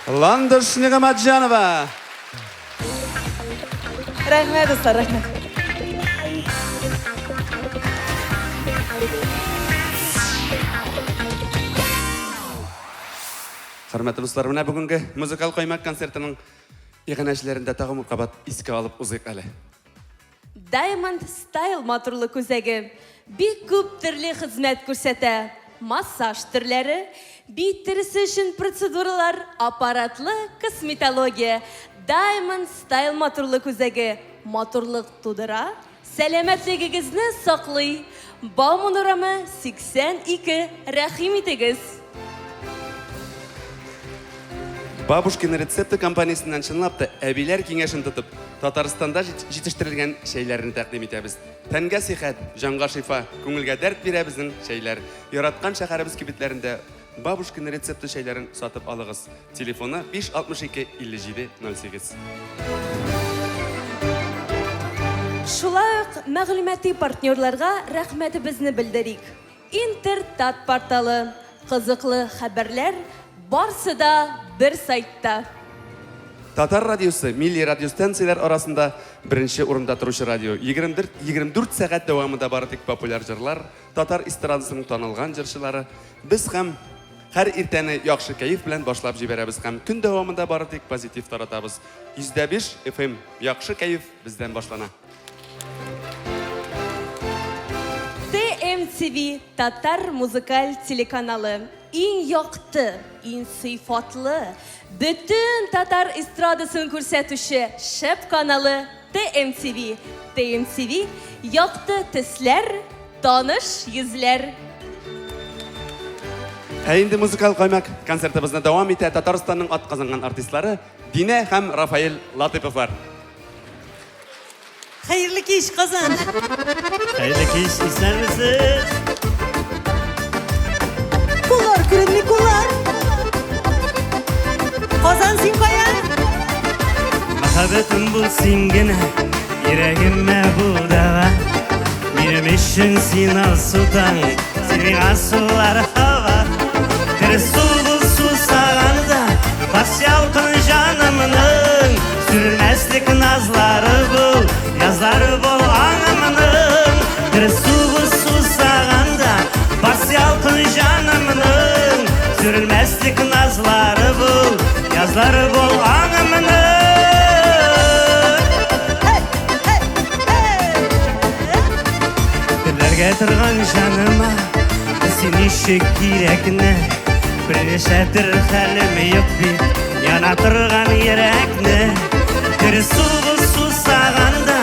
Ландыш Нигаматжанова. Рәхмәт, достар, рәхмәт. Хөрмәтле дуслар, менә бүгенге музыкаль коймак концертының игънәчләрендә тагын бер кабат искә алып узыйк әле. Diamond Style матурлык үзәге бик күп төрле хезмәт күрсәтә. Массаж төрләре, бит тересе өчен процедуралар, аппаратлы косметология. Diamond Style матурлык үзәге матурлык тудыра, сәламәтлегегезне саклый. Бауман урамы 82, рәхим итегез. Бабушкин рецепты компаниясеннән чынлап та әбиләр киңәшен тотып, Татарстанда җитештерелгән шәйләрне тәкъдим итәбез. Тәнгә сихәт, җанга шифа, күңелгә дәрт бирә безнең шәйләр. Яраткан шәһәребез кибетләрендә Бабушкин рецепты шәйләрен сатып алыгыз. Телефоны 562 57 08. Шулай ук мәгълүмати партнерларга рәхмәтебезне белдерик. Интертат порталы, кызыклы хәбәрләр барсы да бер сайтта. Татар радиосы милли радиостанциялар арасында беренче урында торучы радио. 24 сәгать дәвамында бары тик популяр җырлар, татар эстрадасының танылган җырчылары. Без һәм һәр иртәне яхшы кәеф белән башлап җибәрәбез һәм көн дәвамында бары тик позитив таратабыз. 105 FM яхшы кәеф бездән башлана. TMTV Татар музыкаль телеканалы. Иң якты, иң сыйфатлы, бүтән татар эстрадасын күрсәтүче шәп каналы TMTV. TMTV якты төсләр, таныш йөзләр. Ә инде музыкаль коймак концертыбызны дәвам итә Татарстанның атказанган артистлары Динә һәм Рафаэль Латыповлар. Хәерле кич, Казан. Хәерле кич, исәнмесез? Кулар, күренми кулар. Казан син кая? Мәхәббәтем булсын генә, йөрәгемә булдыра. Минем өчен син алсудан, син миңа сулар һава. Бер су булсу саганда, бас ялкын җанымның. Сүрмәслек назлары бул, язлары бул аңымның. Бер су булсу саганда, бас ялкын җанымның. Сүрмәслек назлары бул, язлары бул аңымның. Диләргә торган җаныма, син ишек кирәкне. Берничәдер хәлем юк бит, яна торган йөрәкне. Бер су булсу саганда,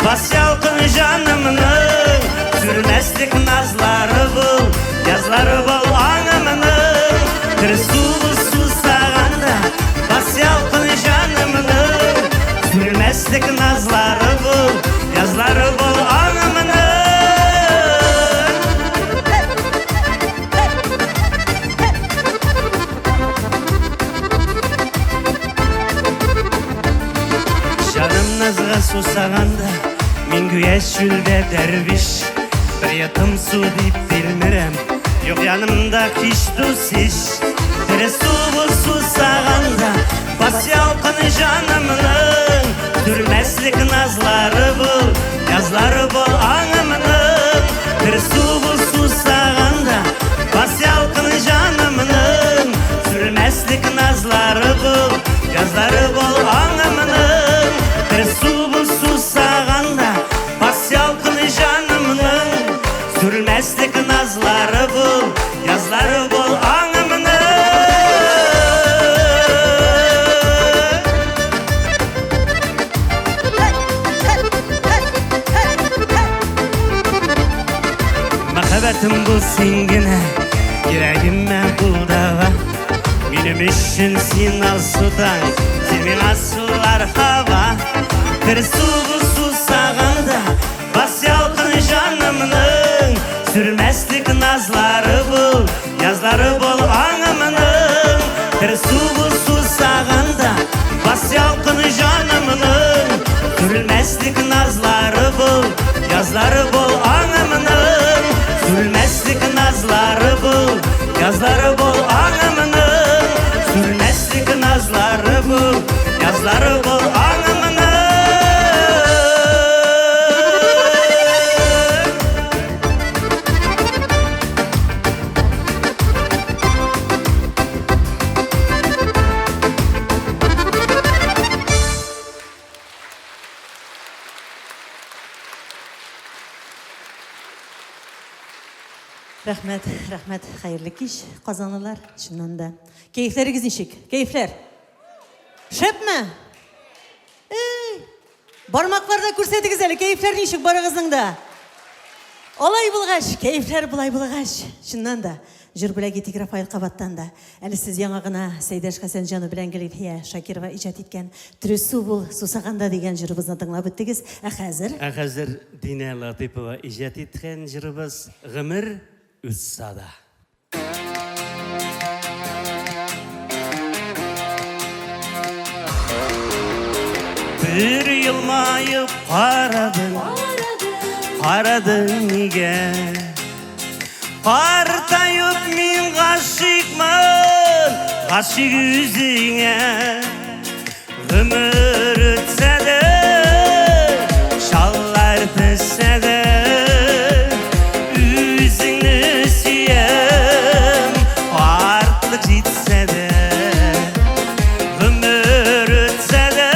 бас ялкын җанымның. Сүрмәслек назлары бул, язлары бул аңымның. Бер су булсу саганда, бас ялкын җанымның. Сүрмәслек назлары бул, язлары бул аңымның. Жаным назга сусаганда, мин гүя шүлдә дәрвиш. Бер ятым су дип бирмерәм, юк янымда һич дус-иш. Бер су булсу саганда, бас ялкын җанымның. Сүрмәслек назлары бул, язлары бул аңымның. Бер су булсу саганда, бас ялкын җанымның. Сүрмәслек назлары бул, язлары бул аңымның. Бер су булсу саганда, бас ялкын җанымның. Сүрмәслек назлары бул, язлары бул аңымның. Hayatım bu singine Yüreğime budağa Benim için sen asudan Senin asular hava Bir su susağında Bas yalkın canımның Sürmeslik nazları bul Yazları bol anımның Bir su susağında Bas yalkın canımның Sürmeslik nazları bul Yazları bol anımның Sürmeslik nazları bul Yazları bol anımның Sürmeslik nazları bul Yazları bol anımның Рәхмәт, рәхмәт, хәерле кич, казанлылар, чыннан да. Кәйфләрегез ничек? Кәйфләр? Шәпме? Бармакларда күрсәтегез әле, кәйфләр ничек барыгызның да? Алай булгач, кәйфләр булай булгач, чыннан да. Җыр бүләге Тик Рафаил Кабаттан да. Әле сез яңа гына Сәйдәш Хәсәнҗаны белән Гөлфия Шакирова иҗат иткән "Трүсү бул сусаганда" дигән җырыбызны тыңлап үттегез. Ә хәзер Динә Латипова иҗат иткән җырыбыз "Гомер үтсә дә". Bir yılmayıp Qaradın nige Partayıp min gaşıkman Gaşık yüzüne Ömür ötse de Şallar tüsse de Yüzünü siyem Farklı gitse de Ömür ötse de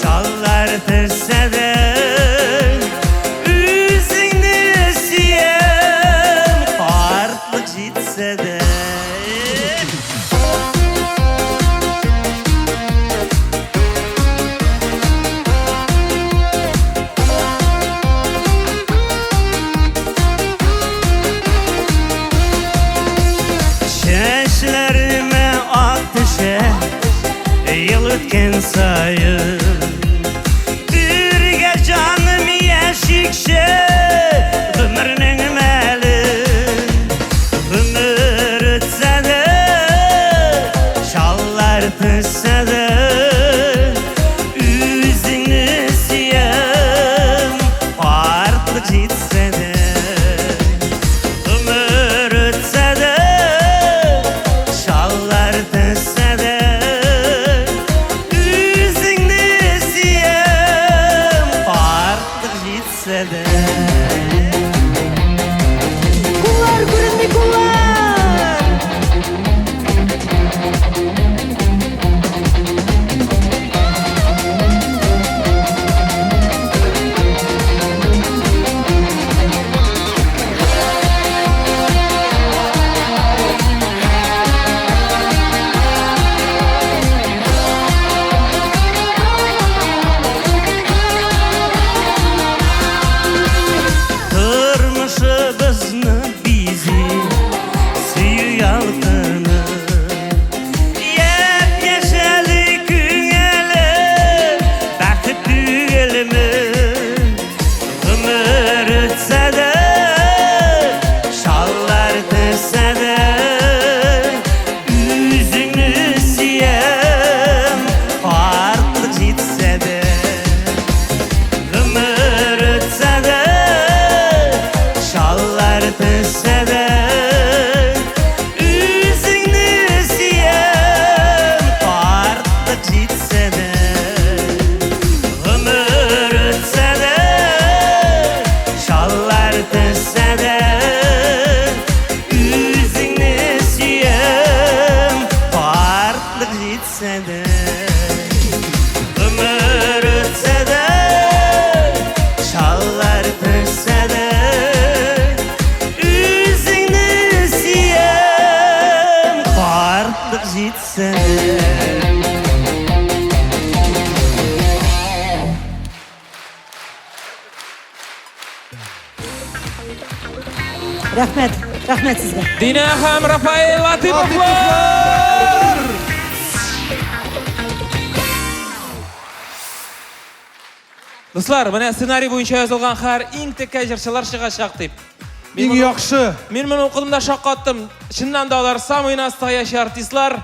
Şallar tüsse de Yüzünü siyem Farklı gitse de Çeşlerime ak düşe Yıl ötken sayın Birge canım yeşikşe Ömrünün məli Ömür ötse de Şallar tüsse de Yüzünü siyem Farklı gitse de Ömür ötse de Şallar tüsse de Yüzünü siyem Farklı gitse de Kullar görünme kullar. Turmuşubuzny bizi Süyü yaltını Yep-yeşeli küngeli Bəxit dügelimi Ömür ötse de Şallar tüsse de Yüzünü siyem Farklı gitse de Ömür ötse de Şallar tüsse de Yüzünü siyem Farklı gitse de Ömür ötse de Şallar tüsse de Yüzünü siyem Farklı gitse de Ömür ötse de Şallar tüsse de Yüzünü siyem Farklı gitse de Рәхмәт сезгә. Дина һәм Рафаэль Латыповлар! Дуслар, менә сценарий буенча язылган һәр иң текә җырчылар чыгачак дип. Иң яхшы. Мин моны укыдым да шаккаттым. Чыннан да алар самый настоящий артистлар.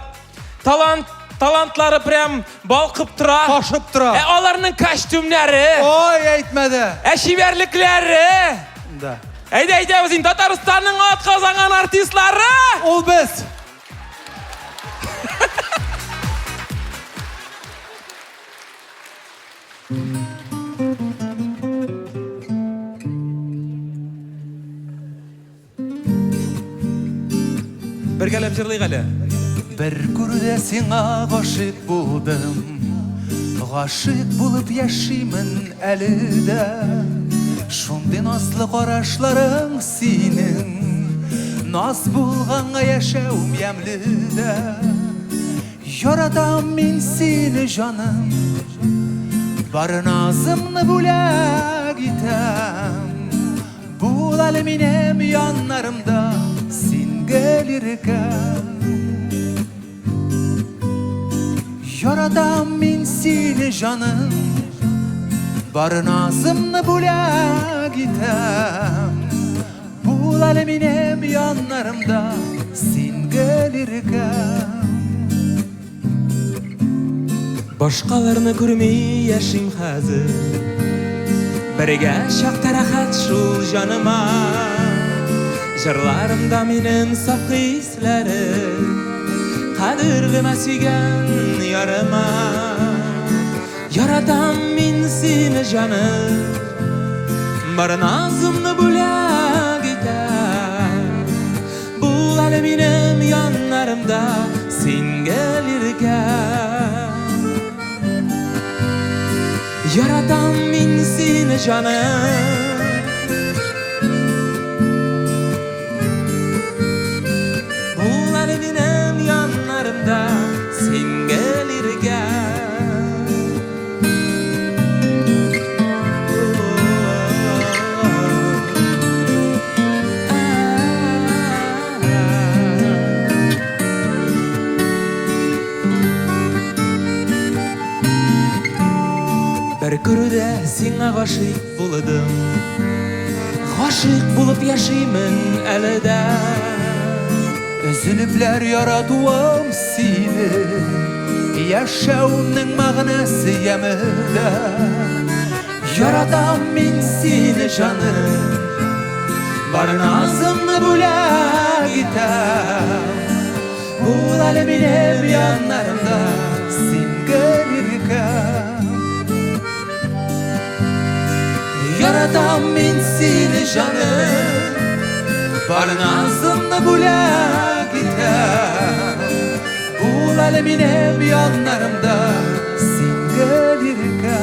Талантлары прям балкып тора. Ташып тора. Аларның костюмнары. Ой, әйтмәде. Шибәрлекләре. Да. Әйдә, без Татарстанның атказанган артистлары. Ул без. Бергәләп җырлыйк әле. Бер күрдә сиңа гашык булдым. Гашык булып яшимен әле дә. Шундый назлы карашларың синең. Наз булганга яшәүм ямлы дә. Яратам мин сине җаным. Бар назымны бүләк итәм. Бул әле минем яннарымда син гөлиркә. Яратам мин сине җаным. Бар назымны бүләк итәм. Бул әле минем яннарымда син гөлиркә. Башкаларны күрми яшим хәзер. Бергә чакта рәхәт шул җаныма. Җырларымда минем саф хисләрем. Кадерлемә сөйгән ярыма. Яратам мин сине җаным. Бар назымны бүләк итәм. Бул әле минем яннарымда син гөлиркә. Яратам мин сине җаным. Бул әле минем яннарымда син гөлиркә. Бер күрдә сиңа гашык булдым. Гашык булып яшимен әле дә. Өзүлүпләр яратуым сине. Яшәүнең мәгънәсе ямыда. Яратам мин сине җаным. Бар назымны бүләк итәм. Бул әле минем яннарымда син гөлиркә. Яратам мин сине җаным. Бар назымны бүләк итәм. Бул әле минем яннарымда син гөлиркә.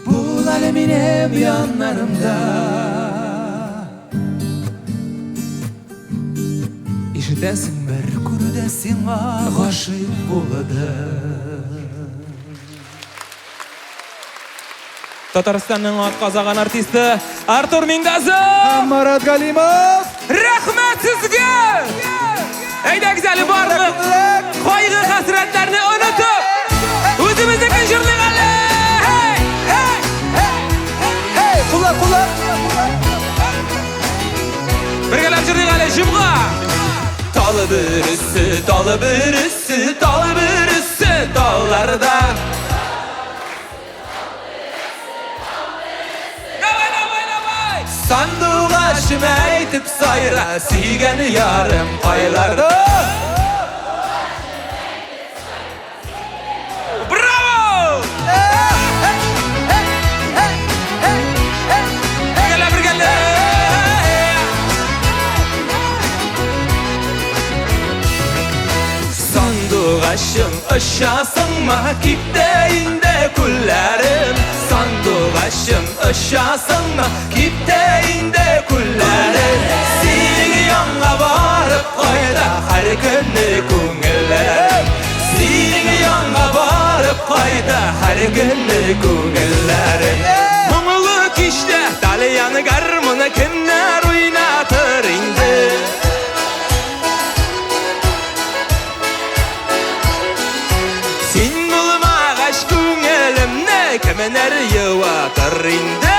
Бул әле минем яннарымда. Ишетәсең, бер күрдә сиңа гашык булдым. Татарстанның атказаган артисты Артур Мингазов! Марат Галимов! Рәхмәт сезгә! Әйдәгез әле барлык кайгы хәсрәтләрне онытып, үзебезнекен җырлыйк әле! Кулла! Бергәләп җырлыйк әле җомга! Талы берсе, талларда. Sandığaşım eytip sayra, siygeni yarım kaylarda. Bravo! Birgele! Sandığaşım aşağısınma, kipteyinde kullarım. Sandığaşım aşağısınma, kipteyinde kullarım. Senin yanına varıp koyda her günlü kungillerim. Senin yanına varıp koyda her günlü kungillerim. Mumuluk işte, dalyanı батыр инде.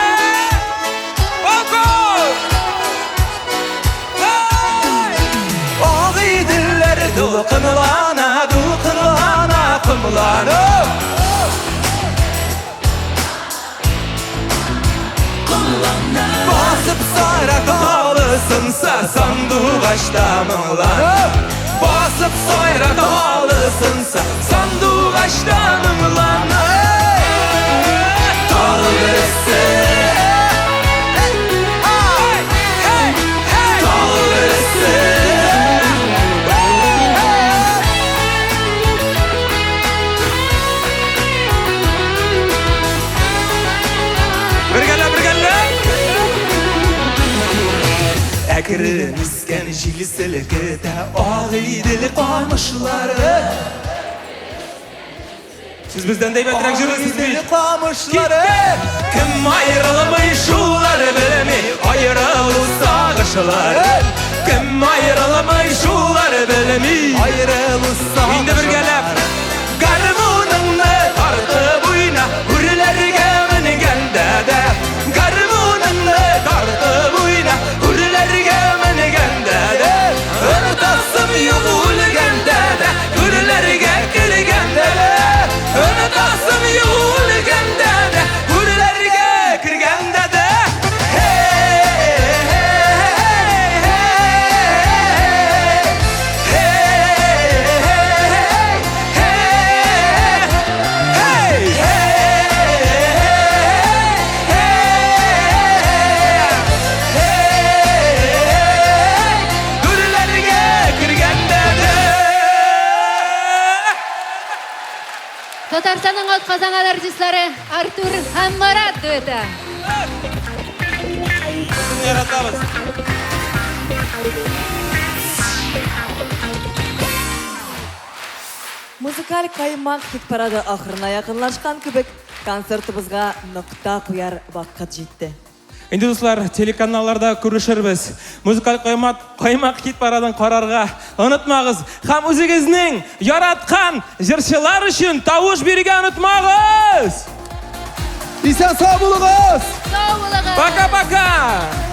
Ағи диллер дулқынлана, дулқынлана, қымланып. Basıp sayratalısınsa sanduğaçta mınglanıp. Basıp sayratalısınsa sanduğaçta mınglanıp. Talgısı Talgısı Әкірі міскен жілісілікті ағиділі қамышлары. Siz bizden de betrek jürüsünüz. Qamışları. Kim ayrılmay şuları bilmi, ayrılırsa kışları. Kim ayrılmay şuları bilmi, ayrılırsa. İndi bir gelip, garmununu tartı buyna, hürlerge minigende de. Garmununu tartı buyna, hürlerge minigende de. Örtasım yolgende de, hürlerge kirgende de. Örtasım yolgende de, hürlerge kirgende de. Татарстанның атқазан артистлары Артур һәм Марат дуэты. Яратабыз. Музыкаль каймак хит парады ахырына якынлашкан кебек, концертыбызга нокта куяр вакыт жетти. Инде дуслар, телеканалларда күрешербез. Музыкаль каймак хит парадын карарга онытмагыз. Һәм үзегезнең яраткан җырчылар өчен тавыш бирергә онытмагыз. Исән сау булыгыз. Сау булыгыз. Пока-пока.